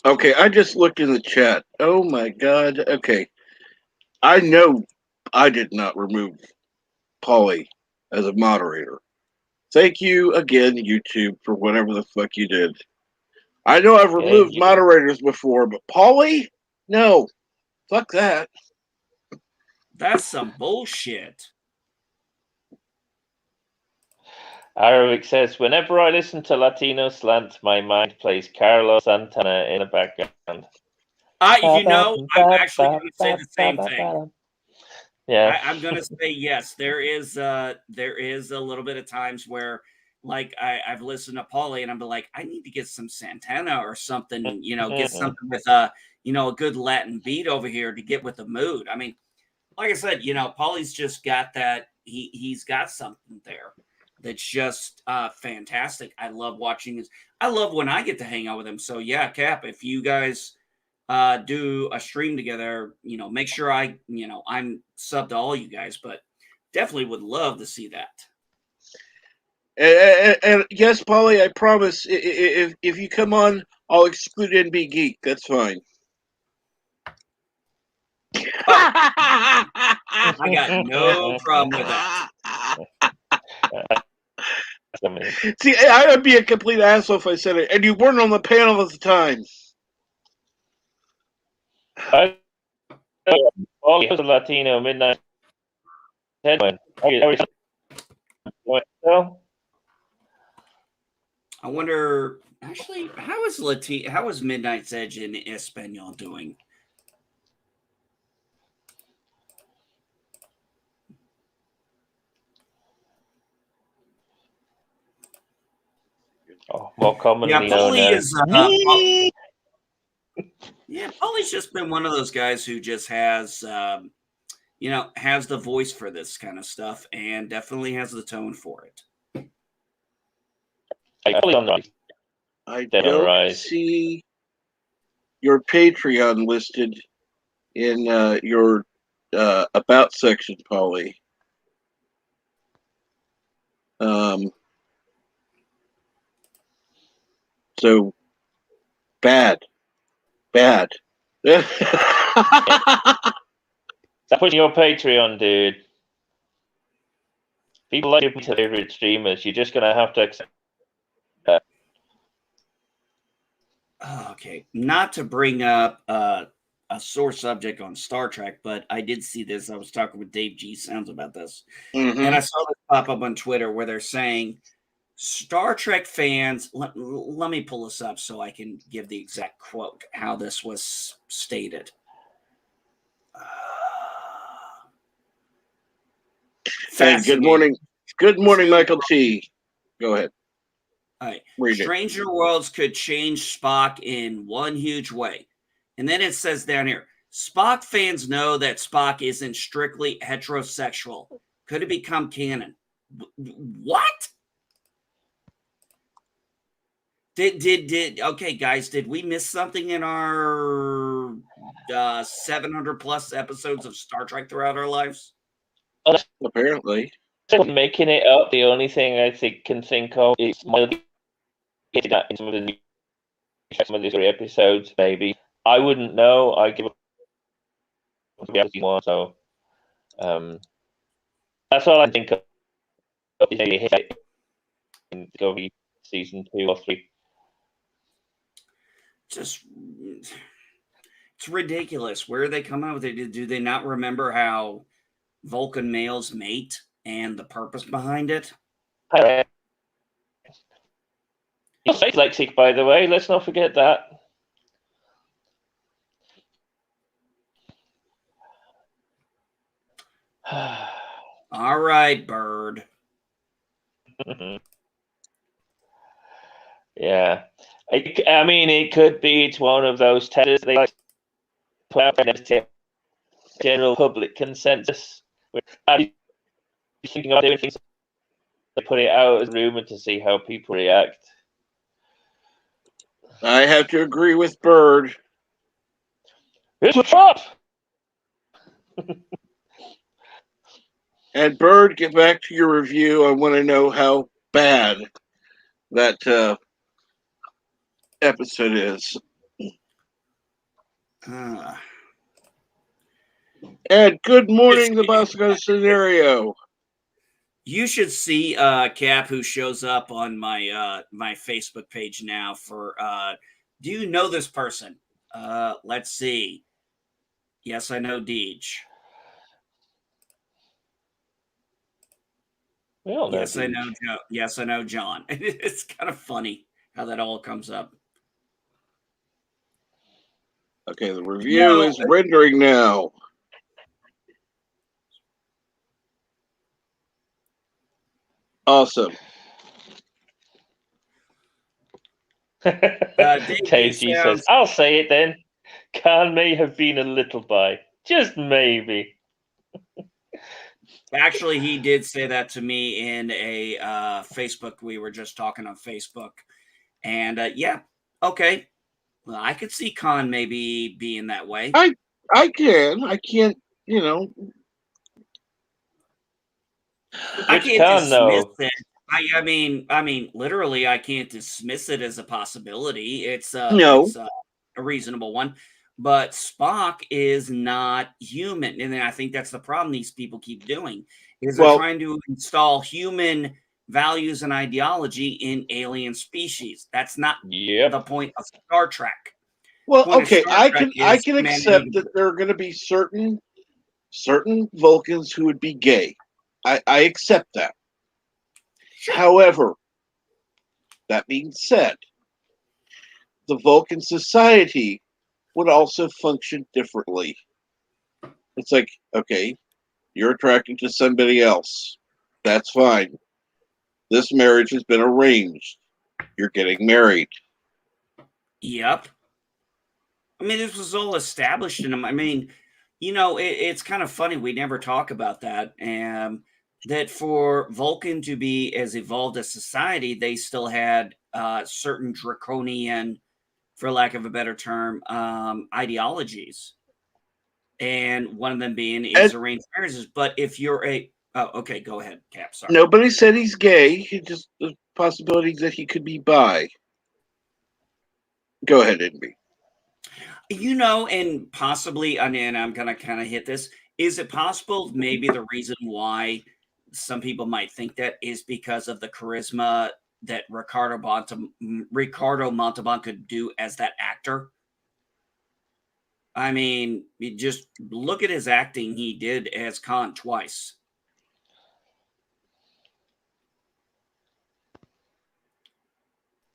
Okay, I just looked in the chat. Oh my god. Okay, I know I did not remove Paulie as a moderator. Thank you again, YouTube, for whatever the fuck you did. I know I've removed moderators before, but Paulie? No. Fuck that. That's some bullshit. Arabic says, whenever I listen to Latino Slant, my mind plays Carlos Santana in the background. I'm actually going to say the same thing. Yeah, I'm going to say yes. There is a little bit of times where, like, I've listened to Paulie and I'm like, I need to get some Santana or something, get something with a good Latin beat over here to get with the mood. I mean, like I said, Paulie's just got that. He's got something there that's just fantastic. I love watching his. I love when I get to hang out with him. So yeah, Cap, if you guys do a stream together, make sure I'm sub to all you guys, but definitely would love to see that. And yes, Polly, I promise. If you come on, I'll exclude NB Geek. That's fine. I got no problem with that. See, I would be a complete asshole if I said it, and you weren't on the panel at the time. All was a Latino midnight headline. I wonder, actually, how is Midnight's Edge in Espanol doing? More commonly known as Paulie's just been one of those guys who just has has the voice for this kind of stuff and definitely has the tone for it. I don't see your Patreon listed in your about section, Paulie. So bad. Stop pushing your Patreon, dude. People like your favorite streamers. You're just gonna have to accept that. Okay, not to bring up a sore subject on Star Trek, but I did see this. I was talking with Dave G. Sounds about this, and I saw this pop up on Twitter where they're saying Star Trek fans. Let me pull this up so I can give the exact quote how this was stated. Hey, good morning, Michael T. Go ahead. All right. Stranger Worlds could change Spock in one huge way. And then it says down here, Spock fans know that Spock isn't strictly heterosexual. Could it become canon? What? Okay, guys, did we miss something in our 700 plus episodes of Star Trek throughout our lives? Apparently. Making it up, the only thing I can think of is that in some of the three episodes, maybe. I wouldn't know. I give reality more, so that's all I think of. In Discovery season 2 or 3. Just it's ridiculous. Where are they coming out with it? Do they not remember how Vulcan males mate and the purpose behind it? Dyslexic, by the way. Let's not forget that. All right, Bird. Yeah. I mean, it could be it's one of those tests they like put out and general public consensus. Are you thinking of doing things to put it out as a rumor to see how people react? I have to agree with Bird. It's a trap! And Bird, get back to your review. I want to know how bad that episode is. And good morning, the Bosco scenario. You should see Cap, who shows up on my my Facebook page now for do you know this person? Let's see. Yes, I know Deej. We all know Yes, I know, Beach. Joe. Yes, I know, John. It's kind of funny how that all comes up. Okay, the review No, is rendering now. Awesome. Davey Tasty says, I'll say it then. Khan may have been a little bi. Just maybe. actually, he did say that to me in a Facebook. We were just talking on Facebook. And yeah, okay. Well, I could see Khan maybe being that way. I can't, you know. I Which can't Khan, dismiss though? it. I mean, literally, I can't dismiss it as a possibility. No. It's a reasonable one. But Spock is not human, and I think that's the problem these people keep doing is they're Well, trying to install human values and ideology in alien species. That's not Yep. the point of Star Trek. well, Point of okay. Star I Trek can is accept humanity. that there are going to be certain Vulcans who would be gay. I accept that. However, that being said, the Vulcan society would also function differently. It's like, okay, you're attracted to somebody else. That's fine. This marriage has been arranged. You're getting married. Yep. I mean, this was all established in them. I mean, it's kind of funny. We never talk about that. That for Vulcan to be as evolved a society, they still had certain draconian, for lack of a better term, ideologies. And one of them being is And arranged marriages. But if you're okay, go ahead, Cap. Sorry. nobody said he's gay. He just the possibility that he could be bi. Go ahead, Envy. And possibly, I mean, I'm gonna kind of hit this. Is it possible maybe the reason why some people might think that is because of the charisma that Ricardo Montalban could do as that actor? I mean, you just look at his acting he did as Khan twice.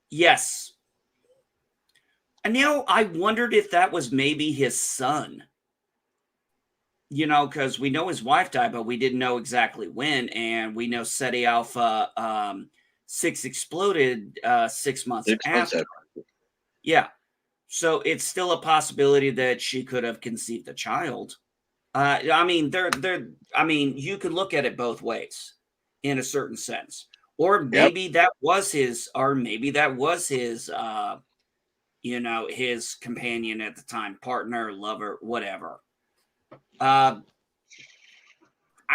Yes. And I wondered if that was maybe his son. Because we know his wife died, but we didn't know exactly when. And we know SETI Alpha 6 exploded 6 months 6 months after. after. Yeah. So it's still a possibility that she could have conceived a child. I mean, you could look at it both ways in a certain sense. Or Yep. maybe that was his, his companion at the time, partner, lover, whatever. I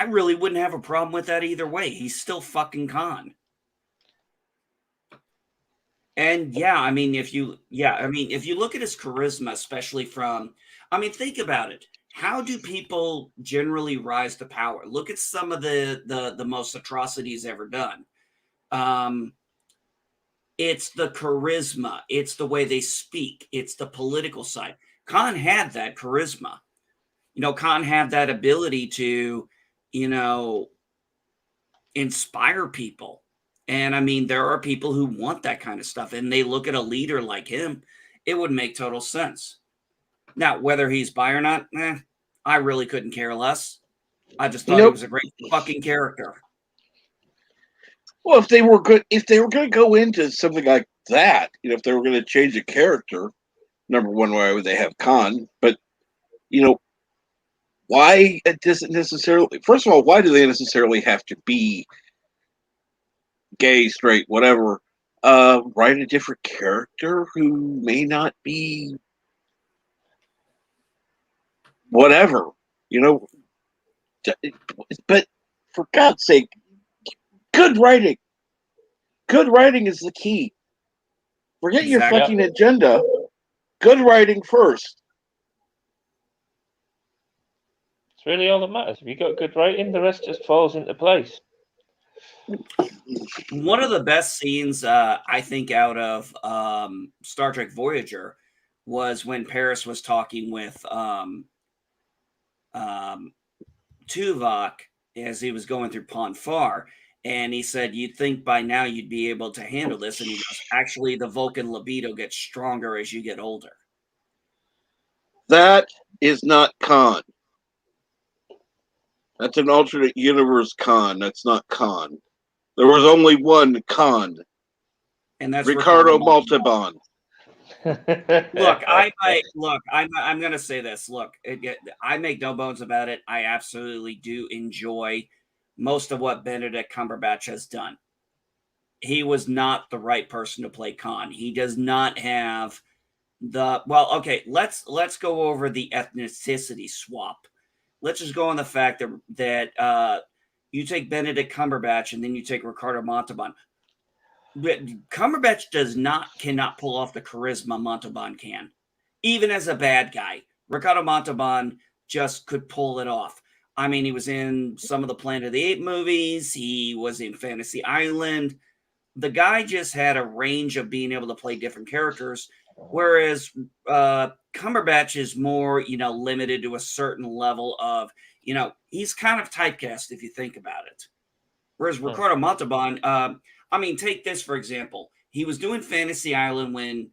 really wouldn't have a problem with that either way. He's still fucking Khan. And if you look at his charisma, especially think about it. How do people generally rise to power? Look at some of the most atrocities ever done. It's the charisma. It's the way they speak. It's the political side. Khan had that charisma. Khan had that ability to, inspire people. And I mean, there are people who want that kind of stuff, and they look at a leader like him. It would make total sense. Now, whether he's bi or not, I really couldn't care less. I just thought he was a great fucking character. Well, if they were going to go into something like that, if they were going to change a character, number one, why would they have Khan? But why it doesn't necessarily. First of all, why do they necessarily have to be gay, straight, whatever? Write a different character who may not be whatever, But for God's sake, good writing. Good writing is the key. Forget your Exactly. fucking agenda. Good writing first. It's really all that matters. If you got good writing, the rest just falls into place. One of the best scenes, I think, out of Star Trek Voyager was when Paris was talking with Tuvok as he was going through Pon Far. And he said, "You'd think by now you'd be able to handle this." And he goes, "Actually, the Vulcan libido gets stronger as you get older." That is not Khan. That's an alternate universe Khan. That's not Khan. There was only one Khan. And that's Ricardo Montalban. Montalban. I'm going to say this. Look, I make no bones about it. I absolutely do enjoy most of what Benedict Cumberbatch has done. He was not the right person to play Khan. He does not have okay, let's go over the ethnicity swap. Let's just go on the fact that you take Benedict Cumberbatch and then you take Ricardo Montalban. But Cumberbatch cannot pull off the charisma Montalban can, even as a bad guy. Ricardo Montalban just could pull it off. I mean, he was in some of the Planet of the Apes movies. He was in Fantasy Island. The guy just had a range of being able to play different characters, whereas Cumberbatch is more, limited to a certain level of, he's kind of typecast if you think about it. Whereas Ricardo Montalban, take this for example. He was doing Fantasy Island when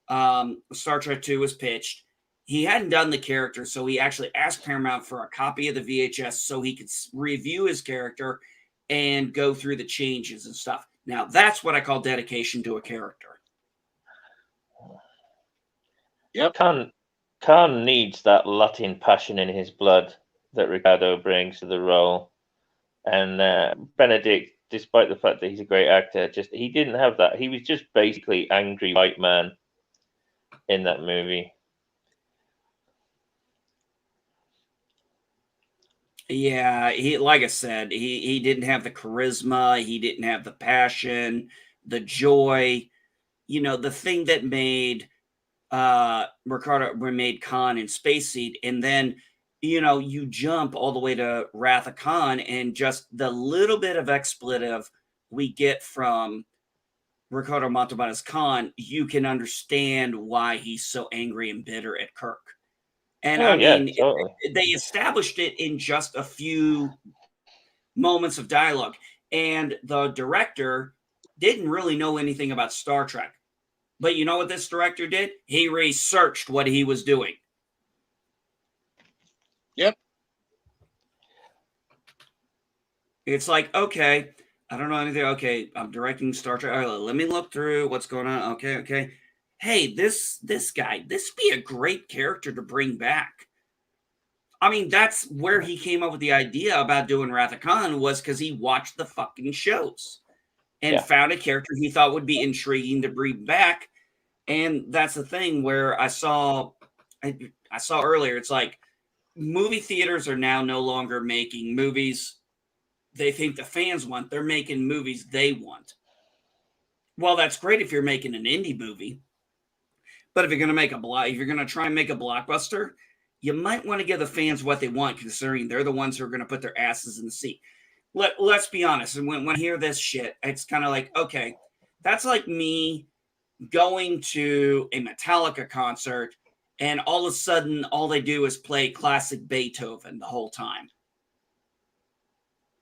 Star Trek II was pitched. He hadn't done the character, so he actually asked Paramount for a copy of the VHS so he could review his character and go through the changes and stuff. Now, that's what I call dedication to a character. Yep. Khan needs that Latin passion in his blood that Ricardo brings to the role. And Benedict, despite the fact that he's a great actor, he didn't have that. He was just basically angry white man in that movie. Yeah, like I said, he didn't have the charisma, he didn't have the passion, the joy. The thing that made made Khan in Space Seed, and then you jump all the way to Wrath of Khan, and just the little bit of expletive we get from Ricardo Montalban as Khan, you can understand why he's so angry and bitter at Kirk. And totally. they established it in just a few moments of dialogue. And the director didn't really know anything about Star Trek. But you know what this director did? He researched what he was doing. Yep. It's like, okay, I don't know anything. Okay, I'm directing Star Trek. All right, let me look through what's going on. Okay. Hey, this guy, this would be a great character to bring back. I mean, that's where he came up with the idea about doing Wrath of Khan, was because he watched the fucking shows and found a character he thought would be intriguing to bring back. And that's the thing where I saw earlier, it's like movie theaters are now no longer making movies they think the fans want. They're making movies they want. Well, that's great if you're making an indie movie. But if you're going to try and make a blockbuster, you might want to give the fans what they want, considering they're the ones who are going to put their asses in the seat. Let's be honest. And when I hear this shit, it's kind of like, okay, that's like me going to a Metallica concert and all of a sudden all they do is play classic Beethoven the whole time.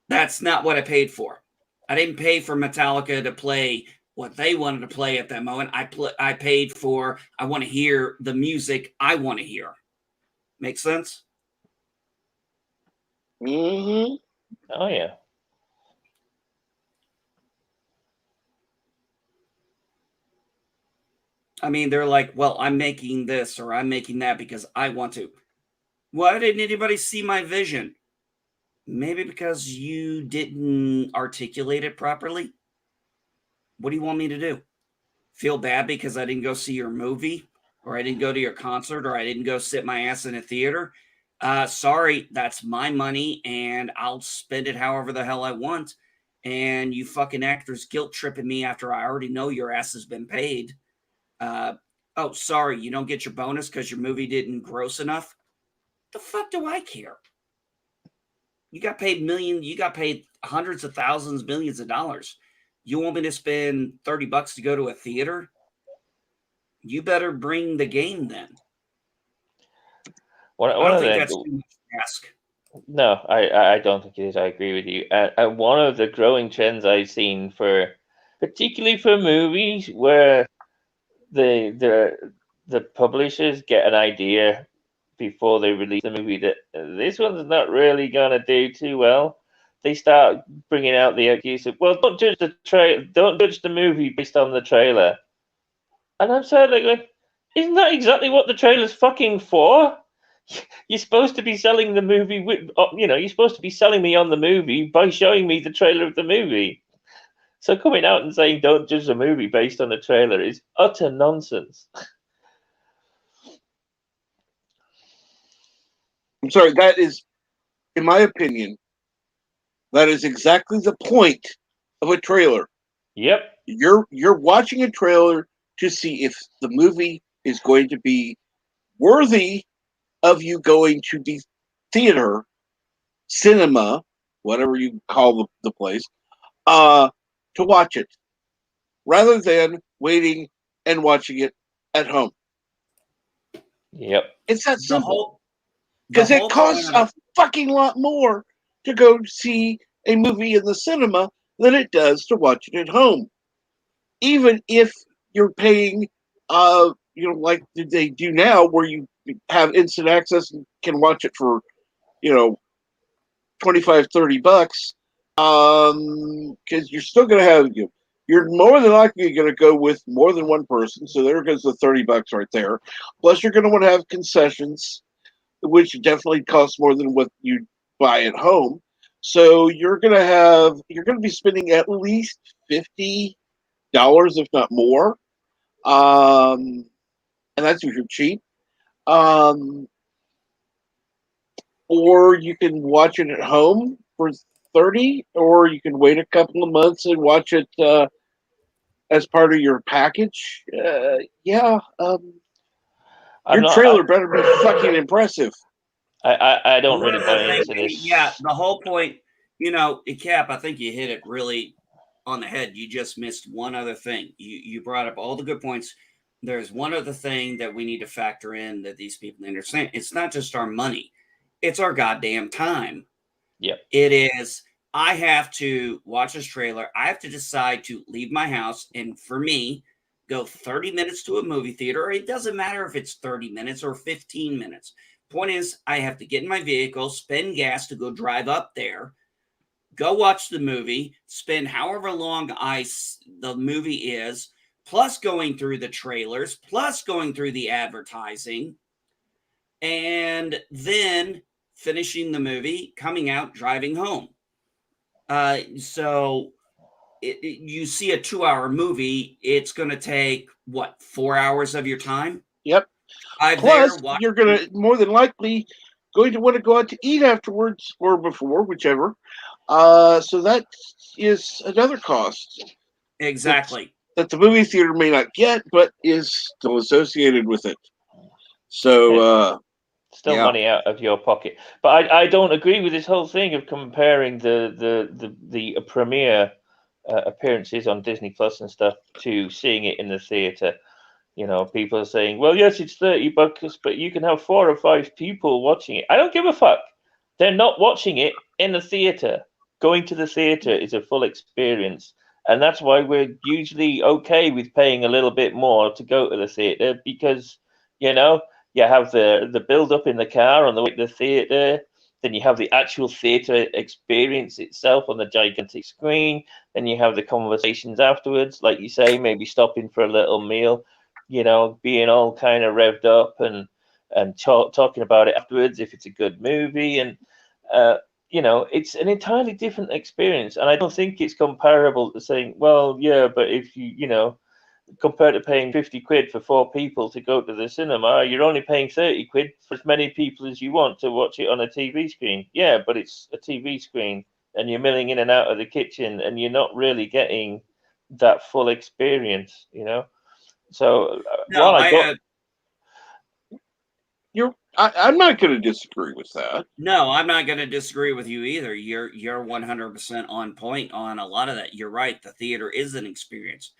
That's not what I paid for. I didn't pay for Metallica to play what they wanted to play at that moment. I paid for, I want to hear the music I want to hear. Make sense? Mm-hmm. Oh, yeah. I mean, they're like, well, I'm making this or I'm making that because I want to. Why didn't anybody see my vision? Maybe because you didn't articulate it properly. What do you want me to do? Feel bad because I didn't go see your movie, or I didn't go to your concert, or I didn't go sit my ass in a theater? Sorry, that's my money and I'll spend it however the hell I want. And you fucking actors guilt tripping me after I already know your ass has been paid. Oh, sorry, you don't get your bonus because your movie didn't gross enough? The fuck do I care? You got paid hundreds of thousands, millions of dollars. You want me to spend $30 to go to a theater? You better bring the game then. I don't think that's too much to ask. No, I don't think it is. I agree with you. And one of the growing trends I've seen particularly for movies, where the publishers get an idea before they release the movie that this one's not really gonna do too well. They start bringing out the excuse of, well, don't judge the movie based on the trailer. And I'm sort of like, isn't that exactly what the trailer's fucking for? You're supposed to be selling the movie with, you're supposed to be selling me on the movie by showing me the trailer of the movie. So coming out and saying don't judge a movie based on a trailer is utter nonsense. I'm sorry, that is, in my opinion, that is exactly the point of a trailer. Yep. You're watching a trailer to see if the movie is going to be worthy of you going to the theater, cinema, whatever you call the place, to watch it, rather than waiting and watching it at home. Yep. It's that The simple. whole the Because it whole costs point of a fucking lot more to go see a movie in the cinema than it does to watch it at home. Even if you're paying, like they do now, where you have instant access and can watch it for, 25, $30, because you're still going to have, you're more than likely going to go with more than one person. So there goes the $30 right there. Plus, you're going to want to have concessions, which definitely costs more than what you buy at home. So you're going to be spending at least $50, if not more, and that's if you're cheap. Um, or you can watch it at home for 30, or you can wait a couple of months and watch it as part of your package. Yeah, I'm your not. trailer better be fucking impressive. I don't one really of buy the things, into yeah, this. the whole point, Cap, I think you hit it really on the head. You just missed one other thing. You brought up all the good points. There's one other thing that we need to factor in that these people understand. It's not just our money, it's our goddamn time. Yep. It is, I have to watch this trailer. I have to decide to leave my house. And for me, go 30 minutes to a movie theater. It doesn't matter if it's 30 minutes or 15 minutes. Point is, I have to get in my vehicle, spend gas to go drive up there, go watch the movie, spend however long the movie is, plus going through the trailers, plus going through the advertising, and then finishing the movie, coming out, driving home. So you see a 2-hour movie, it's going to take what, 4 hours of your time? Yep. I'm Plus, there. you're going to more than likely going to want to go out to eat afterwards or before, whichever. So that is another cost Exactly. that the movie theater may not get, but is still associated with it. So, Still yeah. money out of your pocket. But I don't agree with this whole thing of comparing the premiere appearances on Disney Plus and stuff to seeing it in the theater. People are saying, well, yes, it's $30, but you can have 4 or 5 people watching it. I don't give a fuck. They're not watching it in the theater. Going to the theater is a full experience. And that's why we're usually okay with paying a little bit more to go to the theater, because, you have the build up in the car on the way to the theater. Then you have the actual theater experience itself on the gigantic screen. Then you have the conversations afterwards, like you say, maybe stopping for a little meal, being all kind of revved up and talking about it afterwards if it's a good movie. And it's an entirely different experience. And I don't think it's comparable to saying, well, yeah, but if compared to paying 50 quid for 4 people to go to the cinema, you're only paying 30 quid for as many people as you want to watch it on a TV screen. Yeah, but it's a TV screen and you're milling in and out of the kitchen and you're not really getting that full experience. So No, while I don't, I'm not going to disagree with that. no, I'm not going to disagree with you either. You're 100% on point on a lot of that. You're right. The theater is an experience,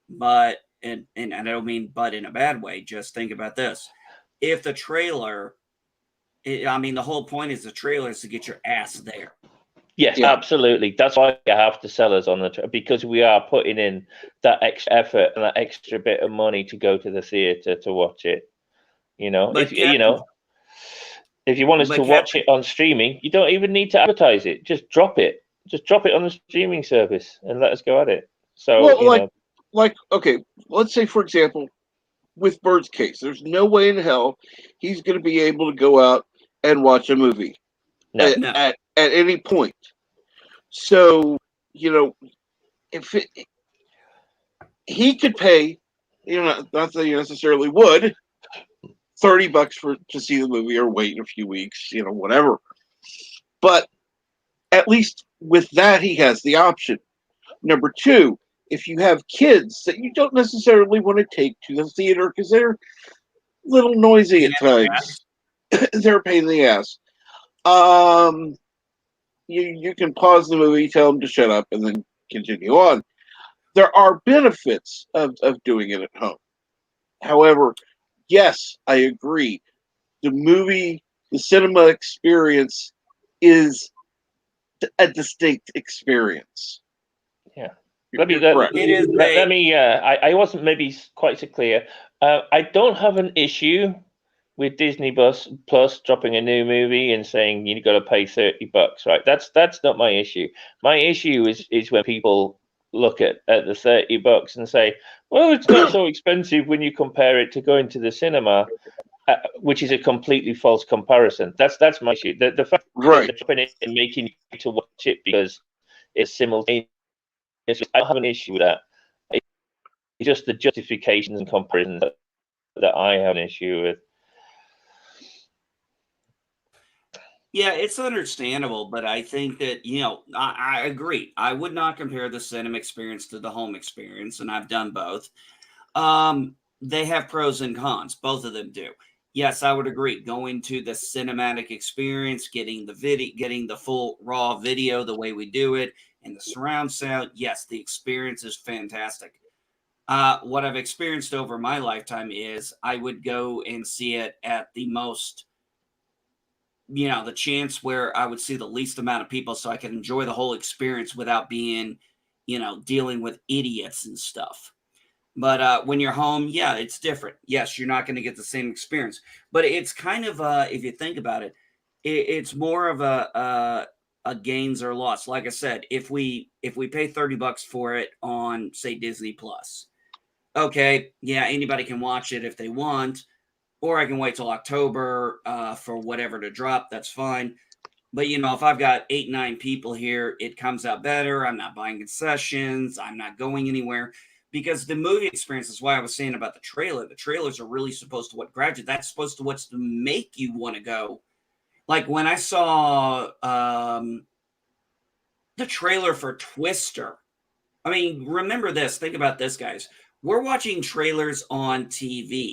but and I don't mean but in a bad way. Just think about this: if the trailer I mean, the whole point is the trailer is to get your ass there. Yes, Yeah. absolutely. That's why you have to sell us on because we are putting in that extra effort and that extra bit of money to go to the theater to watch it. But If you want us But to watch it on streaming, you don't even need to advertise it. Just drop it. Just drop it on the streaming service and let us go at it. So Well, okay, let's say for example, with Bird's case, there's no way in hell he's going to be able to go out and watch a movie no. No. at any point. So, if he could pay, not that he necessarily would, $30 to see the movie or wait a few weeks, whatever. But at least with that, he has the option. Number two, if you have kids that you don't necessarily want to take to the theater because they're a little noisy at times, they're a pain in the ass. You can pause the movie, tell them to shut up, and then continue on. There are benefits of doing it at home. However, yes, I agree. The cinema experience is a distinct experience. Yeah. I wasn't maybe quite so clear. I don't have an issue with Disney Plus dropping a new movie and saying you got to pay $30, right? That's not my issue. My issue is when people look at the $30 and say, well, it's not so expensive when you compare it to going to the cinema, which is a completely false comparison. That's my issue. The fact that they're dropping it and making you to watch it because it's simultaneous, I don't have an issue with that. It's just the justifications and comparisons that I have an issue with. Yeah, it's understandable, but I think that, I agree. I would not compare the cinema experience to the home experience, and I've done both. They have pros and cons. Both of them do. Yes, I would agree. Going to the cinematic experience, getting the full raw video the way we do it, and the surround sound, yes, the experience is fantastic. What I've experienced over my lifetime is I would go and see it at the most, the chance where I would see the least amount of people so I could enjoy the whole experience without being, dealing with idiots and stuff. But when you're home, yeah, it's different. Yes, you're not going to get the same experience, but it's kind of, if you think about it, it's more of a gains or loss. Like I said, if we pay $30 for it on, say, Disney Plus, okay, yeah, anybody can watch it if they want, or I can wait till October for whatever to drop. That's fine. But if I've got 8, 9 people here, it comes out better. I'm not buying concessions. I'm not going anywhere because the movie experience is why I was saying about the trailer. The trailers are really supposed to what grab you. That's supposed to what's to make you want to go. Like when I saw the trailer for Twister. I mean, remember this. Think about this, guys. We're watching trailers on TV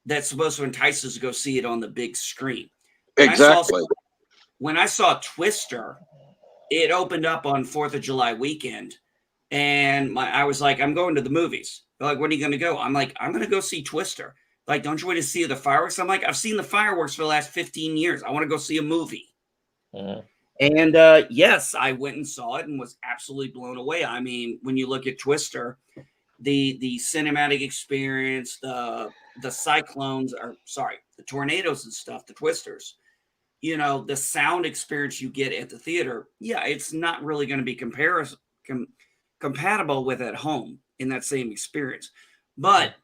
that's supposed to entice us to go see it on the big screen. Exactly. When I saw Twister, it opened up on 4th of July weekend. And I was like, I'm going to the movies. They're like, when are you going to go? I'm like, I'm going to go see Twister. Like, don't you want to see the fireworks? I'm like, I've seen the fireworks for the last 15 years. I want to go see a movie. And yes, I went and saw it and was absolutely blown away. I mean, when you look at Twister, the cinematic experience, the cyclones, the tornadoes and stuff, the twisters, the sound experience you get at the theater, yeah, it's not really going to be compatible with at home in that same experience. But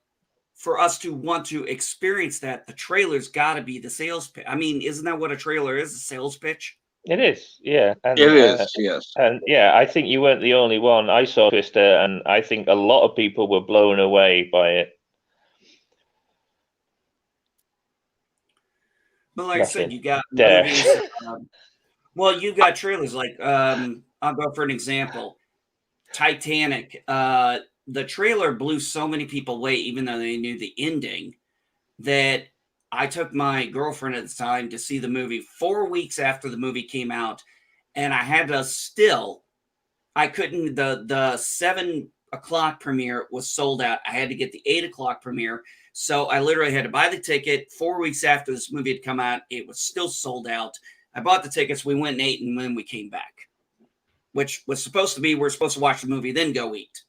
for us to want to experience that, the trailer's got to be the sales pitch. I mean, isn't that what a trailer is? A sales pitch? It is, yeah. And, it is, yes. And yeah, I think you weren't the only one. I saw Twister, and I think a lot of people were blown away by it. But like I said, you got movies. Well, you got trailers like I'll go for an example. Titanic. The trailer blew so many people away, even though they knew the ending, that I took my girlfriend at the time to see the movie 4 weeks after the movie came out, and I had to I couldn't, the 7 o'clock premiere was sold out. I had to get the 8 o'clock premiere. So I literally had to buy the ticket 4 weeks after this movie had come out. It was still sold out. I bought the tickets. We went and ate, and then we came back, which was supposed to be we're supposed to watch the movie, then go eat.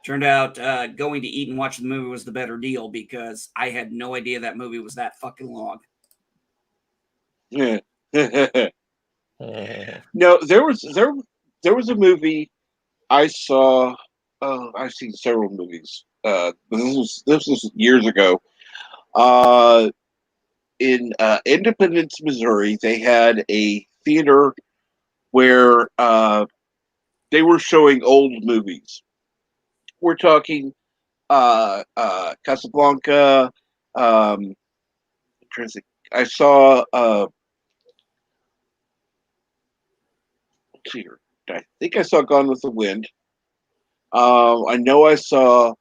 Turned out going to eat and watch the movie was the better deal because I had no idea that movie was that fucking long. Yeah. No, there was a movie I saw. I've seen several movies. This was years ago. In Independence, Missouri, they had a theater where they were showing old movies. We're talking Casablanca. I saw. Let's see here. I think I saw Gone with the Wind. I know I saw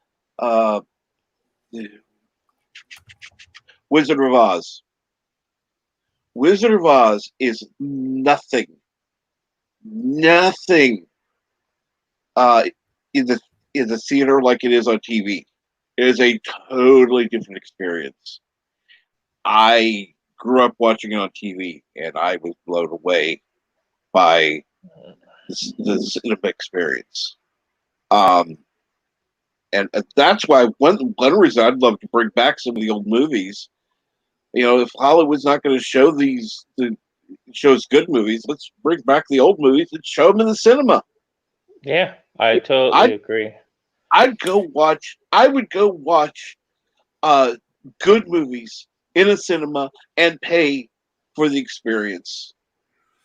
Wizard of Oz. Wizard of Oz is nothing uh, in the theater like it is on TV. It is a totally different experience. I grew up watching it on TV, and I was blown away by the cinema experience. And that's why one reason I'd love to bring back some of the old movies. You know, if Hollywood's not going to show shows good movies, let's bring back the old movies and show them in the cinema. Yeah, I totally agree. I would go watch good movies in a cinema and pay for the experience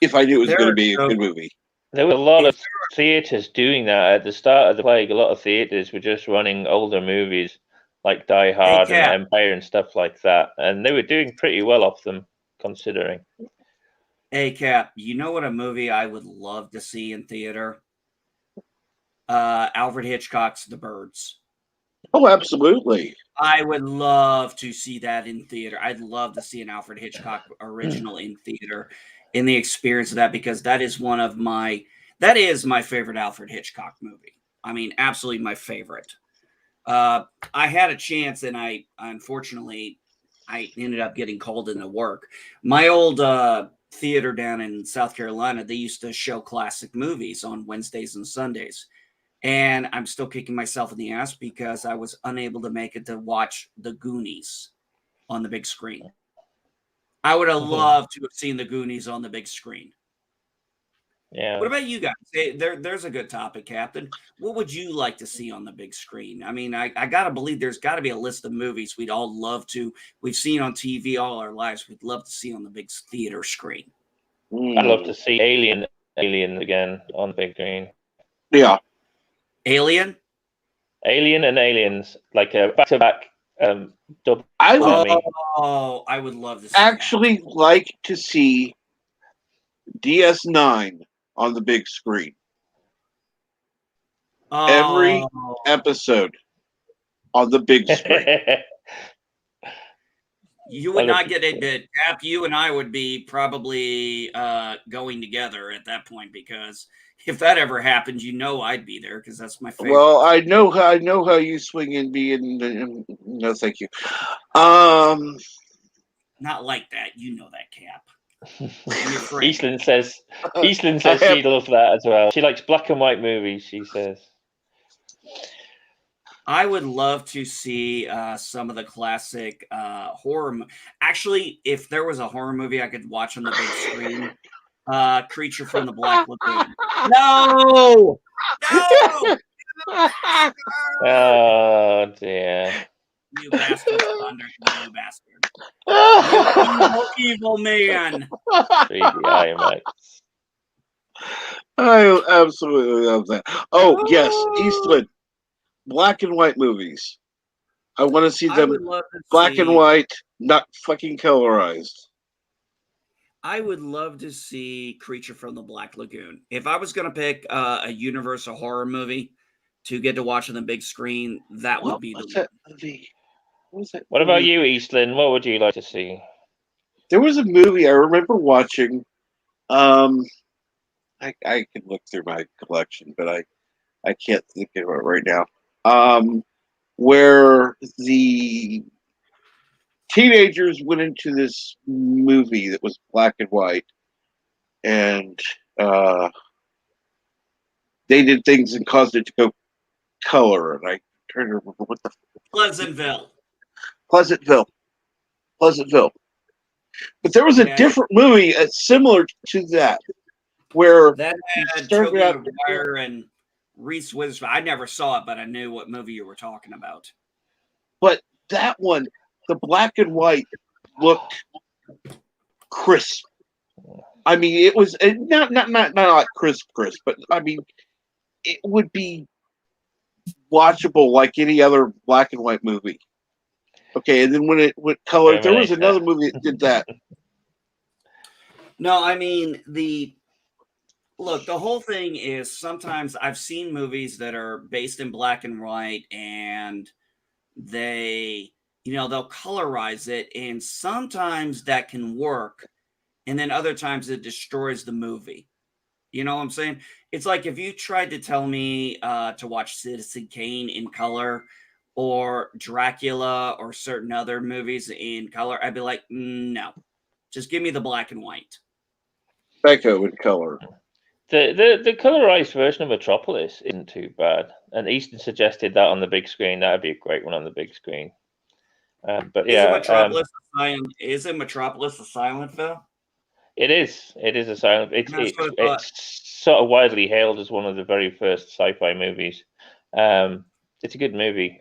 if I knew it was going to be a good movie. There were a lot of theaters doing that at the start of the plague. A lot of theaters were just running older movies like Die Hard and Empire and stuff like that, and they were doing pretty well off them, considering. Hey, Cap, you know what a movie I would love to see in theater? Alfred Hitchcock's The Birds. Oh, absolutely. I would love to see that in theater. I'd love to see an Alfred Hitchcock original in theater, in the experience of that, because that is my favorite Alfred Hitchcock movie. I mean, absolutely my favorite. I had a chance, and unfortunately I ended up getting called into work. My old theater down in South Carolina, they used to show classic movies on Wednesdays and Sundays. And I'm still kicking myself in the ass because I was unable to make it to watch The Goonies on the big screen. I would have loved to have seen The Goonies on the big screen. Yeah. What about you guys? Hey, there's a good topic, Captain. What would you like to see on the big screen? I mean, I got to believe there's got to be a list of movies we'd all love to. We've seen on TV all our lives. We'd love to see on the big theater screen. I'd love to see Alien again on the big screen. Yeah. Alien and Aliens, like a back-to-back double. I would love to see actually like to see DS9 on the big screen. Every episode on the big screen. You would not get a bit. Cap, you and I would be probably going together at that point, because if that ever happened, I'd be there, because that's my favorite. Well, I know how you swing and be in. No, thank you. Not like that. You know that, Cap. Eastland says she loves that as well. She likes black and white movies, she says. I would love to see some of the classic horror. Actually, if there was a horror movie I could watch on the big screen, Creature from the Black Lagoon. No! Oh, dear. You bastard, Thunder, you bastard. You evil man. 3D IMAX. I absolutely love that. Oh, yes, Eastwood. Black and white movies. I want to see them black and white, not fucking colorized. I would love to see Creature from the Black Lagoon. If I was going to pick a Universal horror movie to get to watch on the big screen, that would be the movie. What about you, Eastland? What would you like to see? There was a movie I remember watching. I can look through my collection, but I can't think of it right now. Where the teenagers went into this movie that was black and white, and they did things and caused it to go color. And I trying to remember what the Pleasantville. Pleasantville. But there was a Yeah. different movie similar to that, where That he had started Tobey out. Maguire and Reese Witherspoon. I never saw it, but I knew what movie you were talking about. But that one, the black and white looked crisp. I mean, it was not like crisp, but I mean, it would be watchable like any other black and white movie. Okay, and then when it went color, there was another movie that did that. No, I mean the whole thing is sometimes I've seen movies that are based in black and white and they they'll colorize it, and sometimes that can work, and then other times it destroys the movie. You know what I'm saying? It's like if you tried to tell me to watch Citizen Kane in color or Dracula or certain other movies in color, I'd be like, no, just give me the black and white. Psycho in color. The colorized version of Metropolis isn't too bad, and Easton suggested that on the big screen. That'd be a great one on the big screen. But yeah, is it Metropolis a silent film? It is. It is a silent. It's sort of widely hailed as one of the very first sci-fi movies. It's a good movie.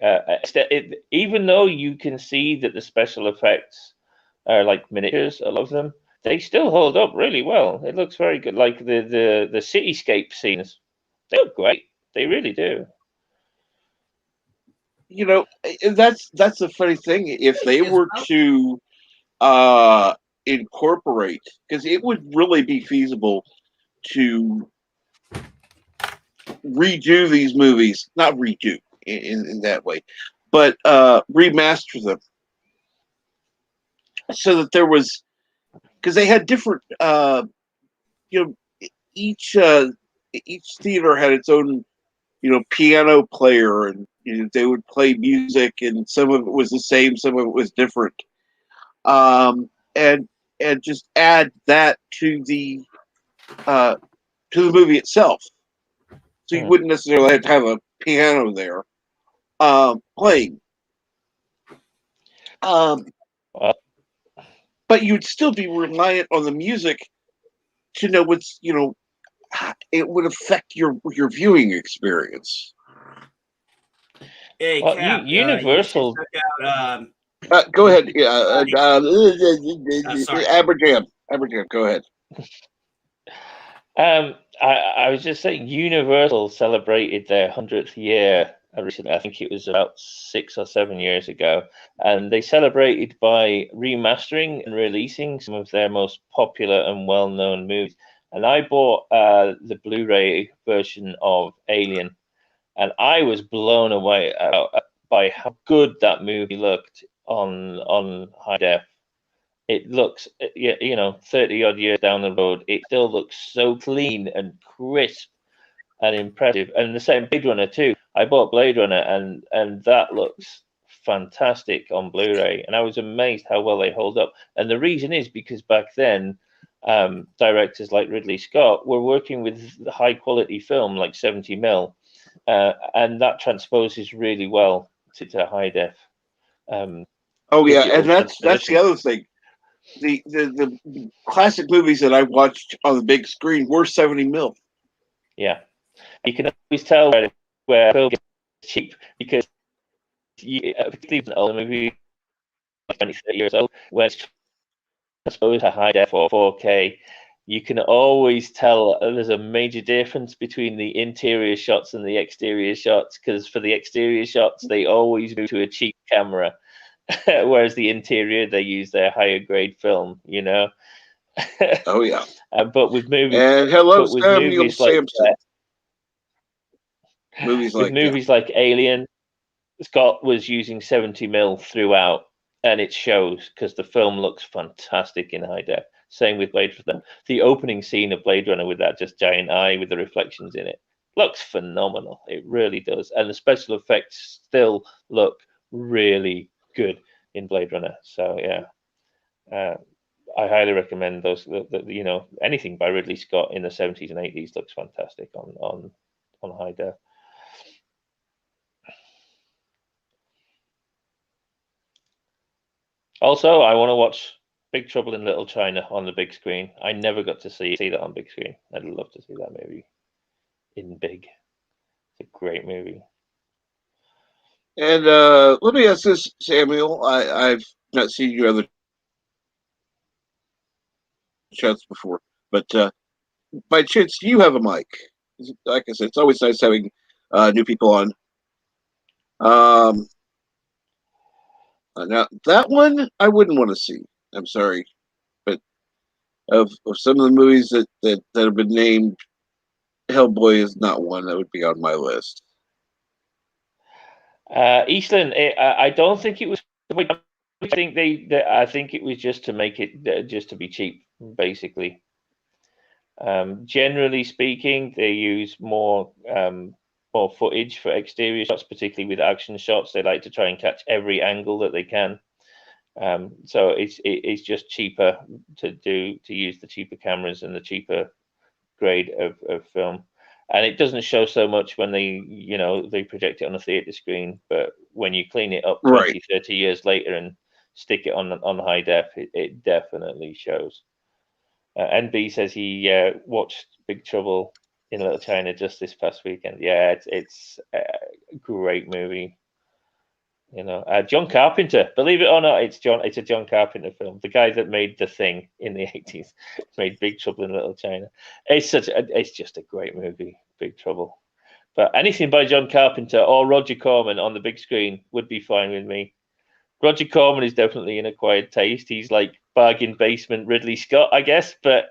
Even though you can see that the special effects are like miniatures, a lot of them, they still hold up really well. It looks very good. Like the cityscape scenes, they look great. They really do. You know, that's the funny thing. If they were to incorporate, because it would really be feasible to redo these movies, not redo in that way, but remaster them so that there was, because they had different you know each theater had its own piano player, and they would play music, and some of it was the same, some of it was different, and just add that to the movie itself, so you wouldn't necessarily have to have a piano there playing, but you'd still be reliant on the music to know what's it would affect your viewing experience. Hey, well, Cap, Universal. check out, Go ahead. sorry. Aberjam, go ahead. I was just saying, Universal celebrated their 100th year recently. I think it was about 6 or 7 years ago, and they celebrated by remastering and releasing some of their most popular and well-known movies. And I bought the Blu-ray version of Alien, and I was blown away by how good that movie looked on high def. It looks, 30 odd years down the road, it still looks so clean and crisp and impressive. And the same Blade Runner too. I bought Blade Runner, and that looks fantastic on Blu-ray. And I was amazed how well they hold up. And the reason is because back then, directors like Ridley Scott were working with high quality film like 70 mil, and that transposes really well to high def. Oh yeah, and that's the other thing. The classic movies that I watched on the big screen were 70 mil. Yeah, you can always tell where film gets cheap, because particularly an older movie, 20, 30 years old, when it's exposed to high def or 4K, you can always tell there's a major difference between the interior shots and the exterior shots, because for the exterior shots, they always move to a cheap camera, whereas the interior, they use their higher grade film, Oh yeah. But with movies, and hello, Samuel Sampson. Movies like Alien, Scott was using 70 mil throughout, and it shows because the film looks fantastic in high def. Same with Blade Runner. The opening scene of Blade Runner with that just giant eye with the reflections in it, looks phenomenal. It really does, and the special effects still look really good in Blade Runner. So yeah, I highly recommend those. Anything by Ridley Scott in the 70s and 80s looks fantastic on high def. Also, I want to watch Big Trouble in Little China on the big screen. I never got to see that on big screen. I'd love to see that movie in big. It's a great movie. And let me ask this, Samuel. I've not seen you other chats before, but by chance, do you have a mic? Like I said, it's always nice having new people on. Now that one I wouldn't want to see. I'm sorry, but of some of the movies that have been named, Hellboy is not one that would be on my list. Eastland, I don't think it was. I think I think it was just to make it just to be cheap, basically. Generally speaking, they use more footage for exterior shots, particularly with action shots. They like to try and catch every angle that they can. So it's just cheaper to use the cheaper cameras and the cheaper grade of film. And it doesn't show so much when they project it on a theater screen, but when you clean it up 20, 30 years later and stick it on high def, it definitely shows. NB says he watched Big Trouble in Little China just this past weekend. Yeah, it's a great movie. John Carpenter. Believe it or not, it's a John Carpenter film. The guy that made The Thing in the 80s made Big Trouble in Little China. It's just a great movie, Big Trouble. But anything by John Carpenter or Roger Corman on the big screen would be fine with me. Roger Corman is definitely an acquired taste. He's like bargain basement Ridley Scott, I guess. But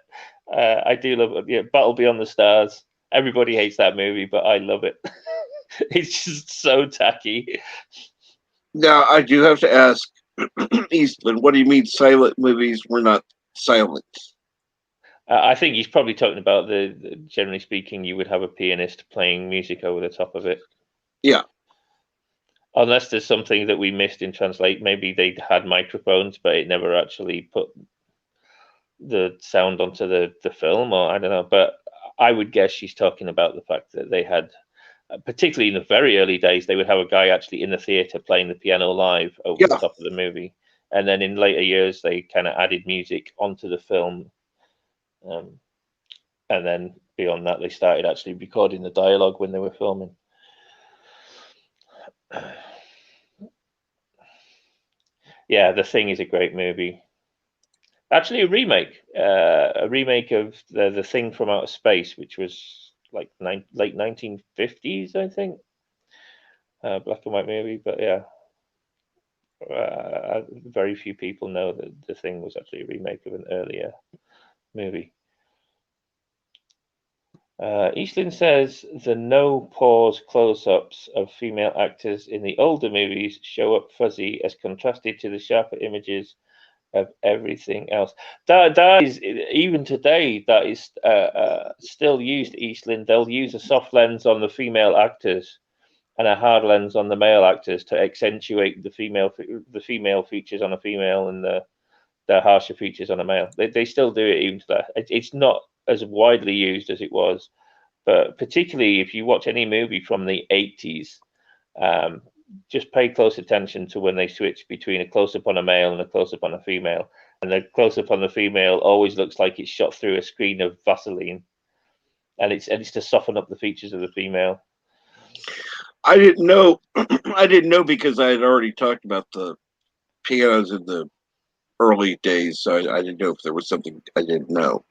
I do love Battle Beyond the Stars. Everybody hates that movie, but I love it. It's just so tacky. Now, I do have to ask, Eastland, what do you mean silent movies were not silent? I think he's probably talking about generally speaking, you would have a pianist playing music over the top of it. Yeah. Unless there's something that we missed in translate. Maybe they had microphones, but it never actually put the sound onto the film, or I don't know. But I would guess she's talking about the fact that they had, particularly in the very early days, they would have a guy actually in the theater playing the piano live over the top of the movie. And then in later years, they kind of added music onto the film. And then beyond that, they started actually recording the dialogue when they were filming. Yeah, The Thing is a great movie. Actually, a remake of the Thing from Outer Space, which was like late 1950s, I think. Black and white movie, but yeah, very few people know that The Thing was actually a remake of an earlier movie. Eastland says the no pause close-ups of female actors in the older movies show up fuzzy as contrasted to the sharper images of everything else. That is, even today, that is still used. Eastland, they'll use a soft lens on the female actors and a hard lens on the male actors to accentuate the female features on a female and the harsher features on a male. They still do it even to that. It's not as widely used as it was, but particularly if you watch any movie from the 80s, just pay close attention to when they switch between a close-up on a male and a close-up on a female. And the close-up on the female always looks like it's shot through a screen of Vaseline, and it's to soften up the features of the female. I didn't know. I didn't know because I had already talked about the pianos in the early days, so I didn't know if there was something I didn't know.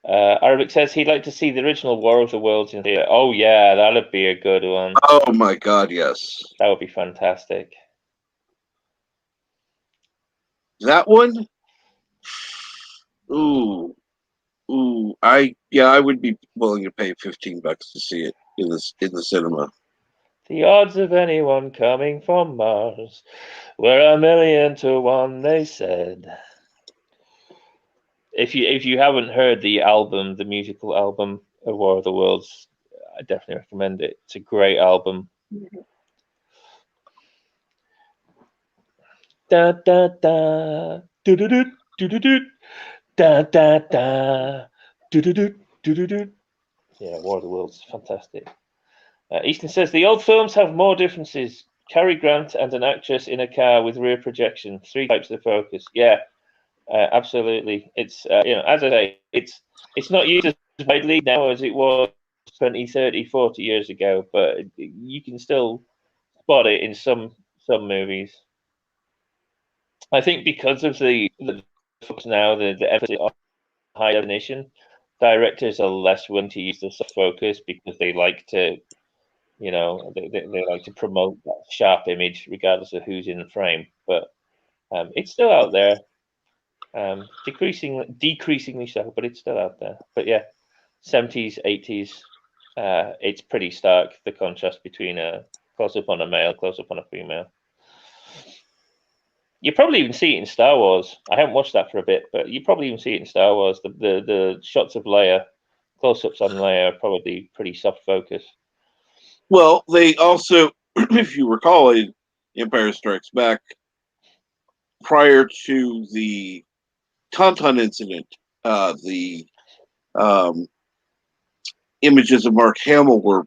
Arabic says he'd like to see the original War of the Worlds in theater. Oh yeah, that'd be a good one. Oh my God, yes, that would be fantastic. That one. Ooh, I would be willing to pay $15 to see it in the cinema. The odds of anyone coming from Mars were 1,000,000 to 1, they said. if you haven't heard the album, the musical album of War of the Worlds, I definitely recommend it. It's a great album. Da da da do do do do do do da da da do do do do do do. Yeah, War of the Worlds, fantastic. Easton says the old films have more differences. Cary Grant and an actress in a car with rear projection. 3 types of focus. Yeah, absolutely. It's as I say, it's not used as widely now as it was 20, 30, 40 years ago, but you can still spot it in some movies. I think because of the focus now, the emphasis on high definition, directors are less willing to use the soft focus because they like to, they like to promote that sharp image regardless of who's in the frame. But it's still out there, decreasingly so, but it's still out there. But yeah, 70s, 80s, it's pretty stark, the contrast between a close up on a male, close up on a female. You probably even see it in Star Wars. I haven't watched that for a bit, but you probably even see it in Star Wars. The shots of Leia, close-ups on Leia, are probably pretty soft focus. Well, they also, if you recall, in Empire Strikes Back, prior to the Tauntaun incident, the images of Mark Hamill were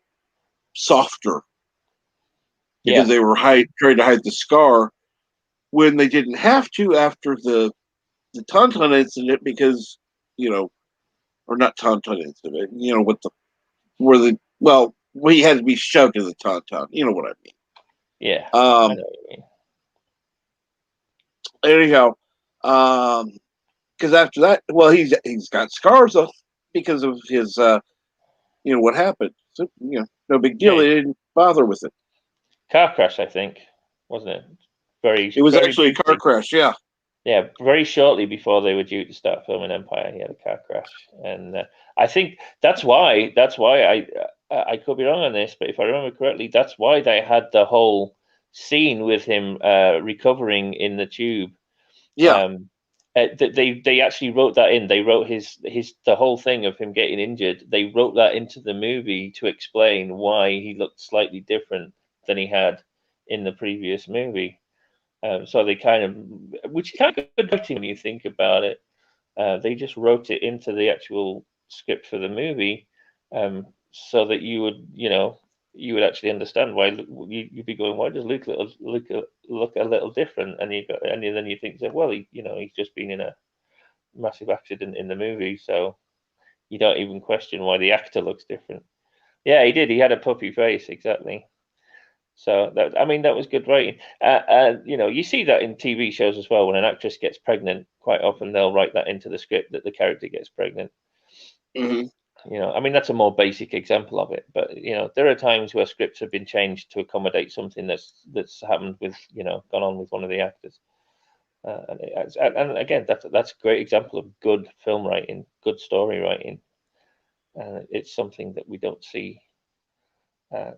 softer because they were trying to hide the scar when they didn't have to after the Tauntaun incident because, or not Tauntaun incident, he had to be shoved in the Tauntaun. You know what I mean? Yeah. I know what you mean. Anyhow, because after that, well, he's got scars because of his, what happened. So, no big deal. They didn't bother with it. Car crash, I think, wasn't it? It was actually a car crash. Yeah. Yeah, very shortly before they were due to start filming Empire, he had a car crash, and I think that's why I could be wrong on this, but if I remember correctly, that's why they had the whole scene with him recovering in the tube. Yeah. They actually wrote that in. They wrote the whole thing of him getting injured. They wrote that into the movie to explain why he looked slightly different than he had in the previous movie. So they which is kind of good writing when you think about it. They just wrote it into the actual script for the movie, so that you would actually understand why you'd be going, why does Luke look a little different? And then you think, well, he's just been in a massive accident in the movie, so you don't even question why the actor looks different. Yeah, he did. He had a puppy face, exactly. So that was good writing. You see that in TV shows as well. When an actress gets pregnant, quite often they'll write that into the script that the character gets pregnant. Mm-hmm. That's a more basic example of it. But there are times where scripts have been changed to accommodate something that's happened with gone on with one of the actors. And again, that's a great example of good film writing, good story writing. It's something that we don't see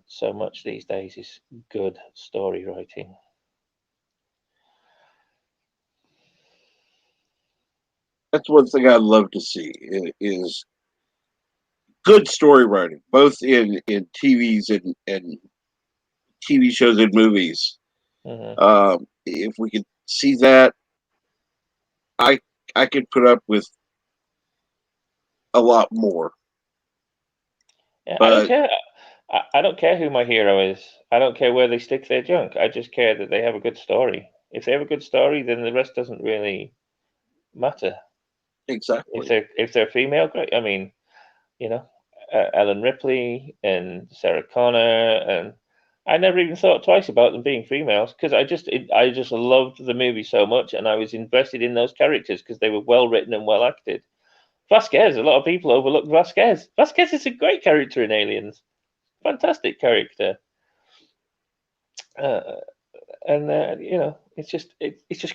so much these days, is good story writing. That's one thing I'd love to see is good story writing, both in TVs and TV shows and movies. Mm-hmm. If we could see that, I could put up with a lot more. Yeah, But I don't care. I don't care who my hero is. I don't care where they stick their junk. I just care that they have a good story. If they have a good story, then the rest doesn't really matter. exactly. If they're female, great. I mean, Ellen Ripley and Sarah Connor, and I never even thought twice about them being females because I just loved the movie so much, and I was invested in those characters because they were well written and well acted. Vasquez, a lot of people overlook Vasquez. Vasquez is a great character in Aliens. Fantastic character. And it's just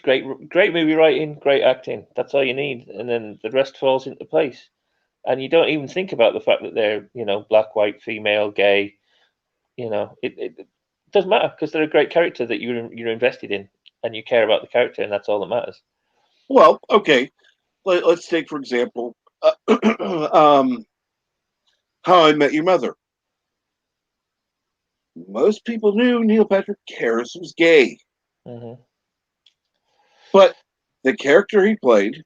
great movie writing, great acting. That's all you need, and then the rest falls into place. And you don't even think about the fact that they're black, white, female, gay. It doesn't matter because they're a great character that you're invested in, and you care about the character, and that's all that matters. Well, okay. let's take for example, um, How I Met Your Mother. Most people knew Neil Patrick Harris was gay, Mm-hmm. but the character he played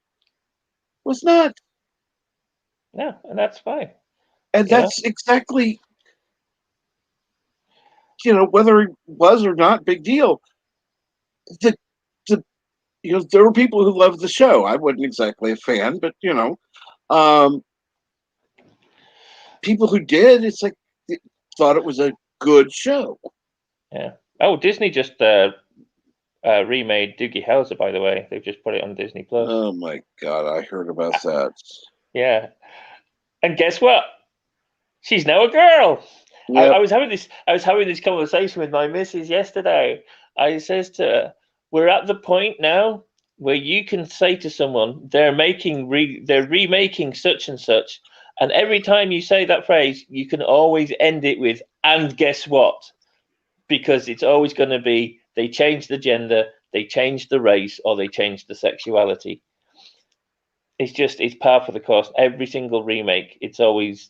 was not, No, and that's fine. and You know? that's exactly whether he was or not, big deal. The the there were people who loved the show. I wasn't exactly a fan, but um, people who did, it's like thought it was a good show. Yeah. Oh, Disney just remade Doogie Howser, by the way. They've just put it on Disney Plus. Oh my god, I heard about that. Yeah. And guess what? She's now a girl. Yep. I was having this conversation with my missus yesterday. I says to her, "We're at the point now where you can say to someone they're remaking such and such, and every time you say that phrase, you can always end it with 'and guess what?' Because it's always going to be they changed the gender, they changed the race, or they changed the sexuality. It's par for the course. Every single remake, it's always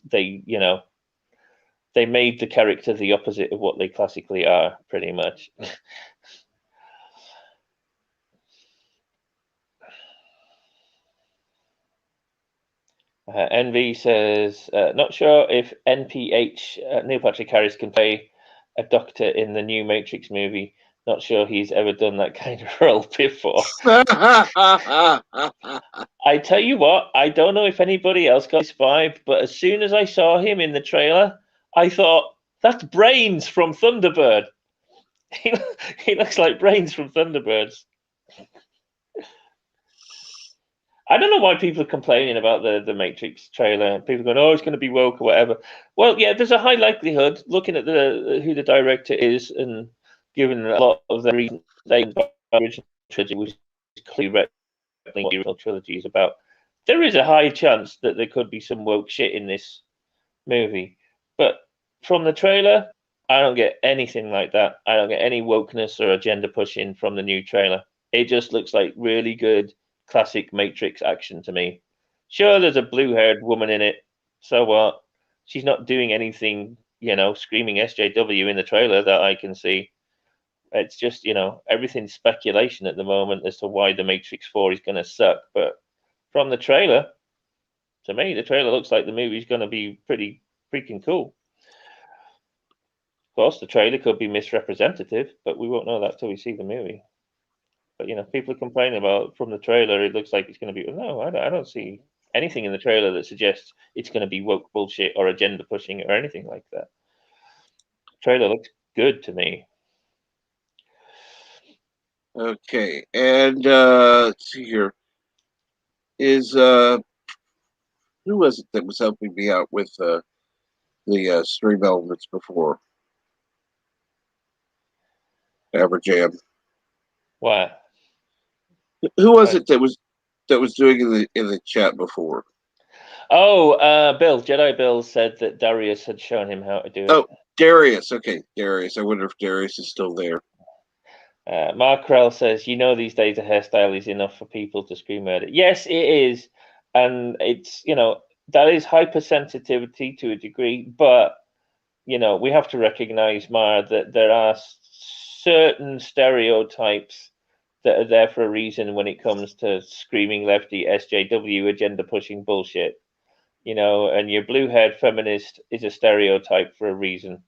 they made the character the opposite of what they classically are, pretty much. NV says, not sure if NPH, Neil Patrick Harris, can play a doctor in the new Matrix movie. Not sure he's ever done that kind of role before. I tell you what, I don't know if anybody else got this vibe, but as soon as I saw him in the trailer, I thought, that's Brains from Thunderbird. He looks like Brains from Thunderbirds. I don't know why people are complaining about the Matrix trailer. People going, "Oh, it's going to be woke or whatever." Well, yeah, there's a high likelihood, looking at who the director is, and given a lot of the recent statements about the original trilogy was clearly replicating what the original trilogy is about. There is a high chance that there could be some woke shit in this movie, but from the trailer, I don't get anything like that. I don't get any wokeness or agenda pushing from the new trailer. It just looks like really good classic Matrix action to me. Sure, there's a blue-haired woman in it. So what? She's not doing anything, screaming SJW in the trailer that I can see. It's just, everything's speculation at the moment as to why the Matrix 4 is going to suck. But from the trailer, to me, the trailer looks like the movie's going to be pretty freaking cool. Of course, the trailer could be misrepresentative, but we won't know that till we see the movie. But people are complaining about from the trailer. It looks like it's going to be. No, I don't see anything in the trailer that suggests it's going to be woke bullshit or agenda pushing or anything like that. The trailer looks good to me. Okay, and let's see here. Is who was it that was helping me out with the stream elements before? Jam. What? Who was it that was doing in the chat before? Oh, Bill, Jedi Bill said that Darius had shown him how to do it. Oh, Darius. Okay, Darius. I wonder if Darius is still there. Mark Krell says, these days a hairstyle is enough for people to scream murder. Yes, it is. And it's, that is hypersensitivity to a degree. But, we have to recognize, Mar, that there are certain stereotypes that are there for a reason when it comes to screaming lefty SJW agenda pushing bullshit. And your blue-haired feminist is a stereotype for a reason.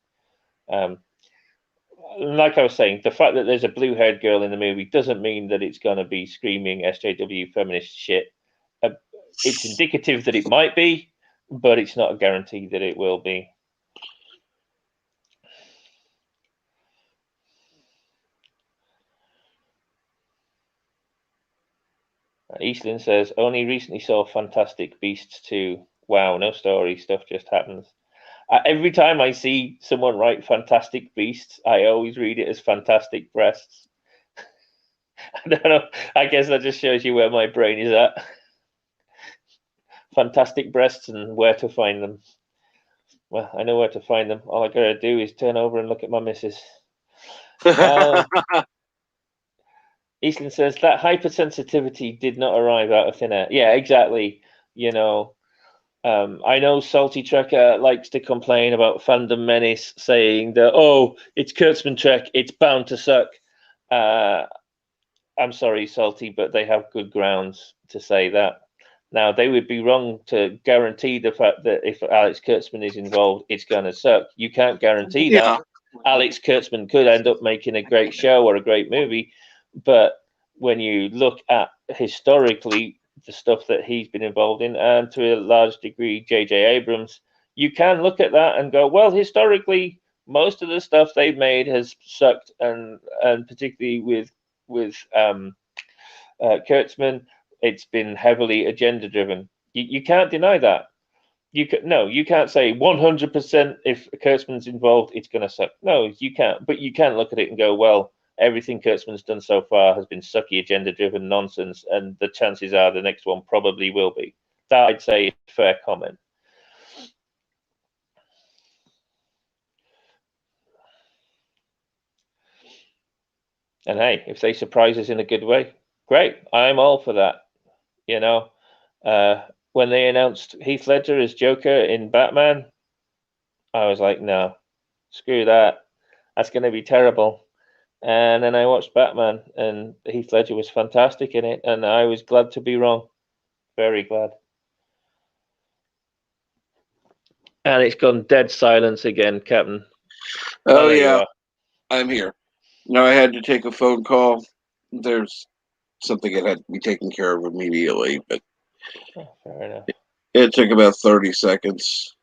Like I was saying, the fact that there's a blue-haired girl in the movie doesn't mean that it's going to be screaming SJW feminist shit. It's indicative that it might be, but it's not a guarantee that it will be. Eastland says, only recently saw Fantastic Beasts 2. Wow, no story, stuff just happens. Every time I see someone write Fantastic Beasts, I always read it as Fantastic Breasts. I don't know. I guess that just shows you where my brain is at. Fantastic breasts and where to find them. Well, I know where to find them. All I gotta do is turn over and look at my missus. Eastland says that hypersensitivity did not arrive out of thin air. Yeah, exactly. You know, I know Salty Trekker likes to complain about Fandom Menace saying that, oh, it's Kurtzman Trek, it's bound to suck. I'm sorry, Salty, but they have good grounds to say that. Now, they would be wrong to guarantee the fact that if Alex Kurtzman is involved, it's going to suck. You can't guarantee Yeah. that. Alex Kurtzman could end up making a great show or a great movie, but when you look at historically the stuff that he's been involved in, and to a large degree J.J. Abrams, you can look at that and go, well, historically, most of the stuff they've made has sucked, and particularly with Kurtzman, it's been heavily agenda driven. You can't deny that. You can't say 100% if Kurtzman's involved, it's going to suck. No, you can't. But you can look at it and go, well, everything Kurtzman's done so far has been sucky, agenda driven nonsense, and the chances are the next one probably will be. That I'd say is a fair comment. And hey, if they surprise us in a good way, great. I'm all for that. You know, when they announced Heath Ledger as Joker in Batman, I was like, no, screw that. That's going to be terrible. And then I watched Batman, and Heath Ledger was fantastic in it, and I was glad to be wrong. Very glad. And it's gone dead silence again, Captain. Oh, there you yeah. are. I'm here. No, I had to take a phone call. There's something that had to be taken care of immediately, but Oh, fair enough. it took about 30 seconds.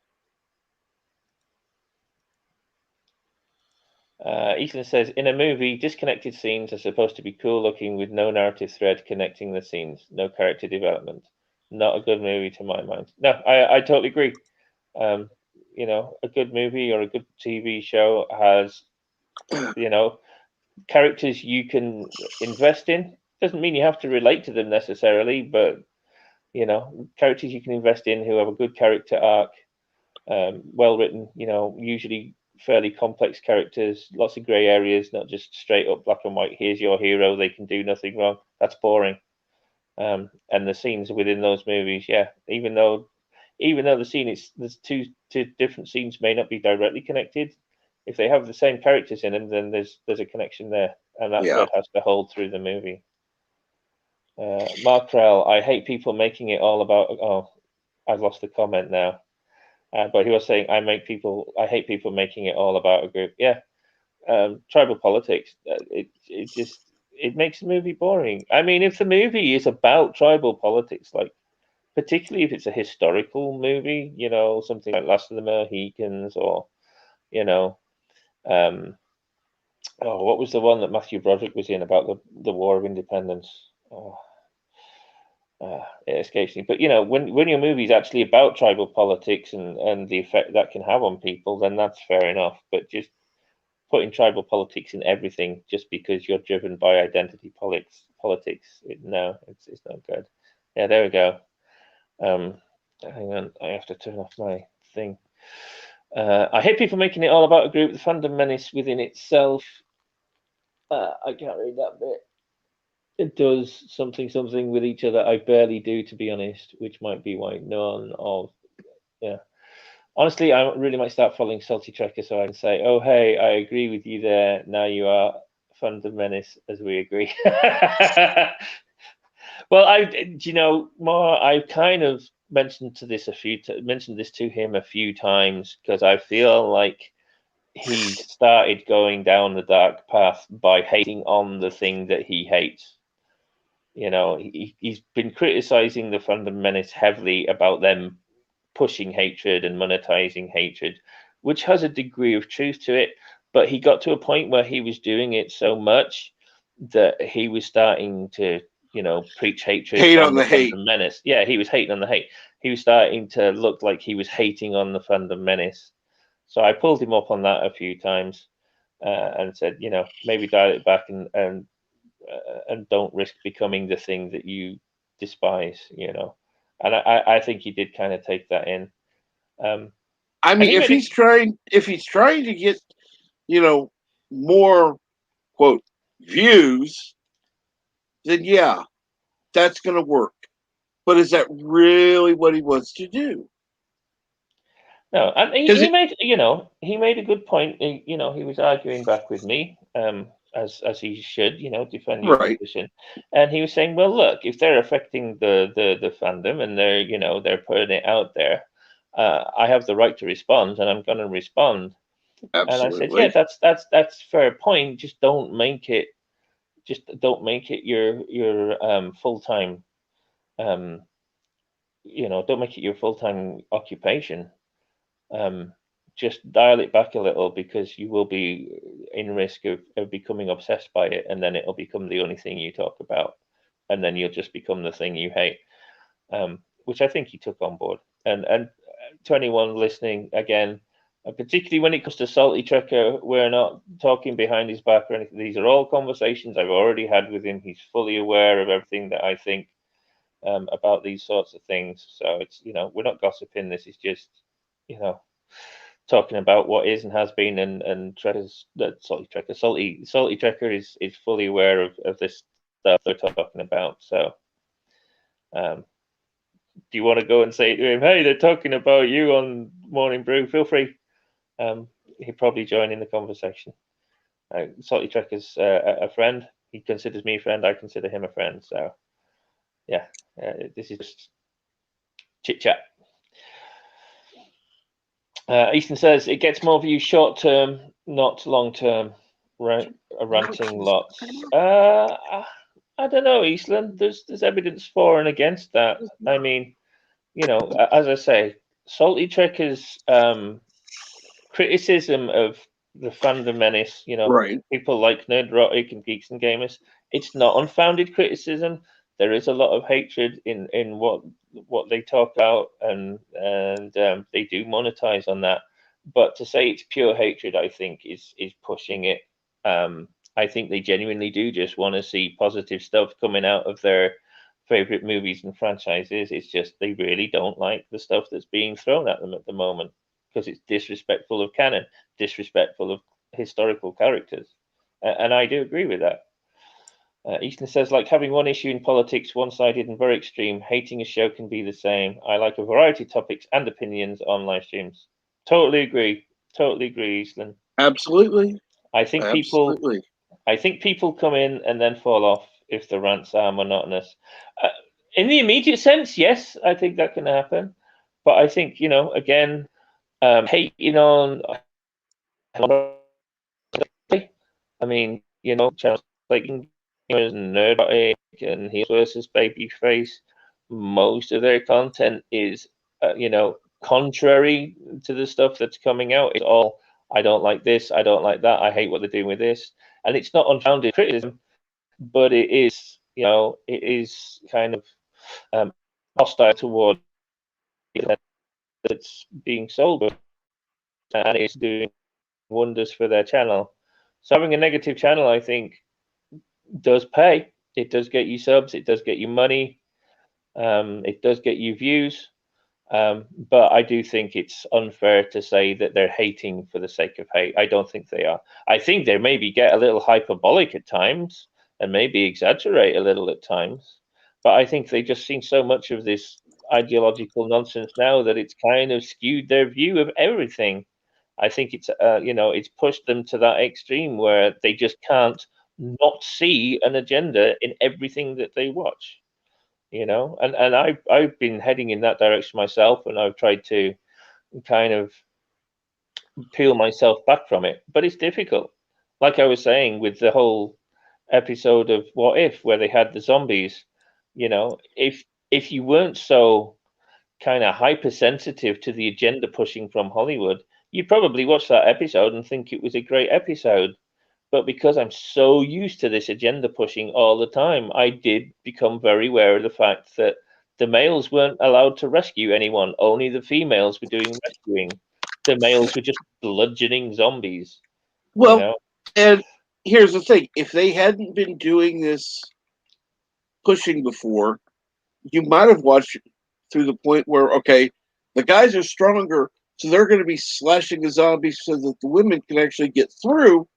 Ethan says, in a movie, disconnected scenes are supposed to be cool looking with no narrative thread connecting the scenes, no character development. Not a good movie to my mind. No, I totally agree. You know, a good movie or a good TV show has, you know, characters you can invest in. Doesn't mean you have to relate to them necessarily, but, you know, characters you can invest in who have a good character arc, well written, you know, usually fairly complex characters, lots of grey areas, not just straight up black and white. Here's your hero; they can do nothing wrong. That's boring. And the scenes within those movies, yeah, even though the scene is there's two different scenes may not be directly connected. If they have the same characters in them, then there's a connection there, and that thread has to hold through the movie. Mark Krell, I hate people making it all about. Oh, I've lost the comment now. But he was saying, I hate people making it all about a group. Yeah, tribal politics. It makes the movie boring. I mean, if the movie is about tribal politics, like particularly if it's a historical movie, you know, something like Last of the Mohicans, or you know, what was the one that Matthew Broderick was in about the War of Independence? It escapes me. But you know, when your movie is actually about tribal politics and the effect that can have on people, then that's fair enough. But just putting tribal politics in everything just because you're driven by identity politics, it's not good. Yeah, there we go. Hang on, I have to turn off my thing. I hate people making it all about a group. The Fandom Menace within itself. I can't read that bit. It does something with each other. I barely do, to be honest, which might be why none of. Yeah. Honestly, I really might start following Salty Trekker so I can say, oh, hey, I agree with you there. Now you are Fandom Menace, as we agree. Well, I've kind of mentioned this to him a few times because I feel like he started going down the dark path by hating on the thing that he hates. You know, he's been criticizing the Fandom Menace heavily about them pushing hatred and monetizing hatred, which has a degree of truth to it. But he got to a point where he was doing it so much that he was starting to, you know, preach hatred on the hate. Fandom Menace. Yeah, he was hating on the hate. He was starting to look like he was hating on the Fandom Menace. So I pulled him up on that a few times and said, you know, maybe dial it back and don't risk becoming the thing that you despise, you know. And I think he did kind of take that in. I mean, if he's trying to get, you know, more quote views, then yeah, that's going to work. But is that really what he wants to do? No, and Because he made he made a good point. He was arguing back with me, as he should, defend your right, position, and he was saying, well, look, if they're affecting the fandom and they're putting it out there, I have the right to respond, and I'm going to respond. And I said, yeah, absolutely, that's fair point. Just don't make it your full time, um, don't make it your full time occupation. um, just dial it back a little because you will be in risk of becoming obsessed by it, and then it'll become the only thing you talk about, and then you'll just become the thing you hate. Which I think he took on board. And to anyone listening, again, particularly when it comes to Salty Trekker, we're not talking behind his back or anything. These are all conversations I've already had with him. He's fully aware of everything that I think about these sorts of things. So it's we're not gossiping. This is just you know talking about what is and has been, and Trekker's Salty Trekker is fully aware of this stuff they're talking about. So, um, do you want to go and say to him, "Hey, they're talking about you on Morning Brew"? Feel free. He'll probably join in the conversation. Salty Trekker's a friend. He considers me a friend. I consider him a friend. So, yeah, this is just chit chat. Easton says it gets more views short term, not long term. Right, ranting lots. I don't know, Eastland. There's evidence for and against that. I mean, as I say, Salty Trekker's criticism of the fandom menace. right, People like Nerdrotic and Geeks and Gamers. It's not unfounded criticism. There is a lot of hatred in what they talk about, and they do monetize on that. But to say it's pure hatred, I think is pushing it. I think they genuinely do just want to see positive stuff coming out of their favorite movies and franchises. It's just they really don't like the stuff that's being thrown at them at the moment because it's disrespectful of canon, disrespectful of historical characters. And I do agree with that. Easton says, like having one issue in politics, one sided and very extreme, hating a show can be the same. I like a variety of topics and opinions on live streams. Totally agree. Totally agree, Easton. absolutely, I think people absolutely. I think people come in and then fall off if the rants are monotonous. Uh, in the immediate sense, yes, I think that can happen. But I think, again, hating on I mean, channels like Gamers and Nerdrotic and Heels versus Babyface, most of their content is, contrary to the stuff that's coming out. It's all, I don't like this, I don't like that, I hate what they're doing with this. And it's not unfounded criticism, but it is kind of hostile toward that's being sold, and it's doing wonders for their channel. So having a negative channel, I think, does pay. It does get you subs. It does get you money. It does get you views. But I do think it's unfair to say that they're hating for the sake of hate. I don't think they are. I think they maybe get a little hyperbolic at times and maybe exaggerate a little at times. But I think they've just seen so much of this ideological nonsense now that it's kind of skewed their view of everything. I think it's pushed them to that extreme where they just can't not see an agenda in everything that they watch. And I've been heading in that direction myself, and I've tried to kind of peel myself back from it, but it's difficult. Like I was saying with the whole episode of What If, where they had the zombies, if you weren't so kind of hypersensitive to the agenda pushing from Hollywood, you'd probably watch that episode and think it was a great episode. But because I'm so used to this agenda pushing all the time, I did become very aware of the fact that the males weren't allowed to rescue anyone. Only the females were doing rescuing. The males were just bludgeoning zombies, you Well, know? and here's the thing: if they hadn't been doing this pushing before, you might have watched it through the point where, okay, the guys are stronger, so they're going to be slashing the zombies so that the women can actually get through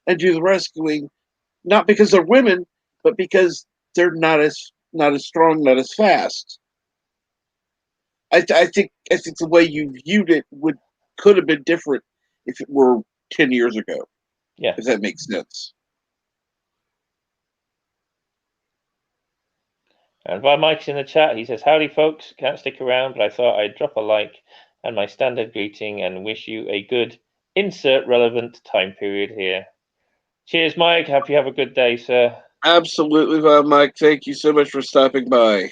and do the rescuing, not because they're women, but because they're not as strong, not as fast. I think the way you viewed it could have been different if it were 10 years ago. Yeah. If that makes sense. And by Mike's in the chat, he says, "Howdy, folks. Can't stick around, but I thought I'd drop a like and my standard greeting and wish you a good insert relevant time period here." Cheers, Mike. Hope you have a good day, sir. Absolutely, Mike. Thank you so much for stopping by.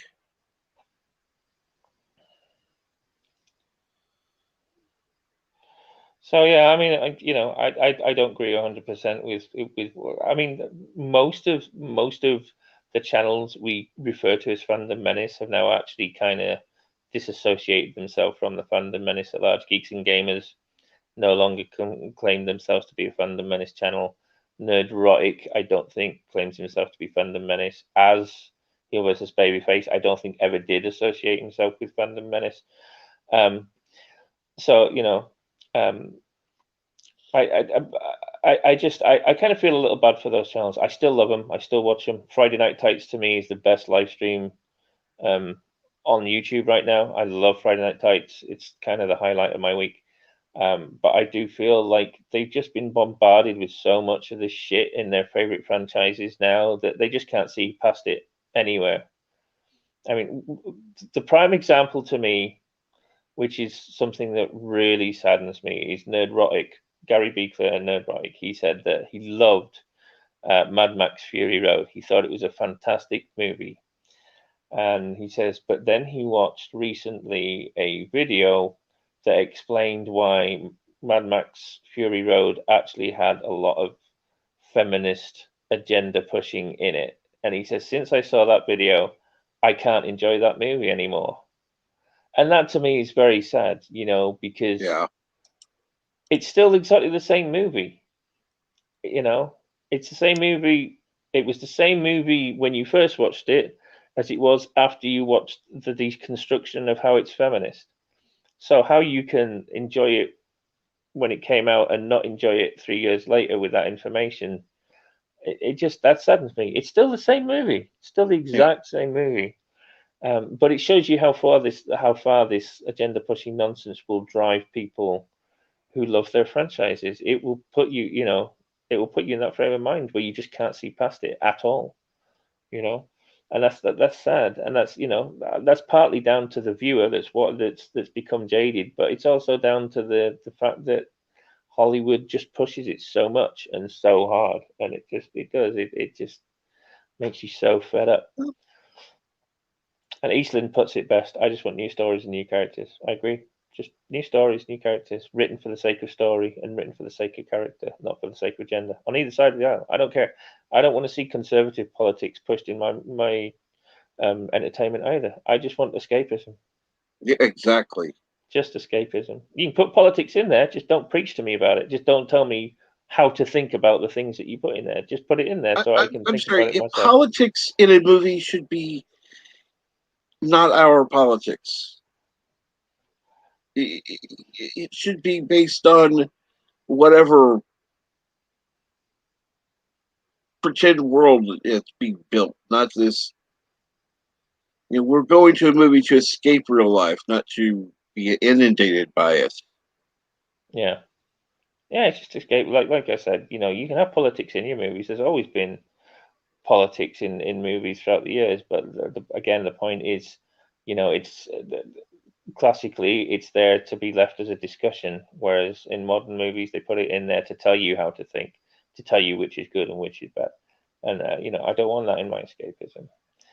So yeah, I mean, I don't agree 100% with. I mean, most of the channels we refer to as Fandom Menace have now actually kind of disassociated themselves from the Fandom Menace at large. Geeks and Gamers no longer claim themselves to be a Fandom Menace channel. Nerdrotic, I don't think, claims himself to be Fandom Menace. As Heel versus Babyface, I don't think ever did associate himself with Fandom Menace. So um, I kind of feel a little bad for those channels. I still love them. I still watch them. Friday Night Tights to me is the best live stream on YouTube right now. I love Friday Night Tights. It's kind of the highlight of my week. But I do feel like they've just been bombarded with so much of this shit in their favorite franchises now that they just can't see past it anywhere. I mean, the prime example to me, which is something that really saddens me, is Nerdrotic. Gary Beekler and Nerdrotic. He said that he loved Mad Max Fury Road. He thought it was a fantastic movie. And he says, but then he watched recently a video that explained why Mad Max Fury Road actually had a lot of feminist agenda pushing in it. And he says, since I saw that video, I can't enjoy that movie anymore. And that to me is very sad, because Yeah. it's still exactly the same movie. It's the same movie. It was the same movie when you first watched it as it was after you watched the deconstruction of how it's feminist. So how you can enjoy it when it came out and not enjoy it 3 years later with that information, it just, that saddens me. It's still the same movie, still the exact same movie. But it shows you how far this agenda pushing nonsense will drive people who love their franchises. It will put you, it will put you in that frame of mind where you just can't see past it at all, and that's sad, and that's partly down to the viewer that's become jaded, but it's also down to the fact that Hollywood just pushes it so much and so hard, and it just makes you so fed up. And Eastland puts it best. I just want new stories and new characters. I agree. Just new stories, new characters, written for the sake of story and written for the sake of character, not for the sake of gender. On either side of the aisle, I don't care. I don't want to see conservative politics pushed in my entertainment either. I just want escapism. Yeah, exactly. Just escapism. You can put politics in there, just don't preach to me about it. Just don't tell me how to think about the things that you put in there. Just put it in there so I can I'm think sorry. about it If myself. politics in a movie should be not our politics. It should be based on whatever pretend world it's being built, not this. We're going to a movie to escape real life, not to be inundated by it. Yeah. Yeah, it's just escape. Like I said, you can have politics in your movies. There's always been politics in movies throughout the years, but again, the point is, it's classically it's there to be left as a discussion, whereas in modern movies they put it in there to tell you how to think, to tell you which is good and which is bad, and I don't want that in my escapism.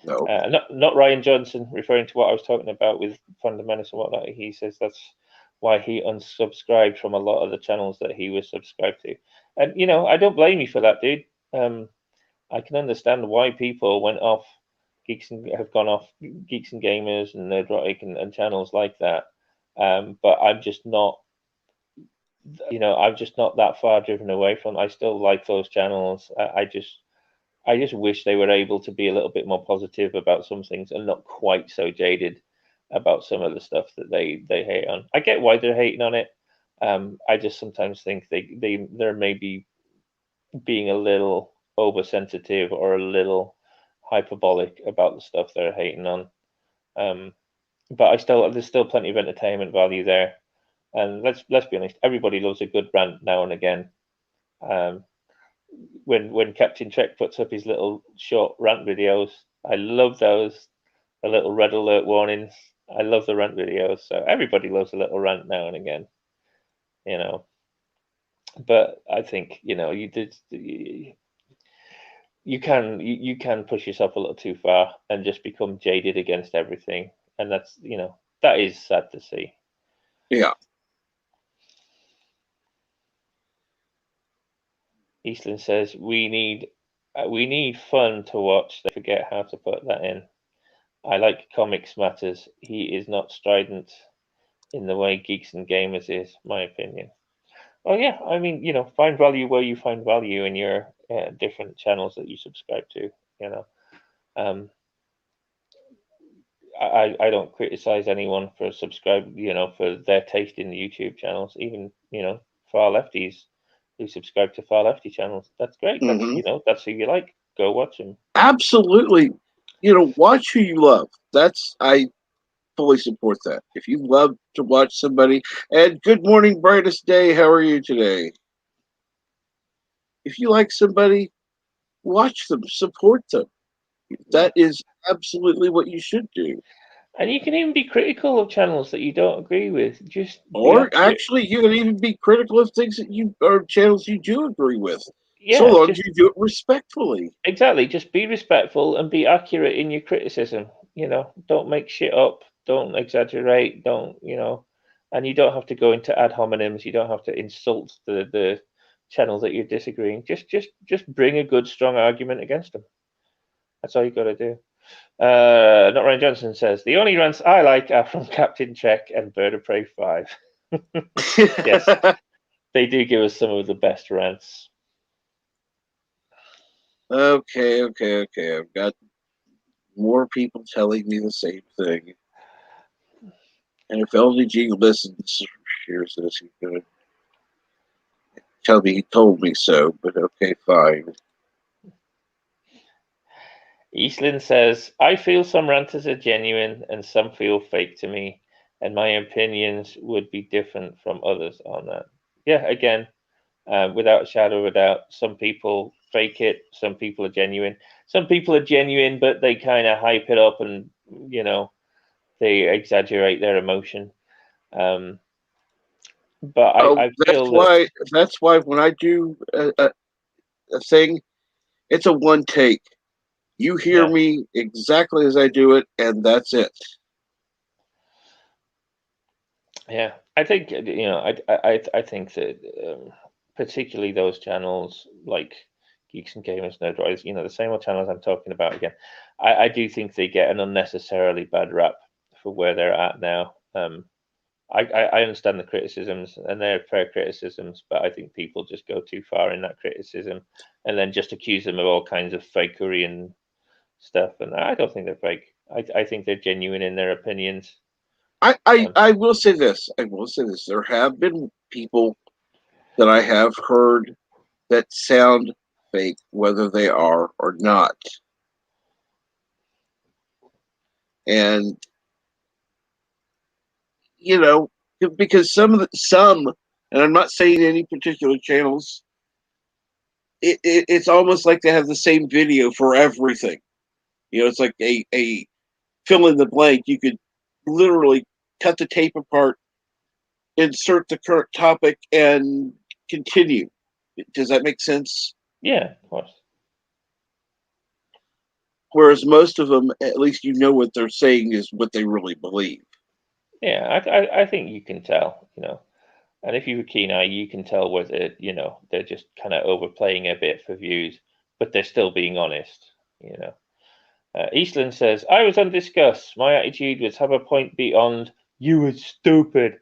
No. Not Ryan Johnson, referring to what I was talking about with Fundamentals and whatnot. He says that's why he unsubscribed from a lot of the channels that he was subscribed to, and I don't blame you for that, dude. I can understand why people went off have gone off Geeks and Gamers and Nerdrotic and channels like that. But I'm just not, I'm just not that far driven away from. I still like those channels. I just wish they were able to be a little bit more positive about some things and not quite so jaded about some of the stuff that they hate on. I get why they're hating on it. I just sometimes think they're maybe being a little oversensitive or a little hyperbolic about the stuff they're hating on. But there's still plenty of entertainment value there. And let's be honest, everybody loves a good rant now and again. When Captain Trek puts up his little short rant videos, I love those. The little red alert warnings. I love the rant videos. So everybody loves a little rant now and again, you know. But I think you can push yourself a little too far and just become jaded against everything, and that is sad to see. Yeah. Eastland says we need fun to watch. They forget how to put that in. I like comics matters. He is not strident in the way Geeks and Gamers is, my opinion. Oh yeah, I mean, find value where you find value in your different channels that you subscribe to. Um, I don't criticize anyone for for their taste in the YouTube channels, even far lefties who subscribe to far lefty channels. That's great. That's who you like. Go watch them. Absolutely. Watch who you love. I fully support that. If you love to watch somebody, and good morning, brightest day, how are you today? If you like somebody, watch them, support them. That is absolutely what you should do. And you can even be critical of channels that you don't agree with. Just Or actually, you can even be critical of things or channels you do agree with, so yeah, long as you do it respectfully. exactly. Just be respectful and be accurate in your criticism. Don't make shit up. Don't exaggerate. Don't and you don't have to go into ad hominems. You don't have to insult the channel that you're disagreeing. Just bring a good, strong argument against them. That's all you got to do. Not Ryan Johnson says the only rants I like are from Captain Trek and Bird of Prey 5. Yes, they do give us some of the best rants. Okay. I've got more people telling me the same thing. And if LDG listens, here's this, he's going to tell me he told me so, but okay, fine. Eastland says, I feel some ranters are genuine and some feel fake to me, and my opinions would be different from others on that. Yeah, again, without a shadow of a doubt, some people fake it, some people are genuine. Some people are genuine, but they kind of hype it up and, they exaggerate their emotion. But I feel that's why when I do a thing, it's a one take. You hear me exactly as I do it, and that's it. Yeah, I think I think that particularly those channels like Geeks and Gamers, Nerd Rise, the same old channels I'm talking about again. I do think they get an unnecessarily bad rap for where they're at now. I understand the criticisms, and they're fair criticisms, but I think people just go too far in that criticism, and then just accuse them of all kinds of fakery and stuff. And I don't think they're fake. I think they're genuine in their opinions. I will say this. I will say this. There have been people that I have heard that sound fake, whether they are or not. And because some, and I'm not saying any particular channels, it's almost like they have the same video for everything. It's like a fill in the blank. You could literally cut the tape apart, insert the current topic, and continue. Does that make sense? Yeah, of course. Whereas most of them, at least what they're saying is what they really believe. Yeah, I think you can tell, and if you have a keen eye, you can tell whether, they're just kind of overplaying a bit for views, but they're still being honest, Eastland says, I was on Discuss. My attitude was have a point beyond, you were stupid.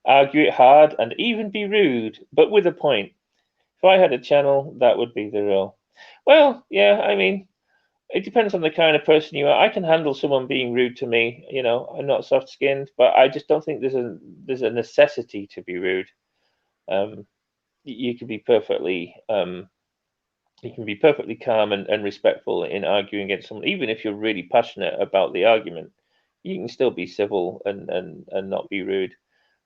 Argue it hard and even be rude, but with a point. If I had a channel, that would be the rule. Well, yeah, I mean, it depends on the kind of person you are. I can handle someone being rude to me. I'm not soft-skinned, but I just don't think there's a necessity to be rude. You can be perfectly You can be perfectly calm and respectful in arguing against someone, even if you're really passionate about the argument. You can still be civil and not be rude.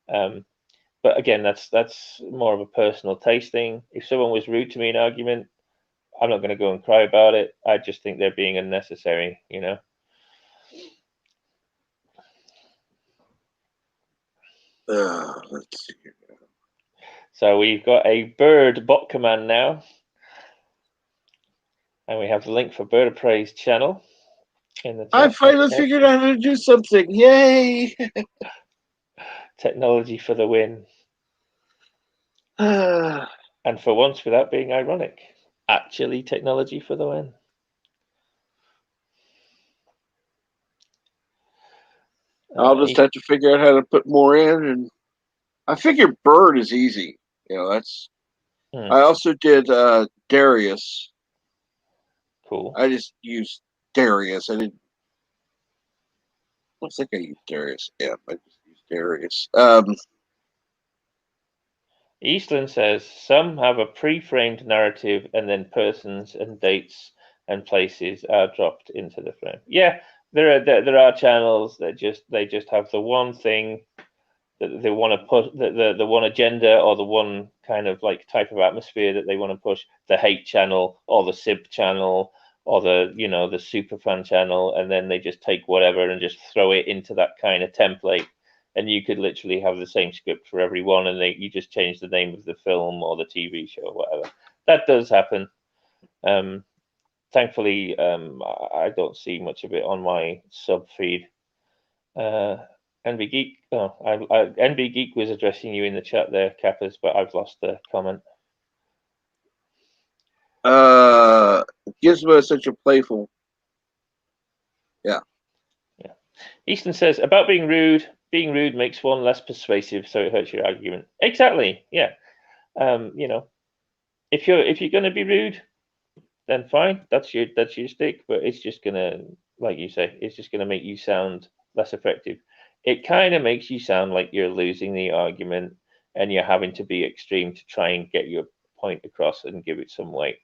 But again, that's more of a personal taste thing. If someone was rude to me in an argument, I'm not going to go and cry about it. I just think they're being unnecessary, you know. Let's see. So we've got a bird bot command now, and we have the link for Bird of Prey's channel in the chat. I finally figured out how to do something. Yay! Technology for the win. And for once, without being ironic, actually technology for the win. I'll just have to figure out how to put more in, and I figure bird is easy. You know, that's. I also did Darius. Cool. I just used Darius. I didn't. I think I used Darius. Yeah, I just used Darius. Eastland says some have a pre-framed narrative, and then persons and dates and places are dropped into the frame. Yeah, there are channels that just have the one thing that they want to put, the one agenda or the one kind of like type of atmosphere that they want to push. The hate channel or the sib channel or the super fan channel, and then they just take whatever and just throw it into that kind of template. And you could literally have the same script for everyone, and you just change the name of the film or the TV show or whatever. That does happen. Thankfully, I don't see much of it on my sub feed. NB Geek. Oh, NB Geek was addressing you in the chat there, Kappas, but I've lost the comment. Gizmo is such a playful. Yeah. Yeah. Easton says about being rude. Being rude makes one less persuasive, so it hurts your argument. Exactly. Yeah. If you're going to be rude, then fine. That's your stick. But it's just gonna, like you say, it's just gonna make you sound less effective. It kind of makes you sound like you're losing the argument and you're having to be extreme to try and get your point across and give it some weight.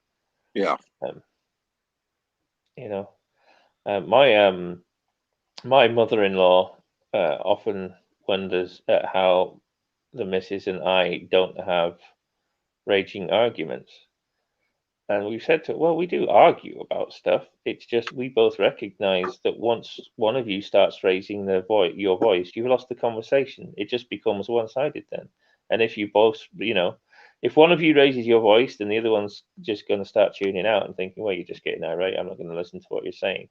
Yeah. My mother-in-law often wonders at how the missus and I don't have raging arguments. And we've said to her, well, we do argue about stuff. It's just we both recognize that once one of you starts raising your voice, you've lost the conversation. It just becomes one-sided then. And if you both, if one of you raises your voice, then the other one's just going to start tuning out and thinking, well, you're just getting irate. I'm not going to listen to what you're saying.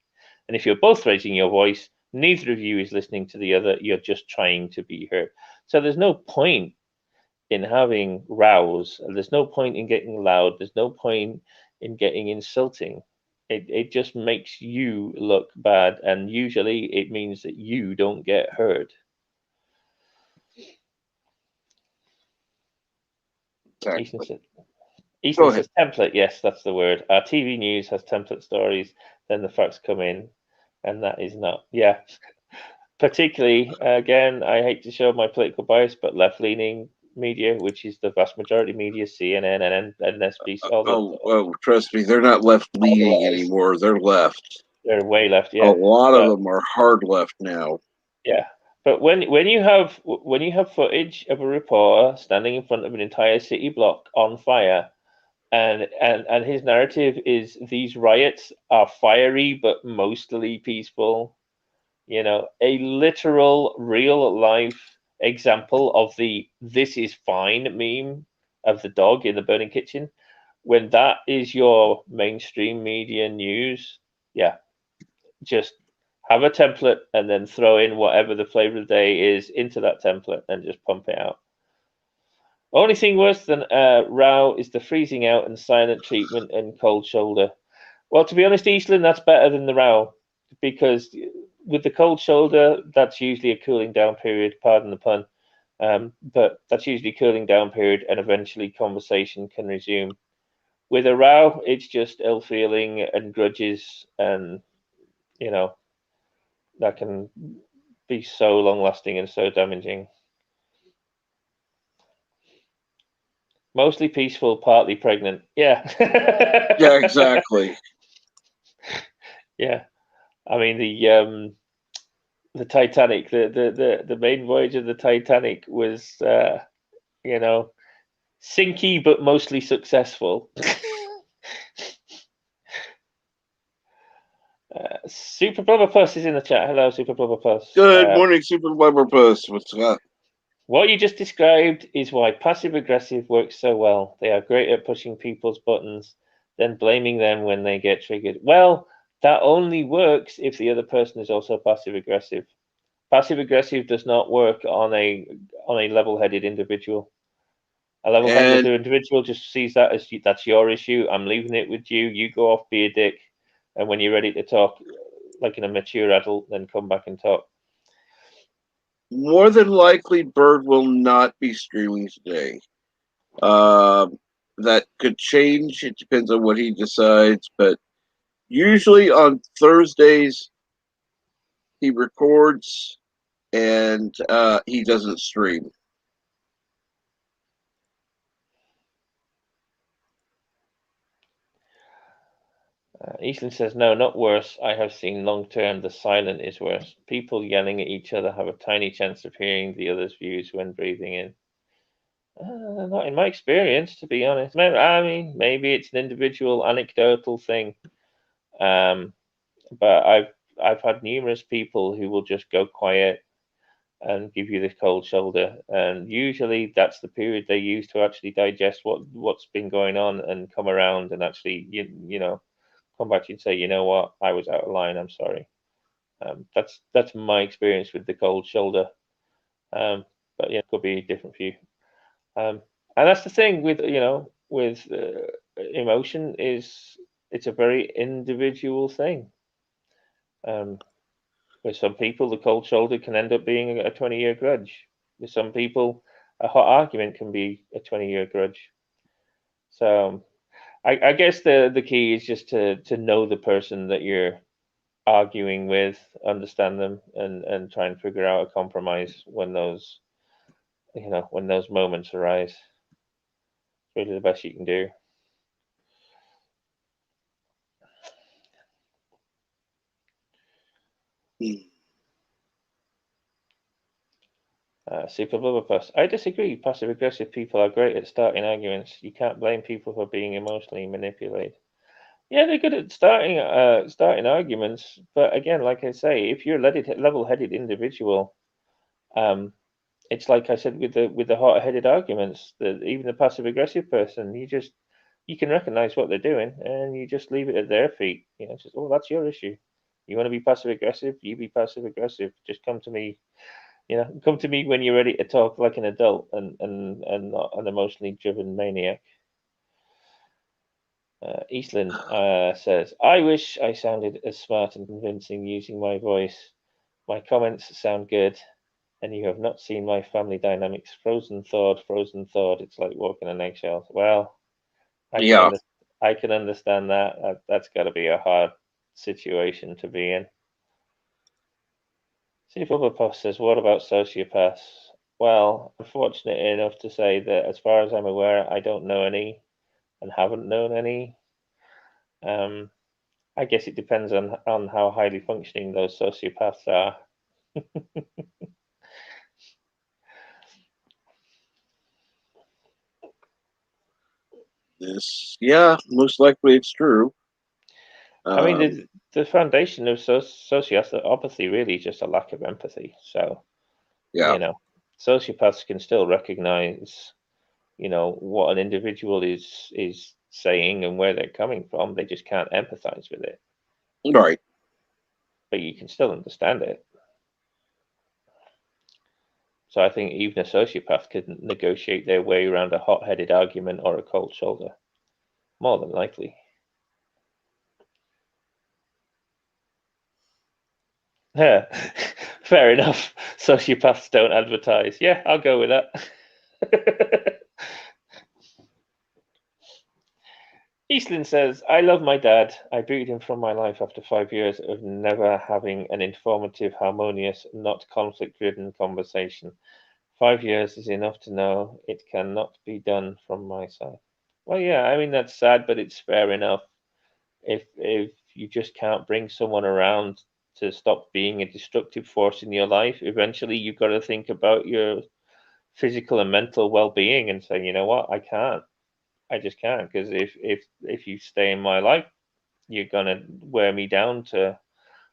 And if you're both raising your voice, neither of you is listening to the other. You're just trying to be heard. So there's no point in having rows. There's no point in getting loud. There's no point in getting insulting. It just makes you look bad, and usually it means that you don't get heard. Exactly. Easton says template. Yes, that's the word. Our TV news has template stories. Then the facts come in, and that is not. Yeah. Particularly, again, I hate to show my political bias, but left-leaning media, which is the vast majority of media, CNN and NSBC. Trust me, they're not left-leaning anymore. They're left. They're way left. Yeah, a lot of them are hard left now. Yeah, but when you have footage of a reporter standing in front of an entire city block on fire, and his narrative is these riots are fiery but mostly peaceful. A literal, real life example of the "this is fine" meme of the dog in the burning kitchen. When that is your mainstream media news, yeah, just have a template and then throw in whatever the flavor of the day is into that template and just pump it out. Only thing worse than row is the freezing out and silent treatment and cold shoulder. Well, to be honest, Eastland, that's better than the row, because with the cold shoulder, that's usually a cooling down period, pardon the pun, but that's usually a cooling down period, and eventually conversation can resume. With a row, it's just ill feeling and grudges, and that can be so long lasting and so damaging. Mostly peaceful, partly pregnant. Yeah. Yeah, exactly. Yeah. I mean the Titanic, the main voyage of the Titanic was sinky but mostly successful. Super Blubber Puss is in the chat. Hello, Super Blubber Puss. Good morning, Super Blubber Puss. What's up? What you just described is why passive aggressive works so well. They are great at pushing people's buttons, then blaming them when they get triggered. Well, that only works if the other person is also passive aggressive. Passive aggressive does not work on a level-headed individual. A level-headed And individual just sees that as that's your issue. I'm leaving it with you. You go off, be a dick, and when you're ready to talk, like in a mature adult, then come back and talk. more than likely, Bird will not be streaming today. That could change. It depends on what he decides. But usually on Thursdays, he records and he doesn't stream. Eastland says, no, not worse. I have seen long-term the silent is worse. People yelling at each other have a tiny chance of hearing the other's views when breathing in. Not in my experience, to be honest. I mean, maybe it's an individual anecdotal thing. But I've had numerous people who will just go quiet and give you the cold shoulder, and usually that's the period they use to actually digest what's been going on and come around and actually come back to you and say, you know what, I was out of line, I'm sorry. That's my experience with the cold shoulder. But yeah, it could be different for you. And that's the thing with emotion is it's a very individual thing. With some people, the cold shoulder can end up being a 20-year grudge. With some people, a hot argument can be a 20-year grudge. So I guess the key is just to know the person that you're arguing with, understand them, and try and figure out a compromise when those moments arise. It's really the best you can do. Super Bubba I disagree. Passive aggressive people are great at starting arguments. You can't blame people for being emotionally manipulated. Yeah, they're good at starting arguments, but again, like I say, if you're a level-headed individual, it's like I said with the hot-headed arguments. That even the passive-aggressive person, you can recognize what they're doing, and you just leave it at their feet. Just that's your issue. You want to be passive-aggressive, you be passive-aggressive. Just come to me. Come to me when you're ready to talk like an adult and not an emotionally driven maniac. Eastland says, I wish I sounded as smart and convincing using my voice. My comments sound good, and you have not seen my family dynamics. Frozen thawed. It's like walking on eggshells. Well, I can, Yeah. I can understand that. That's got to be a hard situation to be in. See if Bubba says, what about sociopaths? Well, I'm fortunate enough to say that as far as I'm aware, I don't know any and haven't known any. I guess it depends on how highly functioning those sociopaths are. Yeah, most likely it's true. I mean, the foundation of sociopathy really is just a lack of empathy. So, yeah, sociopaths can still recognize, what an individual is saying and where they're coming from. They just can't empathize with it. right. But you can still understand it. So I think even a sociopath could negotiate their way around a hot-headed argument or a cold shoulder. More than likely. Yeah, fair enough. Sociopaths don't advertise. Yeah, I'll go with that. Eastland says, I love my dad. I booted him from my life after 5 years of never having an informative, harmonious, not conflict-ridden conversation. 5 years is enough to know it cannot be done from my side. Well, yeah, I mean that's sad, but it's fair enough. If you just can't bring someone around to stop being a destructive force in your life, eventually you've got to think about your physical and mental well-being and say, you know what, I just can't, because if you stay in my life, you're gonna wear me down to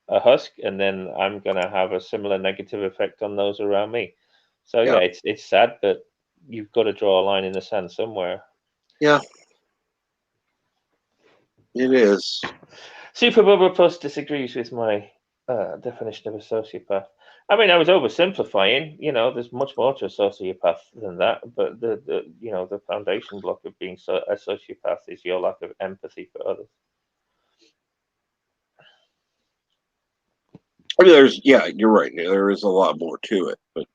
a husk, and then I'm gonna have a similar negative effect on those around me. So yeah, it's sad, but you've got to draw a line in the sand somewhere. Yeah, it is. Super Bubba Plus disagrees with my definition of a sociopath. I mean, I was oversimplifying. You know, there's much more to a sociopath than that. But the foundation block of being a sociopath is your lack of empathy for others. I mean, you're right. There is a lot more to it, but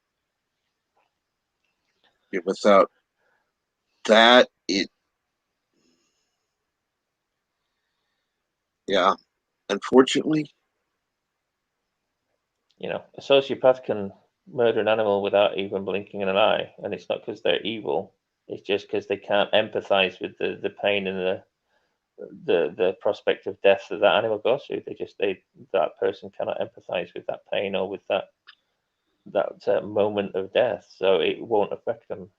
without that, yeah, unfortunately, You know, a sociopath can murder an animal without even blinking an eye, and it's not because they're evil. It's just because they can't empathize with the pain and the prospect of death that animal goes through. That person cannot empathize with that pain or with that moment of death, so it won't affect them.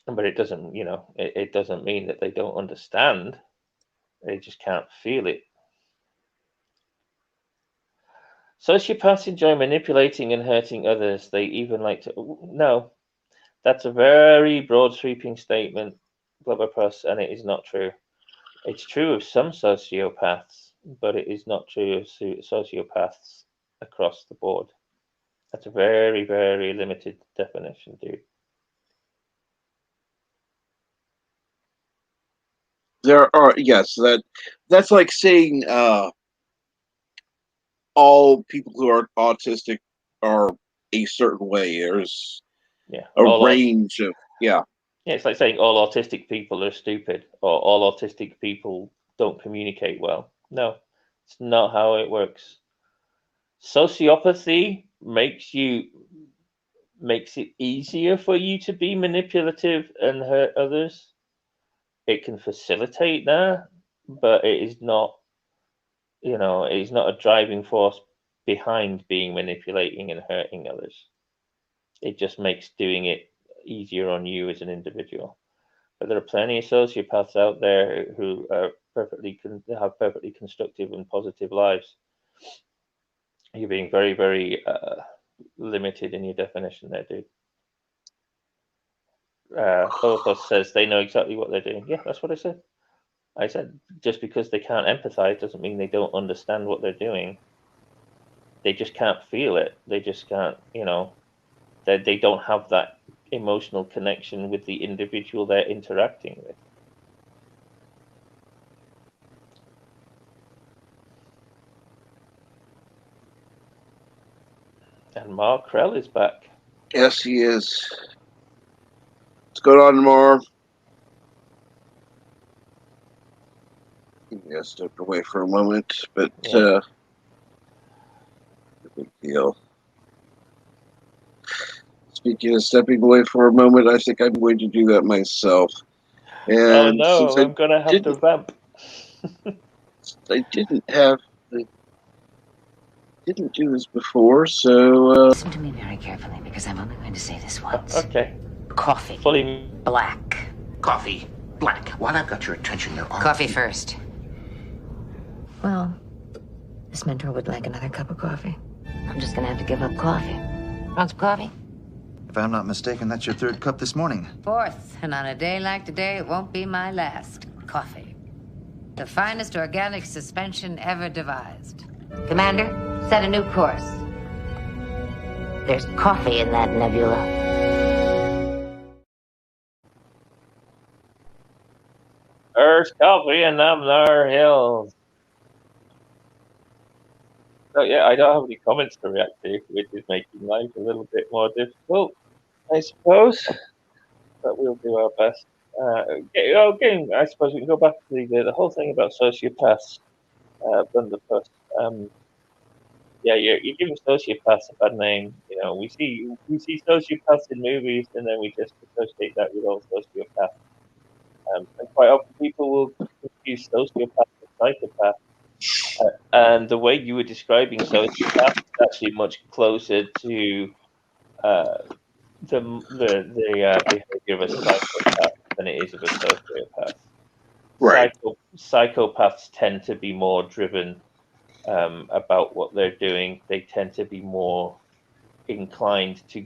But it doesn't, it doesn't mean that they don't understand. They just can't feel it. Sociopaths enjoy manipulating and hurting others. They even like to. No, that's a very broad, sweeping statement, Blubberpuss, and it is not true. It's true of some sociopaths, but it is not true of sociopaths across the board. That's a very, very limited definition, dude. there are that's like saying all people who are autistic are a certain way. There's a range of Yeah, it's like saying all autistic people are stupid or all autistic people don't communicate well. No, it's not how it works. Sociopathy makes it easier for you to be manipulative and hurt others. It can facilitate that, but it is not, it is not a driving force behind being manipulating and hurting others. It just makes doing it easier on you as an individual. But there are plenty of sociopaths out there who are have perfectly constructive and positive lives. You're being very, very limited in your definition there, dude. Philipos says they know exactly what they're doing. Yeah, that's what I said. I said just because they can't empathize doesn't mean they don't understand what they're doing. They just can't feel it. They just can't, they don't have that emotional connection with the individual they're interacting with. And Mark Krell is back. Yes, he is. What's going on tomorrow? I stepped away for a moment, but no big deal. Speaking of stepping away for a moment, I think I'm going to do that myself. And no, I'm going to have to vamp. I didn't do this before, so... Listen to me very carefully, because I'm only going to say this once. Okay. Coffee. Fully black. Coffee black. While I've got your attention, there are... Coffee first. Well, this mentor would like another cup of coffee. I'm just gonna have to give up coffee. Want some coffee? If I'm not mistaken, that's your third cup this morning. Fourth, and on a day like today, it won't be my last. Coffee. The finest organic suspension ever devised. Commander, set a new course. There's coffee in that nebula. There's coffee in them there hills. So yeah, I don't have any comments to react to, which is making life a little bit more difficult, I suppose. But we'll do our best. Again, I suppose we can go back to the whole thing about sociopaths, Blunderpuss. you're giving sociopaths a bad name. You know, we see sociopaths in movies, and then we just associate that with all sociopaths. And quite often people will confuse sociopath with psychopath. And the way you were describing sociopath is actually much closer to the behavior of a psychopath than it is of a sociopath. Right. Psychopaths tend to be more driven about what they're doing. They tend to be more inclined to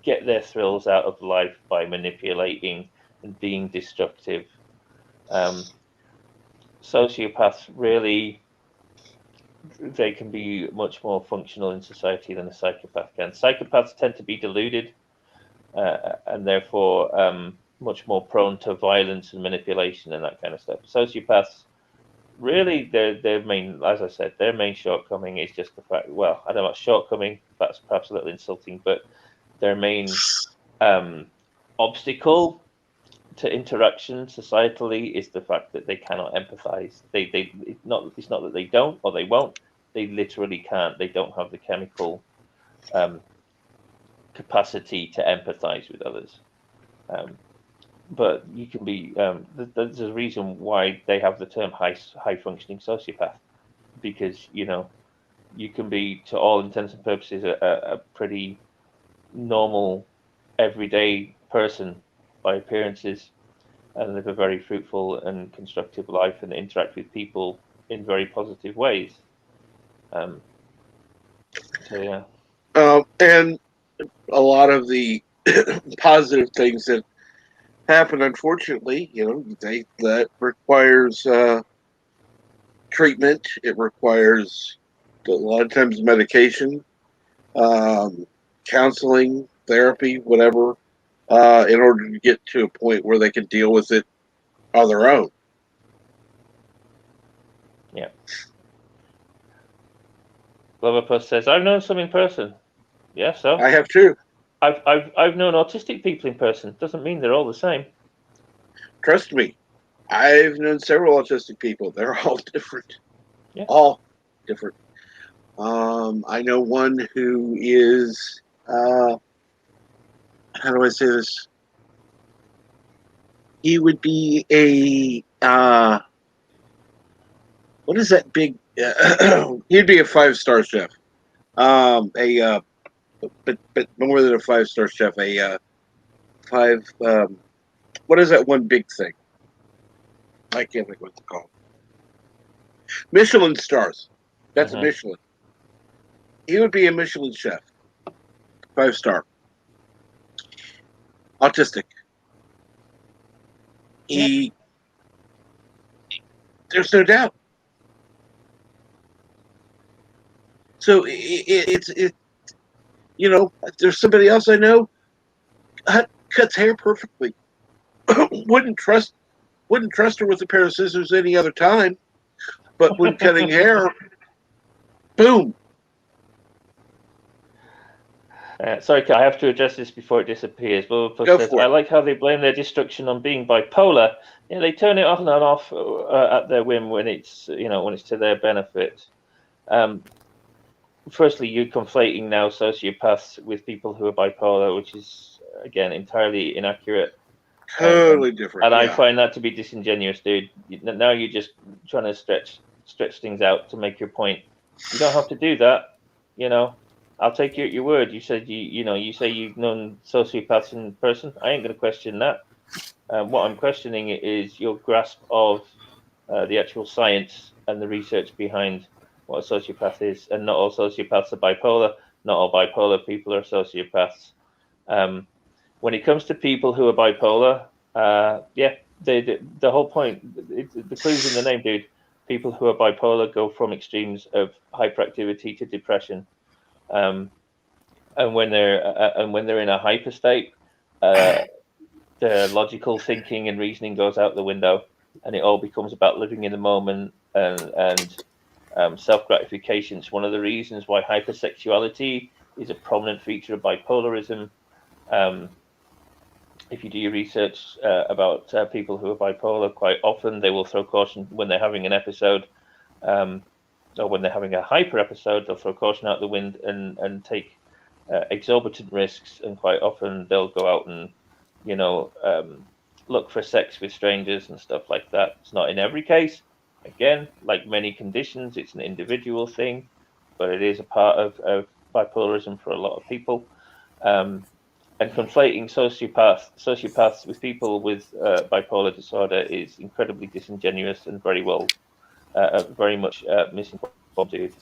get their thrills out of life by manipulating and being destructive. Sociopaths really, they can be much more functional in society than a psychopath can. Psychopaths tend to be deluded and therefore much more prone to violence and manipulation and that kind of stuff. Sociopaths, really, their main, as I said, their main shortcoming is just the fact. Well, I don't know about shortcoming. That's perhaps a little insulting, but their main obstacle to interaction societally is the fact that they cannot empathize. It's not that they don't or they won't. They literally can't. They don't have the chemical capacity to empathize with others. But you can be. There's a reason why they have the term high functioning sociopath, because you can be, to all intents and purposes, a pretty normal, everyday person by appearances, and live a very fruitful and constructive life and interact with people in very positive ways. So yeah. And a lot of the positive things that happen, unfortunately, that requires treatment. It requires a lot of times medication, counseling, therapy, whatever, in order to get to a point where they can deal with it on their own. Yeah. Gloverpuss says, "I've known some in person." Yeah, so I have too. I've known autistic people in person. Doesn't mean they're all the same. Trust me, I've known several autistic people. They're all different. Yeah. All different. I know one who is, how do I say this? He would be a, what is that big, he'd be a 5-star chef. But more than a 5-star chef, what is that one big thing? I can't think what it's called. Michelin stars. That's a Michelin. He would be a Michelin chef. 5-star. Autistic. There's no doubt. So it's there's somebody else I know cuts hair perfectly. wouldn't trust her with a pair of scissors any other time, but when cutting hair, boom. Sorry, I have to address this before it disappears. Gloverpuss Go says, for "I it. like how they blame their destruction on being bipolar. Yeah, they turn it on and off at their whim when it's to their benefit." Firstly, you're conflating now sociopaths with people who are bipolar, which is again entirely inaccurate. Totally different. And yeah. I find that to be disingenuous, dude. Now you're just trying to stretch things out to make your point. You don't have to do that. I'll take you at your word. You said you say you've known sociopaths in person. I ain't going to question that. What I'm questioning is your grasp of the actual science and the research behind what a sociopath is. And not all sociopaths are bipolar. Not all bipolar people are sociopaths. When it comes to people who are bipolar, the whole point, the clue's in the name, dude. People who are bipolar go from extremes of hyperactivity to depression. And when they're in a hyper state, their logical thinking and reasoning goes out the window, and it all becomes about living in the moment and self gratification. It's one of the reasons why hypersexuality is a prominent feature of bipolarism. If you do your research about people who are bipolar, quite often they will throw caution when they're having an episode. or when they're having a hyper episode, they'll throw caution out the wind and take exorbitant risks, and quite often they'll go out and look for sex with strangers and stuff like that. It's not in every case. Again, like many conditions, it's an individual thing, but it is a part of bipolarism for a lot of people. And conflating sociopaths with people with bipolar disorder is incredibly disingenuous and very much misinformed, dude.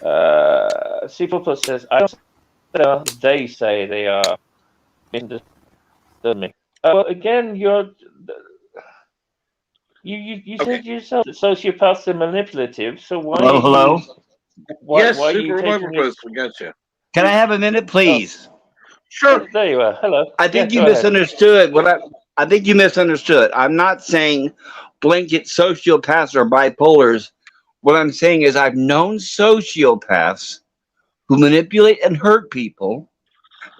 C4 Plus says, I don't know, they say they are misunderstood me. Well, again, you said yourself that sociopaths are manipulative, so why Hello? Yes, why are you Super taking Overpost, this? we got you. Can I have a minute, please? Sure. There you are. Hello. I think you go ahead. misunderstood I think you misunderstood. I'm not saying blanket sociopaths or bipolars. What I'm saying is I've known sociopaths who manipulate and hurt people,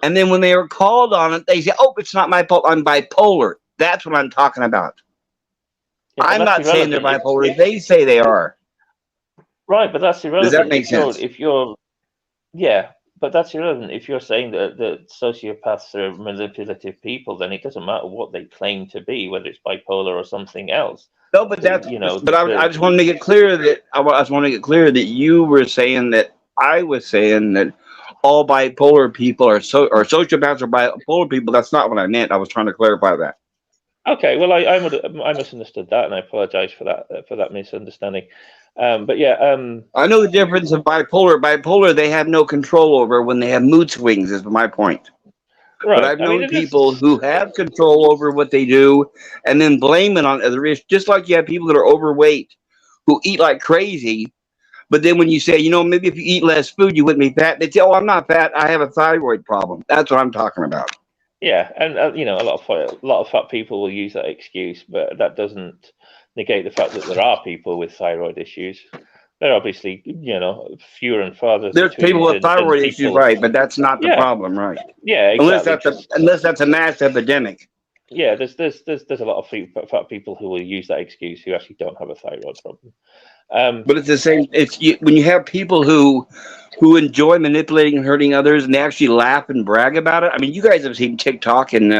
and then when they are called on it, they say, "Oh, it's not my fault. I'm bipolar." That's what I'm talking about. Yeah, I'm not saying they're bipolar. They say they are. Right, but that's irrelevant. Does that make sense? Yeah, but that's irrelevant. If you're saying that sociopaths are manipulative people, then it doesn't matter what they claim to be, whether it's bipolar or something else. No, but that's But I just want to make it clear that you were saying that I was saying that all bipolar people or sociopaths are bipolar people. That's not what I meant. I was trying to clarify that. Okay, well, I misunderstood that, and I apologize for that misunderstanding. But yeah, I know the difference of bipolar. Bipolar, they have no control over when they have mood swings. Is my point. Right. But I've known people who have control over what they do and then blame it on other issues. Just like you have people that are overweight who eat like crazy. But then when you say, maybe if you eat less food, you wouldn't be fat. They say, "Oh, I'm not fat. I have a thyroid problem." That's what I'm talking about. Yeah, and a lot of fat people will use that excuse, but that doesn't negate the fact that there are people with thyroid issues. They're obviously, fewer and farther. There's people with thyroid issues, right? But that's not the problem, right? Yeah, exactly. Unless that's a mass epidemic. Yeah, there's a lot of fat people who will use that excuse who actually don't have a thyroid problem. But it's the same. When you have people who enjoy manipulating and hurting others, and they actually laugh and brag about it. I mean, you guys have seen TikTok and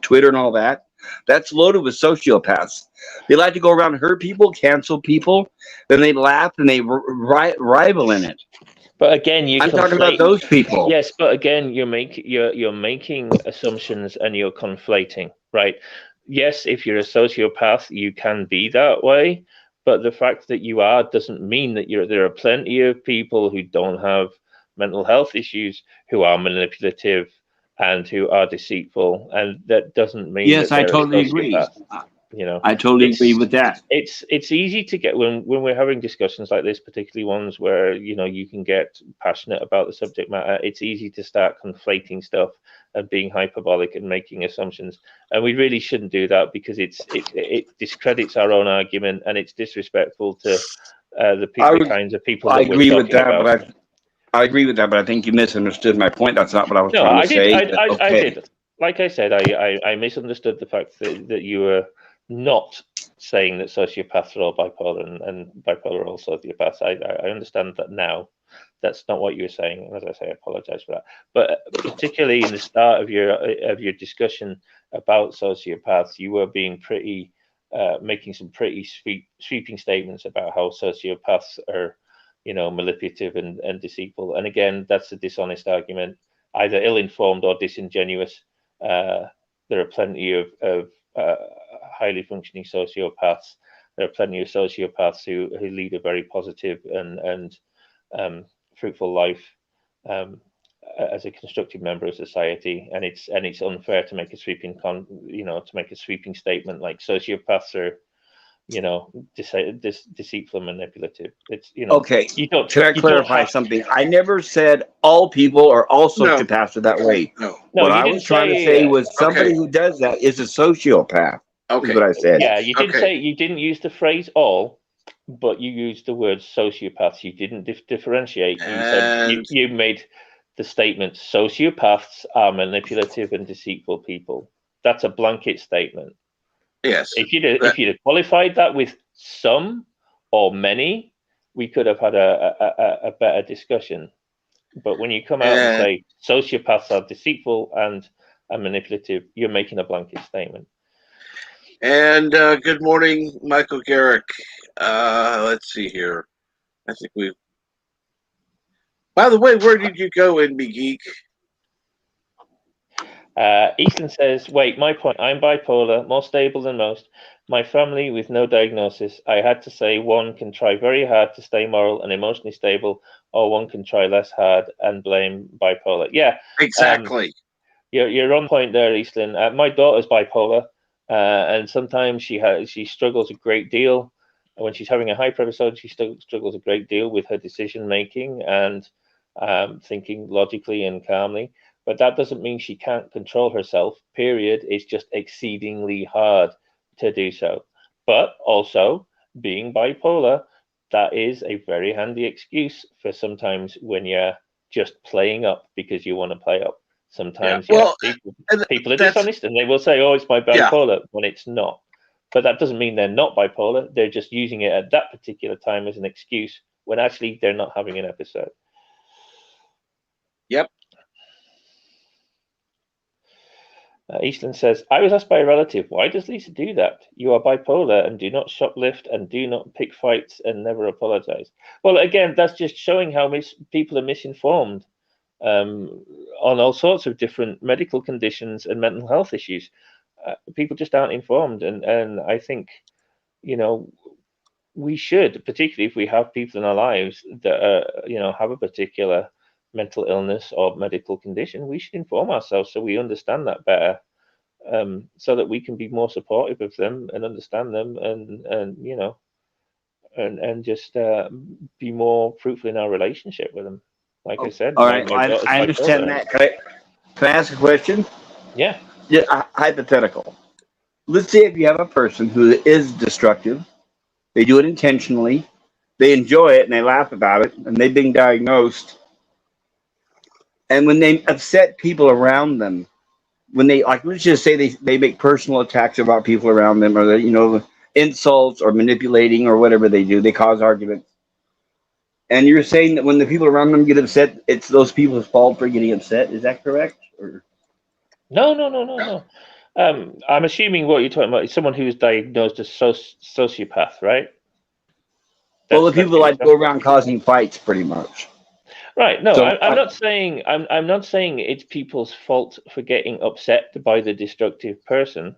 Twitter and all that. That's loaded with sociopaths. They like to go around and hurt people, cancel people, then they laugh and they rival in it. But again, I'm talking about those people. Yes, but again, you're making assumptions and you're conflating, right? Yes, if you're a sociopath, you can be that way, but the fact that you are doesn't mean that there are plenty of people who don't have mental health issues who are manipulative and who are deceitful, and that doesn't mean yes, that they're I totally agree. I totally agree with that. It's easy to get when we're having discussions like this, particularly ones where you can get passionate about the subject matter. It's easy to start conflating stuff and being hyperbolic and making assumptions, and we really shouldn't do that because it discredits our own argument and it's disrespectful to the kinds of people that we're talking about. I agree with that, but I think you misunderstood my point. That's not what I was trying to say. I did. Like I said, I misunderstood the fact that you were not saying that sociopaths are all bipolar and bipolar are all sociopaths. I understand that now. That's not what you were saying. And as I say, I apologize for that. But particularly in the start of your discussion about sociopaths, you were being making some pretty sweeping statements about how sociopaths are, manipulative and deceitful. And again, that's a dishonest argument, either ill-informed or disingenuous. There are plenty of highly functioning sociopaths. There are plenty of sociopaths who lead a very positive and fruitful life as a constructive member of society. And it's unfair to make a sweeping statement like sociopaths are deceitful and manipulative. It's okay. Can I clarify something? I never said all people are all sociopaths are that way. No. What I was trying to say was somebody who does that is a sociopath. Okay. Is what I said. Yeah, you did say you didn't use the phrase all, but you used the word sociopaths. You didn't differentiate. You said you made the statement sociopaths are manipulative and deceitful people. That's a blanket statement. Yes. If you'd have qualified that with some or many, we could have had a better discussion. But when you come out and say sociopaths are deceitful and manipulative, you're making a blanket statement. And good morning, Michael Garrick. Let's see here. I think we. By the way, where did you go, NB Geek? Easton says, wait, my point, I'm bipolar, more stable than most. My family with no diagnosis. I had to say one can try very hard to stay moral and emotionally stable, or one can try less hard and blame bipolar. Yeah, exactly. You're on point there, Easton. My daughter's bipolar, and sometimes she struggles a great deal. When she's having a hyper episode, she struggles a great deal with her decision making and thinking logically and calmly. But that doesn't mean she can't control herself, period. It's just exceedingly hard to do so. But also, being bipolar, that is a very handy excuse for sometimes when you're just playing up because you want to play up. Sometimes, people are dishonest and they will say, oh, it's my bipolar, when it's not. But that doesn't mean they're not bipolar. They're just using it at that particular time as an excuse when actually they're not having an episode. Yep. Eastland says, I was asked by a relative, why does Lisa do that? You are bipolar and do not shoplift and do not pick fights and never apologize. Well, again, that's just showing how people are misinformed on all sorts of different medical conditions and mental health issues. People just aren't informed. And I think, we should, particularly if we have people in our lives that, have a particular mental illness or medical condition, we should inform ourselves so we understand that better, so that we can be more supportive of them and understand them and just be more fruitful in our relationship with them. Like I said, all right, I understand that. Can I ask a question? Yeah. Yeah, hypothetical. Let's say if you have a person who is destructive, they do it intentionally, they enjoy it and they laugh about it, and they've been diagnosed. And when they upset people around them, when they, like, let's just say they make personal attacks about people around them, or insults or manipulating or whatever they do, they cause arguments. And you're saying that when the people around them get upset, it's those people's fault for getting upset. Is that correct? Or? No. I'm assuming what you're talking about is someone who's diagnosed as sociopath, right? Well, the people like go around causing fights, pretty much. Right. No, so, I'm not saying I'm not saying it's people's fault for getting upset by the destructive person.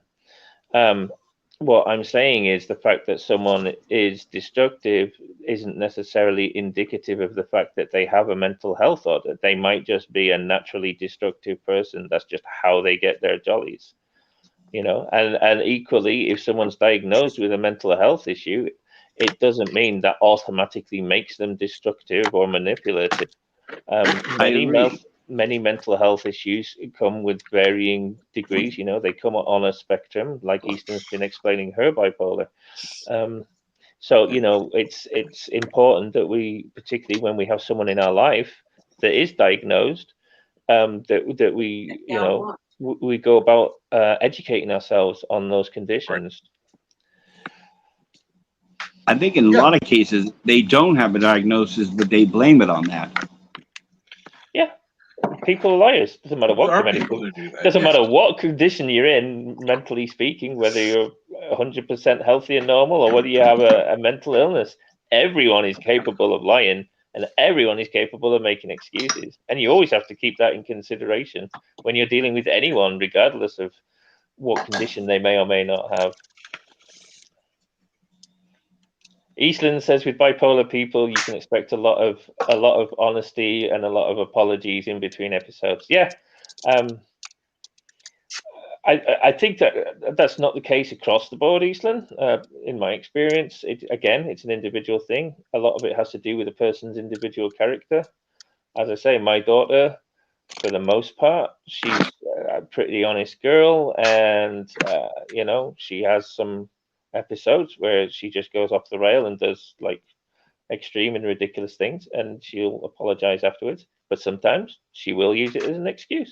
What I'm saying is the fact that someone is destructive isn't necessarily indicative of the fact that they have a mental health order. They might just be a naturally destructive person. That's just how they get their jollies, And equally, if someone's diagnosed with a mental health issue, it doesn't mean that automatically makes them destructive or manipulative. Many mental health issues come with varying degrees. They come on a spectrum, like Easton's been explaining her bipolar. So it's important that we, particularly when we have someone in our life that is diagnosed, that we we go about educating ourselves on those conditions. I think in a lot of cases they don't have a diagnosis, but they blame it on that. Yeah, people are liars. Doesn't matter what matter what condition you're in, mentally speaking, whether you're 100% healthy and normal or whether you have a mental illness. Everyone is capable of lying, and everyone is capable of making excuses. And you always have to keep that in consideration when you're dealing with anyone, regardless of what condition they may or may not have. Eastland says with bipolar people, you can expect a lot of honesty and a lot of apologies in between episodes. Yeah, I think that's not the case across the board, Eastland. In my experience, it's an individual thing. A lot of it has to do with a person's individual character. As I say, my daughter, for the most part, she's a pretty honest girl, and she has some episodes where she just goes off the rail and does like extreme and ridiculous things, and she'll apologize afterwards. But sometimes she will use it as an excuse,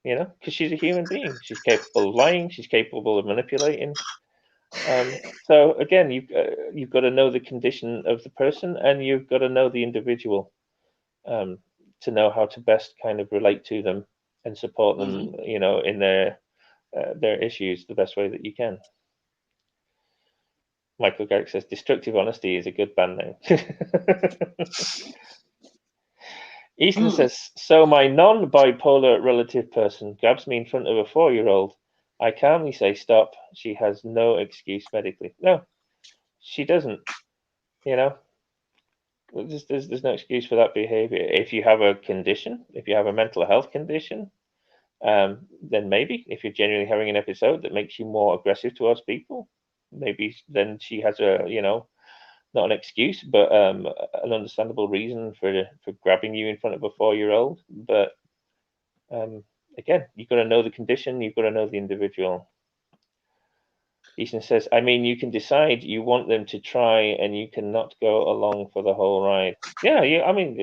because she's a human being. She's capable of lying. She's capable of manipulating. So again, you've got to know the condition of the person, and you've got to know the individual to know how to best kind of relate to them and support them, in their issues the best way that you can. Michael Garrick says, "Destructive Honesty is a good band name." Easton says, "So my non-bipolar relative person grabs me in front of a 4-year-old. I calmly say, 'Stop.' She has no excuse medically." No, she doesn't. There's no excuse for that behavior. If you have a condition, if you have a mental health condition, then maybe if you're genuinely having an episode that makes you more aggressive towards people, maybe then she has not an excuse, but an understandable reason for grabbing you in front of a 4-year-old. But again, you've got to know the condition, you've got to know the individual. Easton says, "I mean, you can decide you want them to try, and you cannot go along for the whole ride." Yeah, I mean,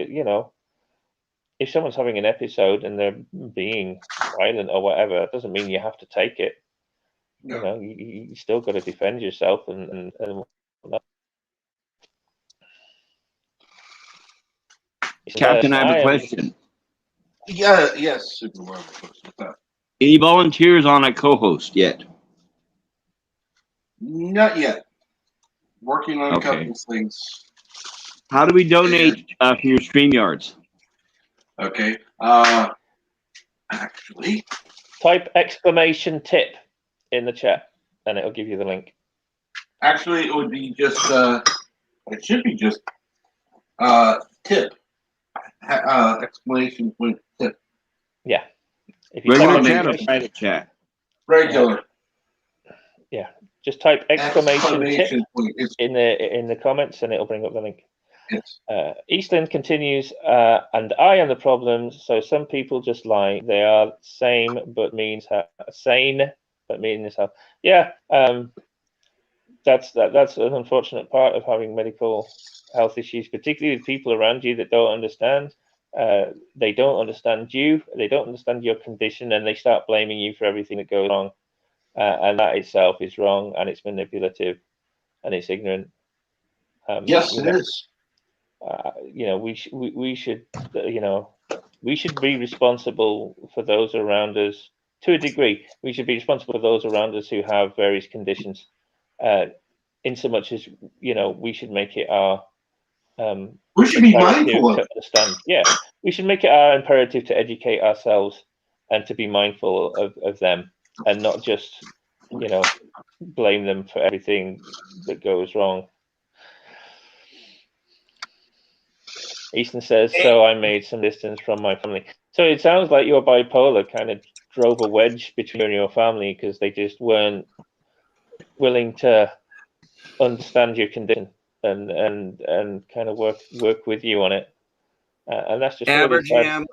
if someone's having an episode and they're being violent or whatever, it doesn't mean you have to take it. No. You still got to defend yourself and whatnot. Captain, I have a question. Yeah, yes, Super Mario Bros. What's that? Any volunteers on a co-host yet? Not yet. Working on a Okay. couple of things. How do we donate for your StreamYards? Okay. Actually, type !tip in the chat, and it'll give you the link. Actually, it would be just. It should be just. Tip. Exclamation point tip. Yeah. If you Regular chat or private chat? Regular. Yeah. Just type exclamation tip point. in the comments, and it'll bring up the link. Yes. Eastland continues, and I am the problem. So some people just lie. They are sane, but means health. Yeah. That's an unfortunate part of having medical health issues, particularly with people around you that don't understand. They don't understand you. They don't understand your condition, and they start blaming you for everything that goes wrong. And that itself is wrong, and it's manipulative, and it's ignorant. Yes, it is. We should be responsible for those around us to a degree. We should be responsible for those around us who have various conditions, in so much as we should make it our we should be mindful to understand. Yeah, we should make it our imperative to educate ourselves and to be mindful of them, and not just blame them for everything that goes wrong. Easton says, "So I made some distance from my family." So it sounds like your bipolar kind of drove a wedge between you and your family because they just weren't willing to understand your condition and kind of work with you on it. And that's just Average really Jam.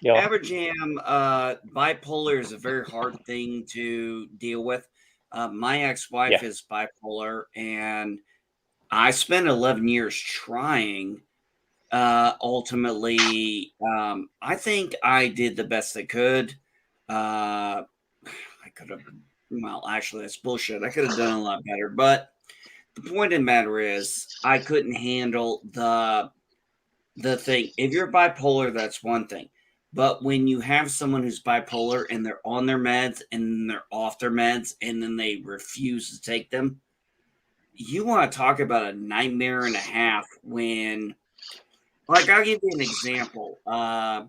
Yeah. Average Jam. Bipolar is a very hard thing to deal with. My ex-wife is bipolar, and I spent 11 years trying. Ultimately, I think I did the best I could. I could have, well, actually, that's bullshit. I could have done a lot better. But the point of the matter is, I couldn't handle the thing. If you're bipolar, that's one thing. But when you have someone who's bipolar and they're on their meds and they're off their meds and then they refuse to take them, you want to talk about a nightmare and a half when, like, I'll give you an example. I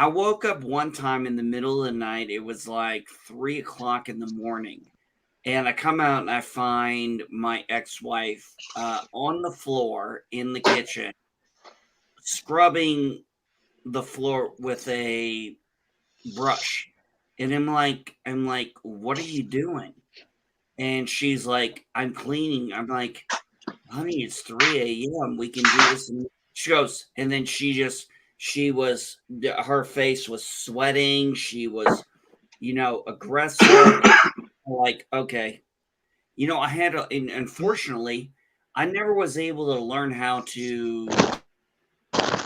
woke up one time in the middle of the night. It was like 3 o'clock in the morning. And I come out and I find my ex-wife on the floor in the kitchen, scrubbing the floor with a brush. And I'm like, what are you doing? And she's like, I'm cleaning. I'm like, honey, it's 3 a.m. We can do this. And she goes, and then her face was sweating. She was, aggressive. Like, okay. I had and unfortunately, I never was able to learn how to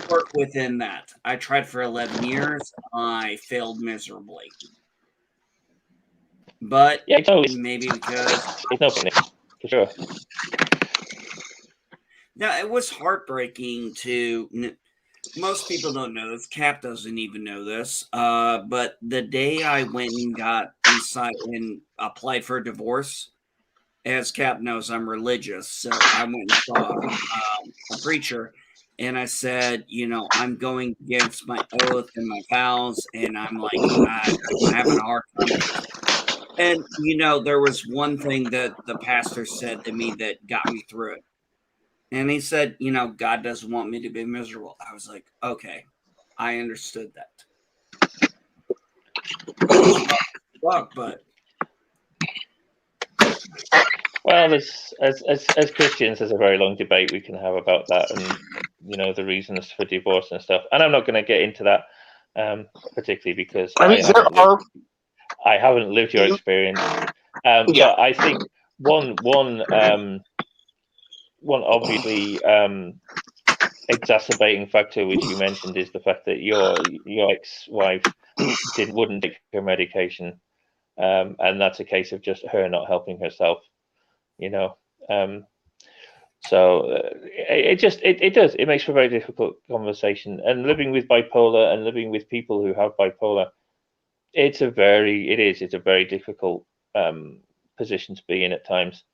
work within that. I tried for 11 years. I failed miserably. But maybe because it's no funny. for sure. Now, it was heartbreaking to. Most people don't know this. Cap doesn't even know this. But the day I went and got inside and applied for a divorce, as Cap knows, I'm religious. So I went and saw a preacher, and I said, I'm going against my oath and my vows, and I'm like, I'm having a hard time with this. And, there was one thing that the pastor said to me that got me through it. And he said, God doesn't want me to be miserable. I was like, okay, I understood that. But well, there's as Christians, there's a very long debate we can have about that, and the reasons for divorce and stuff. And I'm not going to get into that, particularly because I haven't lived your experience. But I think one obviously exacerbating factor which you mentioned is the fact that your ex-wife wouldn't take her medication, and that's a case of just her not helping herself. So it makes for a very difficult conversation. And living with bipolar and living with people who have bipolar, it's a very difficult position to be in at times.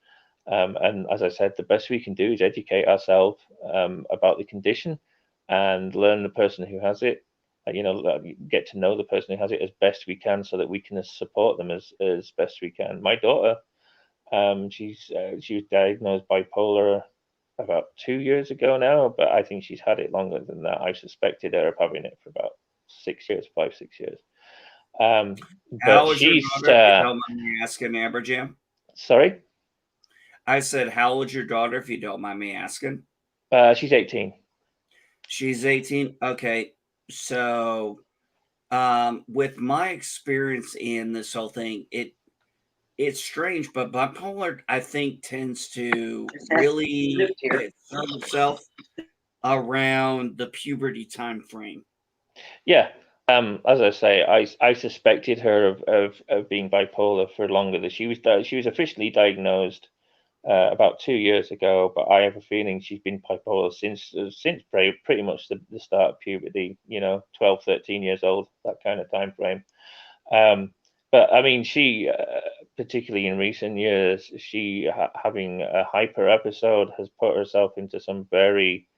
And as I said, the best we can do is educate ourselves about the condition and learn the person who has it. Get to know the person who has it as best we can, so that we can support them as best we can. My daughter, she was diagnosed bipolar about 2 years ago now, but I think she's had it longer than that. I suspected her of having it for about 6 years, 5-6 years. How old is your daughter, if you don't mind me asking, Aberjam? Sorry? I said, how old is your daughter, if you don't mind me asking? She's 18. She's 18? Okay. So, with my experience in this whole thing, it's strange, but bipolar, I think, tends to really concern itself around the puberty time frame. Yeah. As I say, I suspected her of being bipolar for longer. That she was officially diagnosed about 2 years ago, but I have a feeling she's been bipolar since pretty much the start of puberty. 12, 13 years old, that kind of time frame. But I mean, she, particularly in recent years, having a hyper episode has put herself into some very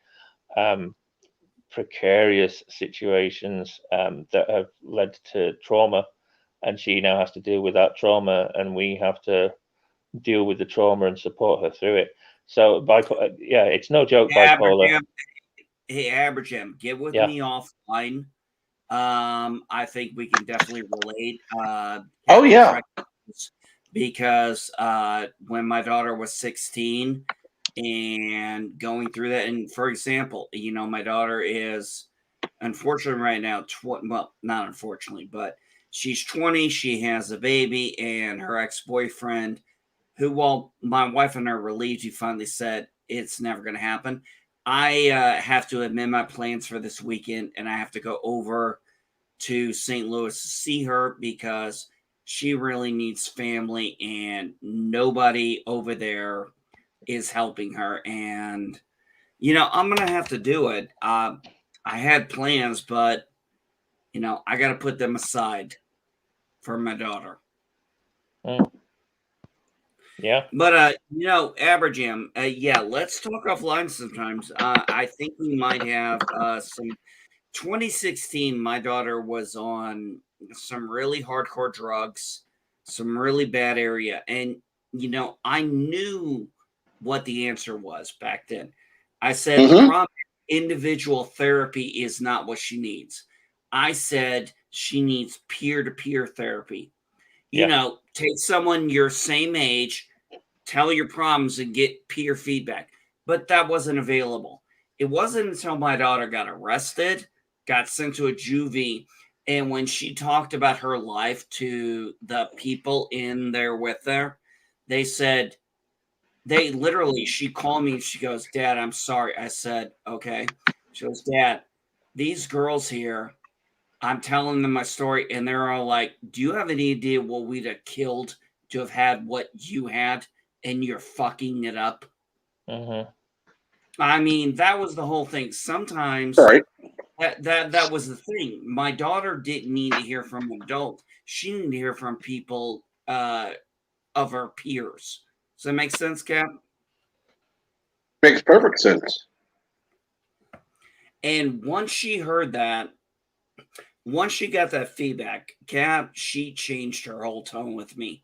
precarious situations that have led to trauma, and she now has to deal with that trauma, and we have to deal with the trauma and support her through it. So, it's no joke, bipolar. Hey, Aberjam, get with me offline. I think we can definitely relate. Because when my daughter was 16 and going through that, and for example, my daughter is unfortunately right now, well, not unfortunately, but she's 20. She has a baby, and her ex-boyfriend, who, while my wife and I are relieved he finally said it's never going to happen, I have to amend my plans for this weekend, and I have to go over to St. Louis to see her because she really needs family, and nobody over there is helping her. And, I'm going to have to do it. I had plans, but, I got to put them aside for my daughter. Yeah. But, Aberjam, let's talk offline sometimes. I think we might have some. 2016, my daughter was on some really hardcore drugs, some really bad area. And, I knew what the answer was back then. I said, the problem, individual therapy is not what she needs. I said she needs peer-to-peer therapy. Take someone your same age, tell your problems, and get peer feedback. But that wasn't available. It wasn't until my daughter got arrested, got sent to a juvie, and when she talked about her life to the people in there with her, they said, she called me and she goes, Dad, I'm sorry. I said, okay. She goes, Dad, these girls here, I'm telling them my story, and they're all like, do you have any idea what we'd have killed to have had what you had? and you're fucking it up. Mm-hmm. I mean, that was the whole thing. Sometimes All right. that was the thing. My daughter didn't need to hear from an adult. She needed to hear from people of her peers. Does that make sense, Cap? Makes perfect sense. And once she heard that, once she got that feedback, Cap, she changed her whole tone with me.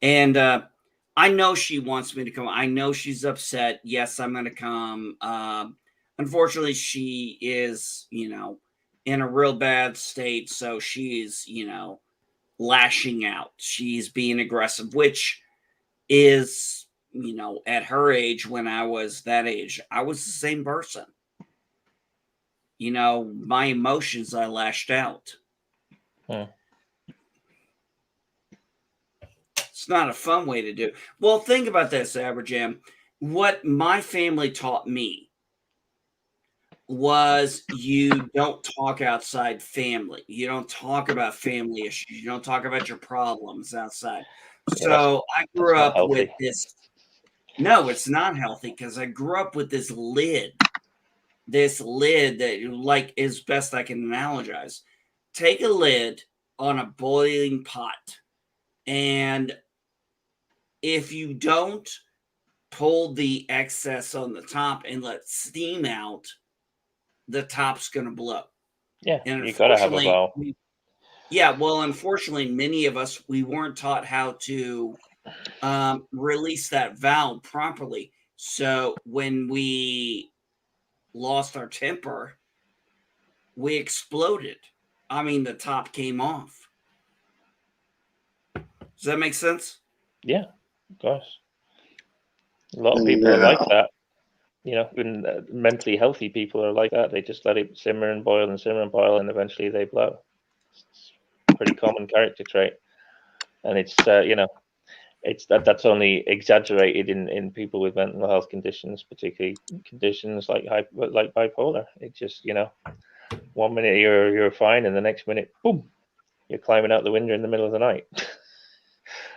And I know she wants me to come. I know she's upset. Yes, I'm going to come. Unfortunately, she is, in a real bad state. So she's, lashing out. She's being aggressive, which is, at her age, when I was that age, I was the same person. My emotions, I lashed out. It's not a fun way to do. Well, think about this, Aberjam. What my family taught me was you don't talk outside family. You don't talk about family issues. You don't talk about your problems outside. So I grew up with this. No, it's not healthy because I grew up with this lid that, like, is best I can analogize. Take a lid on a boiling pot, and if you don't pull the excess on the top and let steam out, the top's going to blow. Yeah, and you gotta have a valve. Unfortunately, many of us, we weren't taught how to release that valve properly. So when we lost our temper, we exploded. I mean, the top came off. Does that make sense? Yeah, of course. A lot of people are like that. Even mentally healthy people are like that. They just let it simmer and boil, and eventually they blow. It's a pretty common character trait, and it's that's only exaggerated in people with mental health conditions, particularly conditions like bipolar. It just 1 minute you're fine, and the next minute, boom, you're climbing out the window in the middle of the night,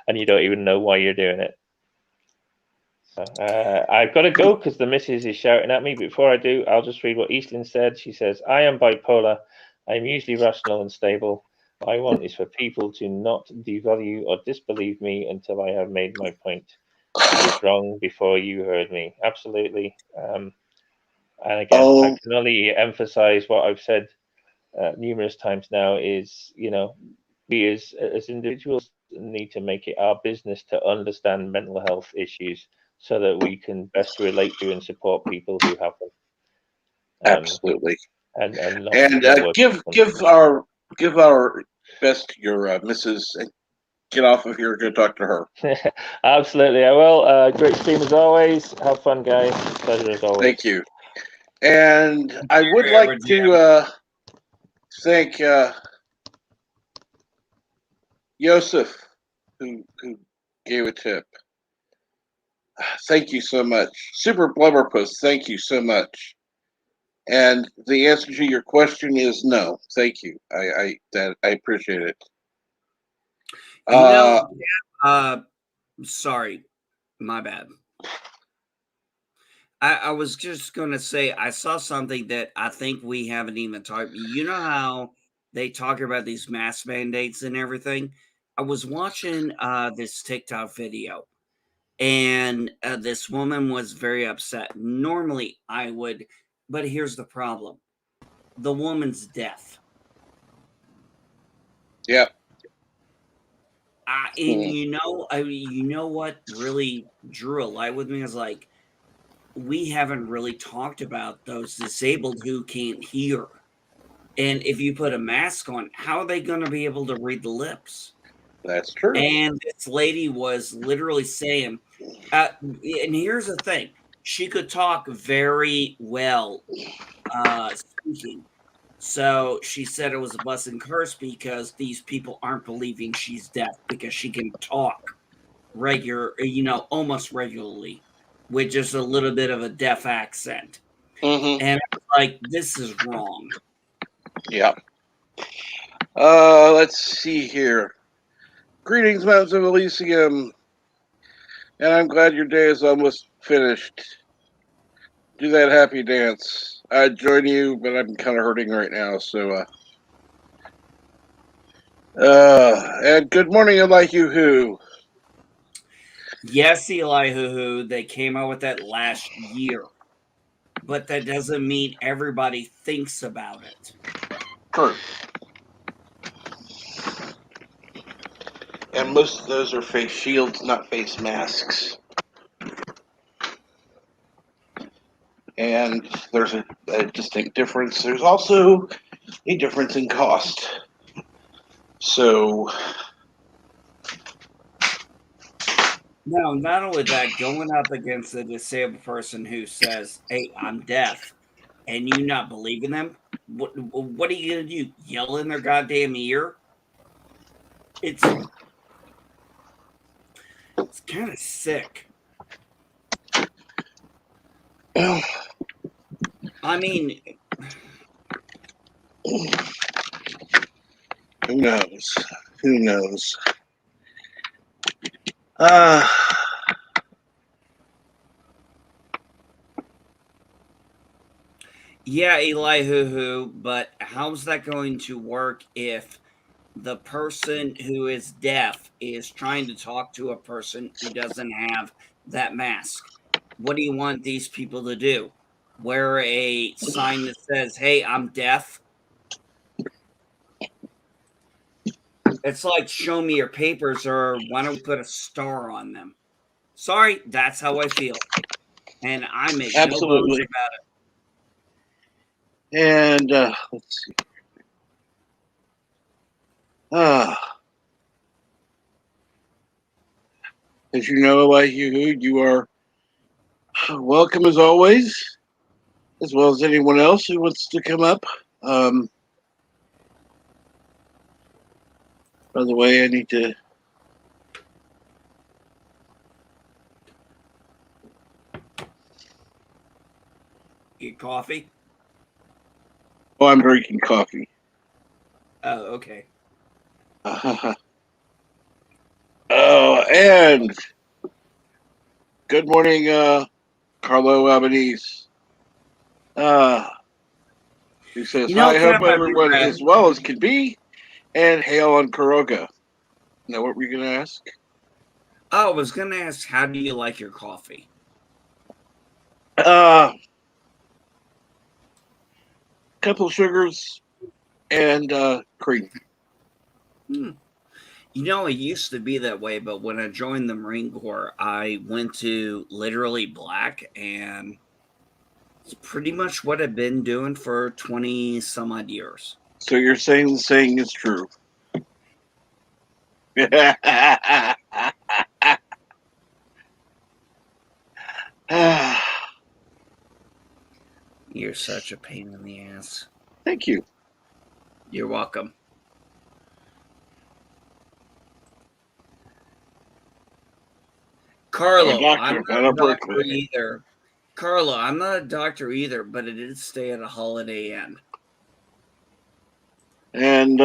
and you don't even know why you're doing it. So, I've got to go because the missus is shouting at me. Before I do, I'll just read what Eastlyn said. She says, I am bipolar. I'm usually rational and stable. What I want is for people to not devalue or disbelieve me until I have made my point. I was wrong before you heard me. Absolutely. And again, I can only emphasize what I've said numerous times now is, we as individuals need to make it our business to understand mental health issues so that we can best relate to and support people who have them. Absolutely. And give our best to your missus and get off of here and go talk to her. Absolutely, I will. Great stream as always. Have fun, guys. Pleasure as always. Thank you. And I would like to thank Yosef, who gave a tip. Thank you so much. Super Blubberpuss, thank you so much. And the answer to your question is no. Thank you. I appreciate it. Sorry, my bad. I was just going to say, I saw something that I think we haven't even talked. You know how they talk about these mask mandates and everything? I was watching this TikTok video, and this woman was very upset. Normally I would, but here's the problem. The woman's deaf. Yeah. And you know what really drew a light with me is like, we haven't really talked about those disabled who can't hear. And if you put a mask on, how are they going to be able to read the lips? That's true. And this lady was literally saying, and here's the thing, she could talk very well speaking. So she said it was a blessing curse because these people aren't believing she's deaf because she can talk almost regularly with just a little bit of a deaf accent. Mm-hmm. And I was like, this is wrong. Yeah. Let's see here. Greetings, Mountains of Elysium. And I'm glad your day is almost finished. Do that happy dance. I'd join you, but I'm kind of hurting right now, so and good morning, I like you who. Yes, Eli Hoo Hoo, they came out with that last year, but that doesn't mean everybody thinks about it. True. And most of those are face shields, not face masks. And there's a distinct difference. There's also a difference in cost. So, No, not only that, going up against a disabled person who says, "Hey, I'm deaf," and you not believing them, what are you gonna do? Yell in their goddamn ear? It's kind of sick. well, I mean, who knows? Who knows? Uh, yeah, Eli Hoo Hoo, but how's that going to work if the person who is deaf is trying to talk to a person who doesn't have that mask? What do you want these people to do? Wear a sign that says, "Hey, I'm deaf"? It's like, show me your papers, or why don't we put a star on them? Sorry, that's how I feel. And I make no bones absolutely. about And let's see. Uh, as you know, like you are welcome as always, as well as anyone else who wants to come up. Um, by the way, I need to. it. Get coffee? Oh, I'm drinking coffee. Oh, okay. Oh, and good morning, Carlo Albanese. Who says, You know, hi, hope Cap, I've everyone never is well as can be, and hail on Kuroga. Now, what were you going to ask? Oh, I was going to ask, how do you like your coffee? Couple sugars and cream. You know, it used to be that way, but when I joined the Marine Corps, I went to literally black, and it's pretty much what I've been doing for 20 some odd years. So you're saying the saying is true. You're such a pain in the ass. Thank you. You're welcome. Carlo, I'm not a doctor either. Carlo, I'm not a doctor either, but I did stay at a Holiday Inn. And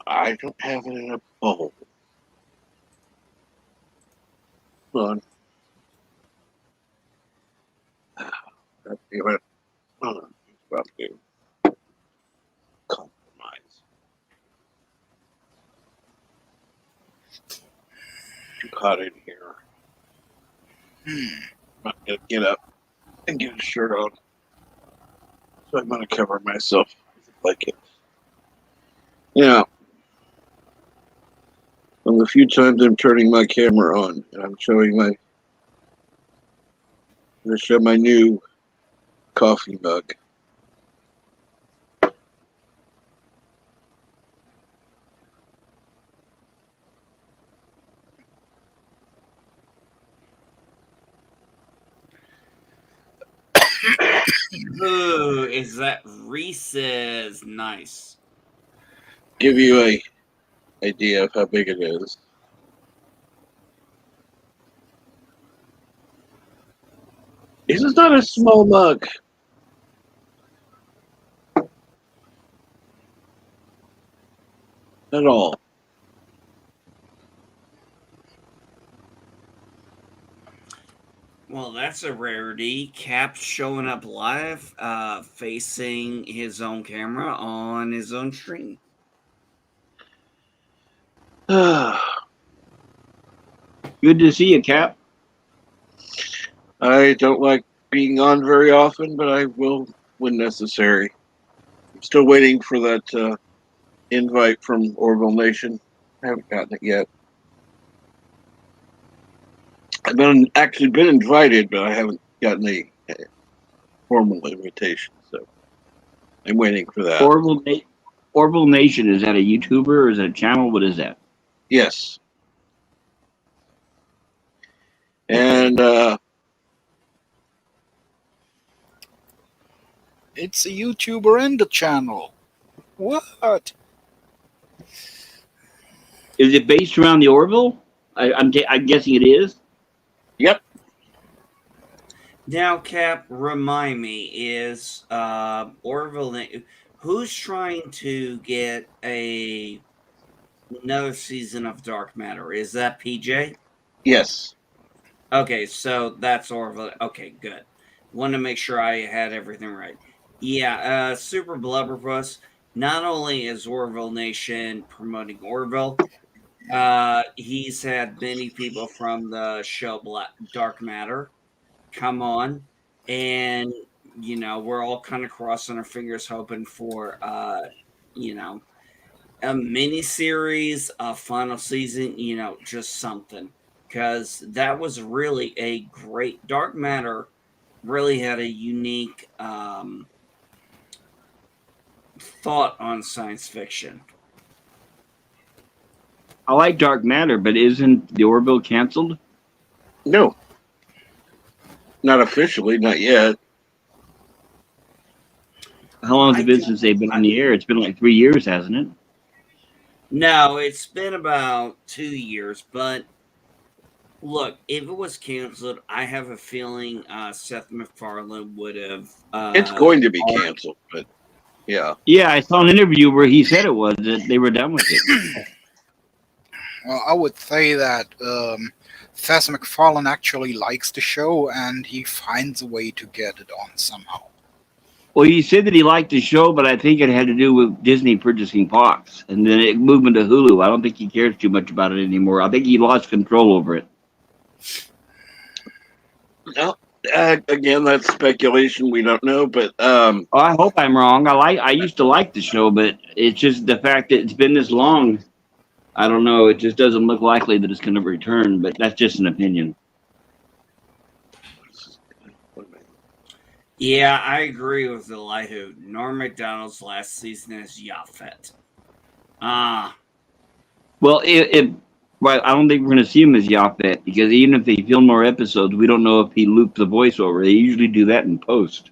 I don't have it in a bowl. Hold on. God damn it. Hold on. It's about to compromise. Too hot in here. I'm not going to get up and get a shirt on. So I'm going to cover myself with a blanket. Yeah. Well, the few times I'm turning my camera on and I'm showing I'm going to show my new coffee mug. Ooh, is that Reese's? Nice. Give you a idea of how big it is. This is not a small mug. At all. Well, that's a rarity. Cap showing up live, facing his own camera on his own stream. Good to see you, Cap. I don't like being on very often, but I will when necessary. I'm still waiting for that invite from Orville Nation. I haven't gotten it yet. I've actually been invited, but I haven't gotten a formal invitation. So I'm waiting for that. Orville Nation, is that a YouTuber or is that a channel? What is that? Yes. And It's a YouTuber and a channel. What? Is it based around the Orville? I'm guessing it is. Yep. Now, Cap, remind me, is Orville, who's trying to get another season of Dark Matter? Is that PJ? Yes. Okay, so that's Orville. Okay, good. Want to make sure I had everything right. Yeah, Super Blubberpuss. Not only is Orville Nation promoting Orville, he's had many people from the show Dark Matter come on, and we're all kind of crossing our fingers, hoping for a mini series, a final season, just something, because that was really a great Dark Matter. Really had a unique thought on science fiction. I like Dark Matter, but isn't the Orville canceled? No. Not officially, not yet. How long has it been since they've been on the air? It's been like 3 years, hasn't it? No, it's been about 2 years, but look, if it was canceled, I have a feeling Seth MacFarlane would have. It's going to be canceled, but yeah. Yeah, I saw an interview where he said it was that they were done with it. Well, I would say that Seth MacFarlane actually likes the show, and he finds a way to get it on somehow. Well, he said that he liked the show, but I think it had to do with Disney purchasing Fox, and then it moved into Hulu. I don't think he cares too much about it anymore. I think he lost control over it. No, again, that's speculation. We don't know, but I hope I'm wrong. I used to like the show, but it's just the fact that it's been this long. I don't know. It just doesn't look likely that it's going to return, but that's just an opinion. Yeah, I agree with Elihu. Norm Macdonald's last season as Yaphet. Well, well, I don't think we're going to see him as Yaphet, because even if they film more episodes, we don't know if he looped the voiceover. They usually do that in post.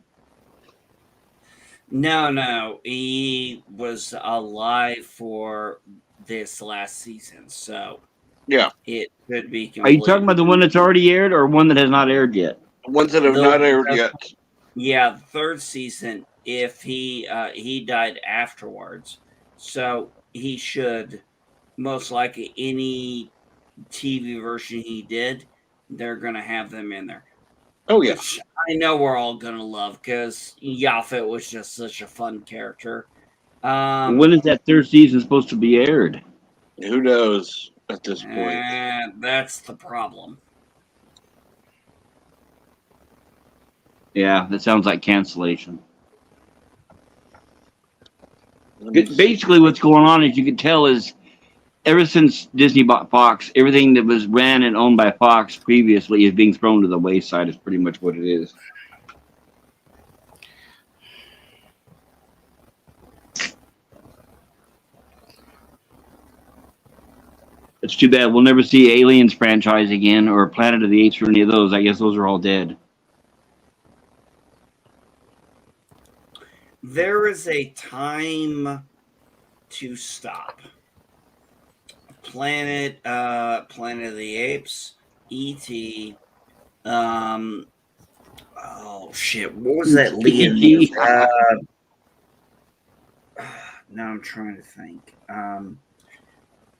No, he was alive for this last season, so yeah, it could be. Are you talking about the one that's already aired or one that has not aired yet? Ones that have not aired yet. Yeah, the third season. If he died afterwards, so he should most likely any TV version he did, they're gonna have them in there. Oh yeah, which I know we're all gonna love because Yaphet was just such a fun character. When is that third season supposed to be aired? Who knows at this point? That's the problem. Yeah, that sounds like cancellation. Basically, what's going on, as you can tell, is ever since Disney bought Fox, everything that was ran and owned by Fox previously is being thrown to the wayside, is pretty much what it is. It's too bad. We'll never see Aliens franchise again, or Planet of the Apes, or any of those. I guess those are all dead. There is a time to stop. Planet of the Apes, E.T. Oh shit! What was that Liam? Now I'm trying to think.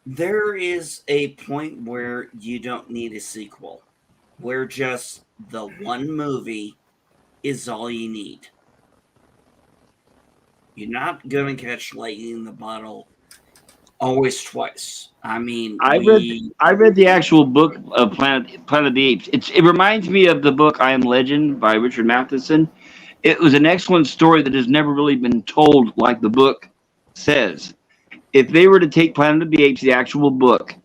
There is a point where you don't need a sequel. where just the one movie is all you need. You're not going to catch lightning in the bottle always twice. I mean, I read the actual book of Planet of the Apes. It reminds me of the book I Am Legend by Richard Matheson. It was an excellent story that has never really been told like the book says. If they were to take Planet of the Apes, the actual book,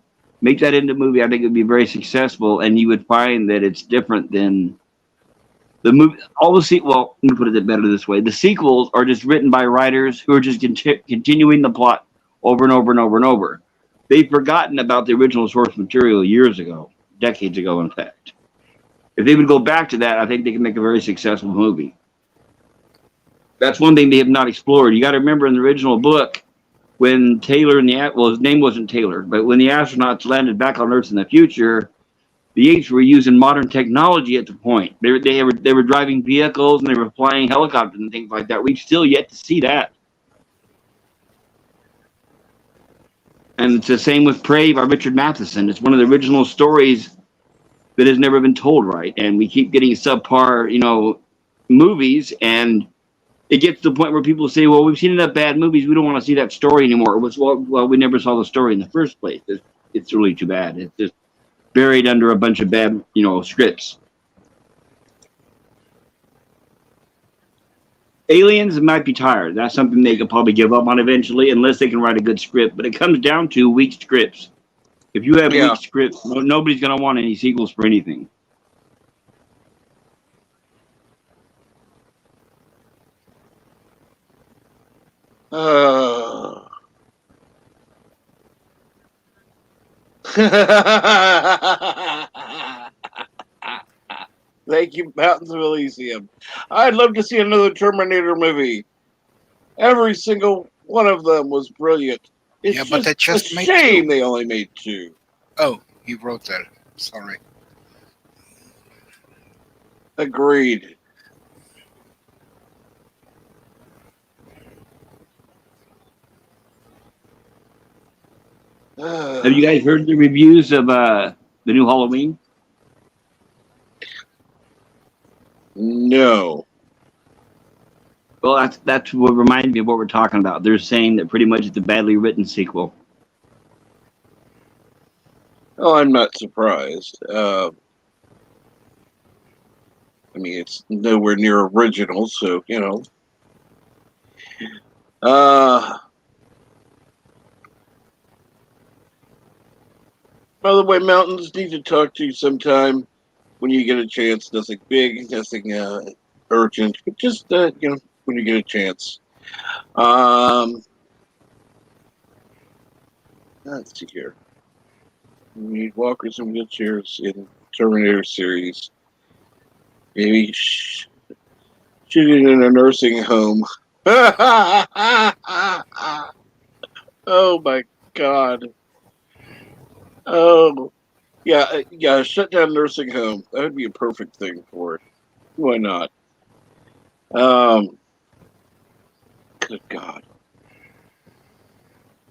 make that into a movie, I think it would be very successful, and you would find that it's different than the movie. All the well, let me put it better this way: the sequels are just written by writers who are just continuing the plot over and over and over and over. They've forgotten about the original source material years ago, decades ago, in fact. If they would go back to that, I think they can make a very successful movie. That's one thing they have not explored. You got to remember in the original book, when Taylor and his name wasn't Taylor, but when the astronauts landed back on Earth in the future, the apes were using modern technology at the point. They were driving vehicles and they were flying helicopters and things like that. We've still yet to see that. And it's the same with Prey by Richard Matheson. It's one of the original stories that has never been told right, and we keep getting subpar, movies, and it gets to the point where people say, "Well, we've seen enough bad movies. We don't want to see that story anymore." It was, well, we never saw the story in the first place. It's really too bad. It's just buried under a bunch of bad, scripts. Aliens might be tired. That's something they could probably give up on eventually, unless they can write a good script. But it comes down to weak scripts. If you have weak scripts, nobody's going to want any sequels for anything. Thank you, Mountains of Elysium. I'd love to see another Terminator movie. Every single one of them was brilliant. It's but they just a made shame two. they only made two. Oh, he wrote that. Sorry. Agreed. Have you guys heard the reviews of the new Halloween? No. Well, that's what reminded me of what we're talking about. They're saying that pretty much it's a badly written sequel. Oh, I'm not surprised. I mean, it's nowhere near original, so, By the way, Mountains, need to talk to you sometime when you get a chance. Nothing big, nothing urgent, but just, when you get a chance. Let's see here. We need walkers and wheelchairs in Terminator series. Maybe shooting in a nursing home. Oh my God. Oh, yeah. Shut down nursing home. That would be a perfect thing for it. Why not? Good God.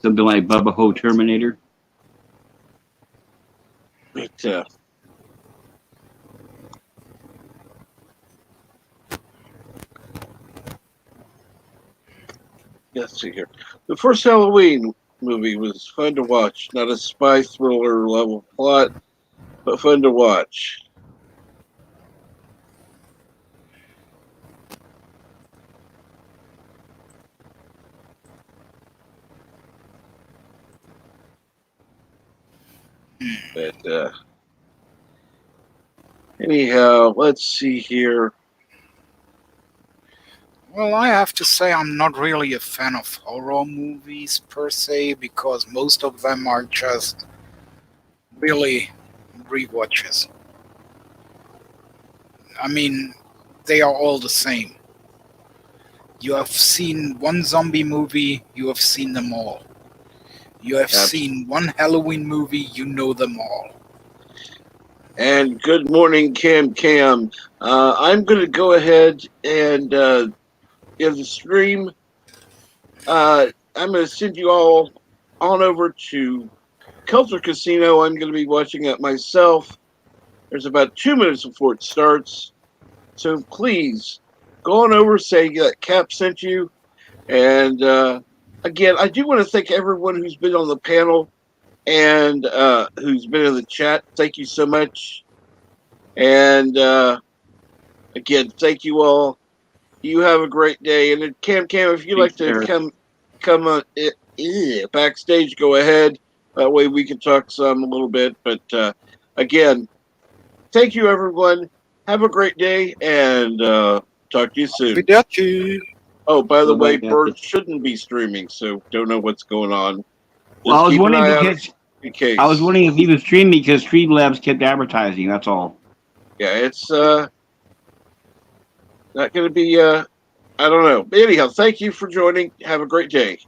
Something like Bubba Ho Terminator. But let's see here. The first Halloween movie was fun to watch. Not a spy thriller level plot, but fun to watch. But anyhow, let's see here. Well, I have to say I'm not really a fan of horror movies per se, because most of them are just really rewatches. I mean, they are all the same. You have seen one zombie movie, you have seen them all. You have seen one Halloween movie, you know them all. And good morning, Cam. I'm going to go ahead and in the stream, I'm going to send you all on over to Culture Casino. I'm going to be watching that myself. There's about 2 minutes before it starts. So please go on over, say that Cap sent you. And again, I do want to thank everyone who's been on the panel and who's been in the chat. Thank you so much. And again, thank you all. You have a great day. And then Cam, if you'd like to come on backstage, go ahead. That way we can talk some a little bit. But again, thank you, everyone. Have a great day, and talk to you soon. Arrivederci. Oh, by the way, Bert shouldn't be streaming, so don't know what's going on. Well, I was keep an wondering eye out because in case. I was wondering if he was streaming because Streamlabs kept advertising. That's all. Yeah, it's not going to be. I don't know. But anyhow, thank you for joining. Have a great day.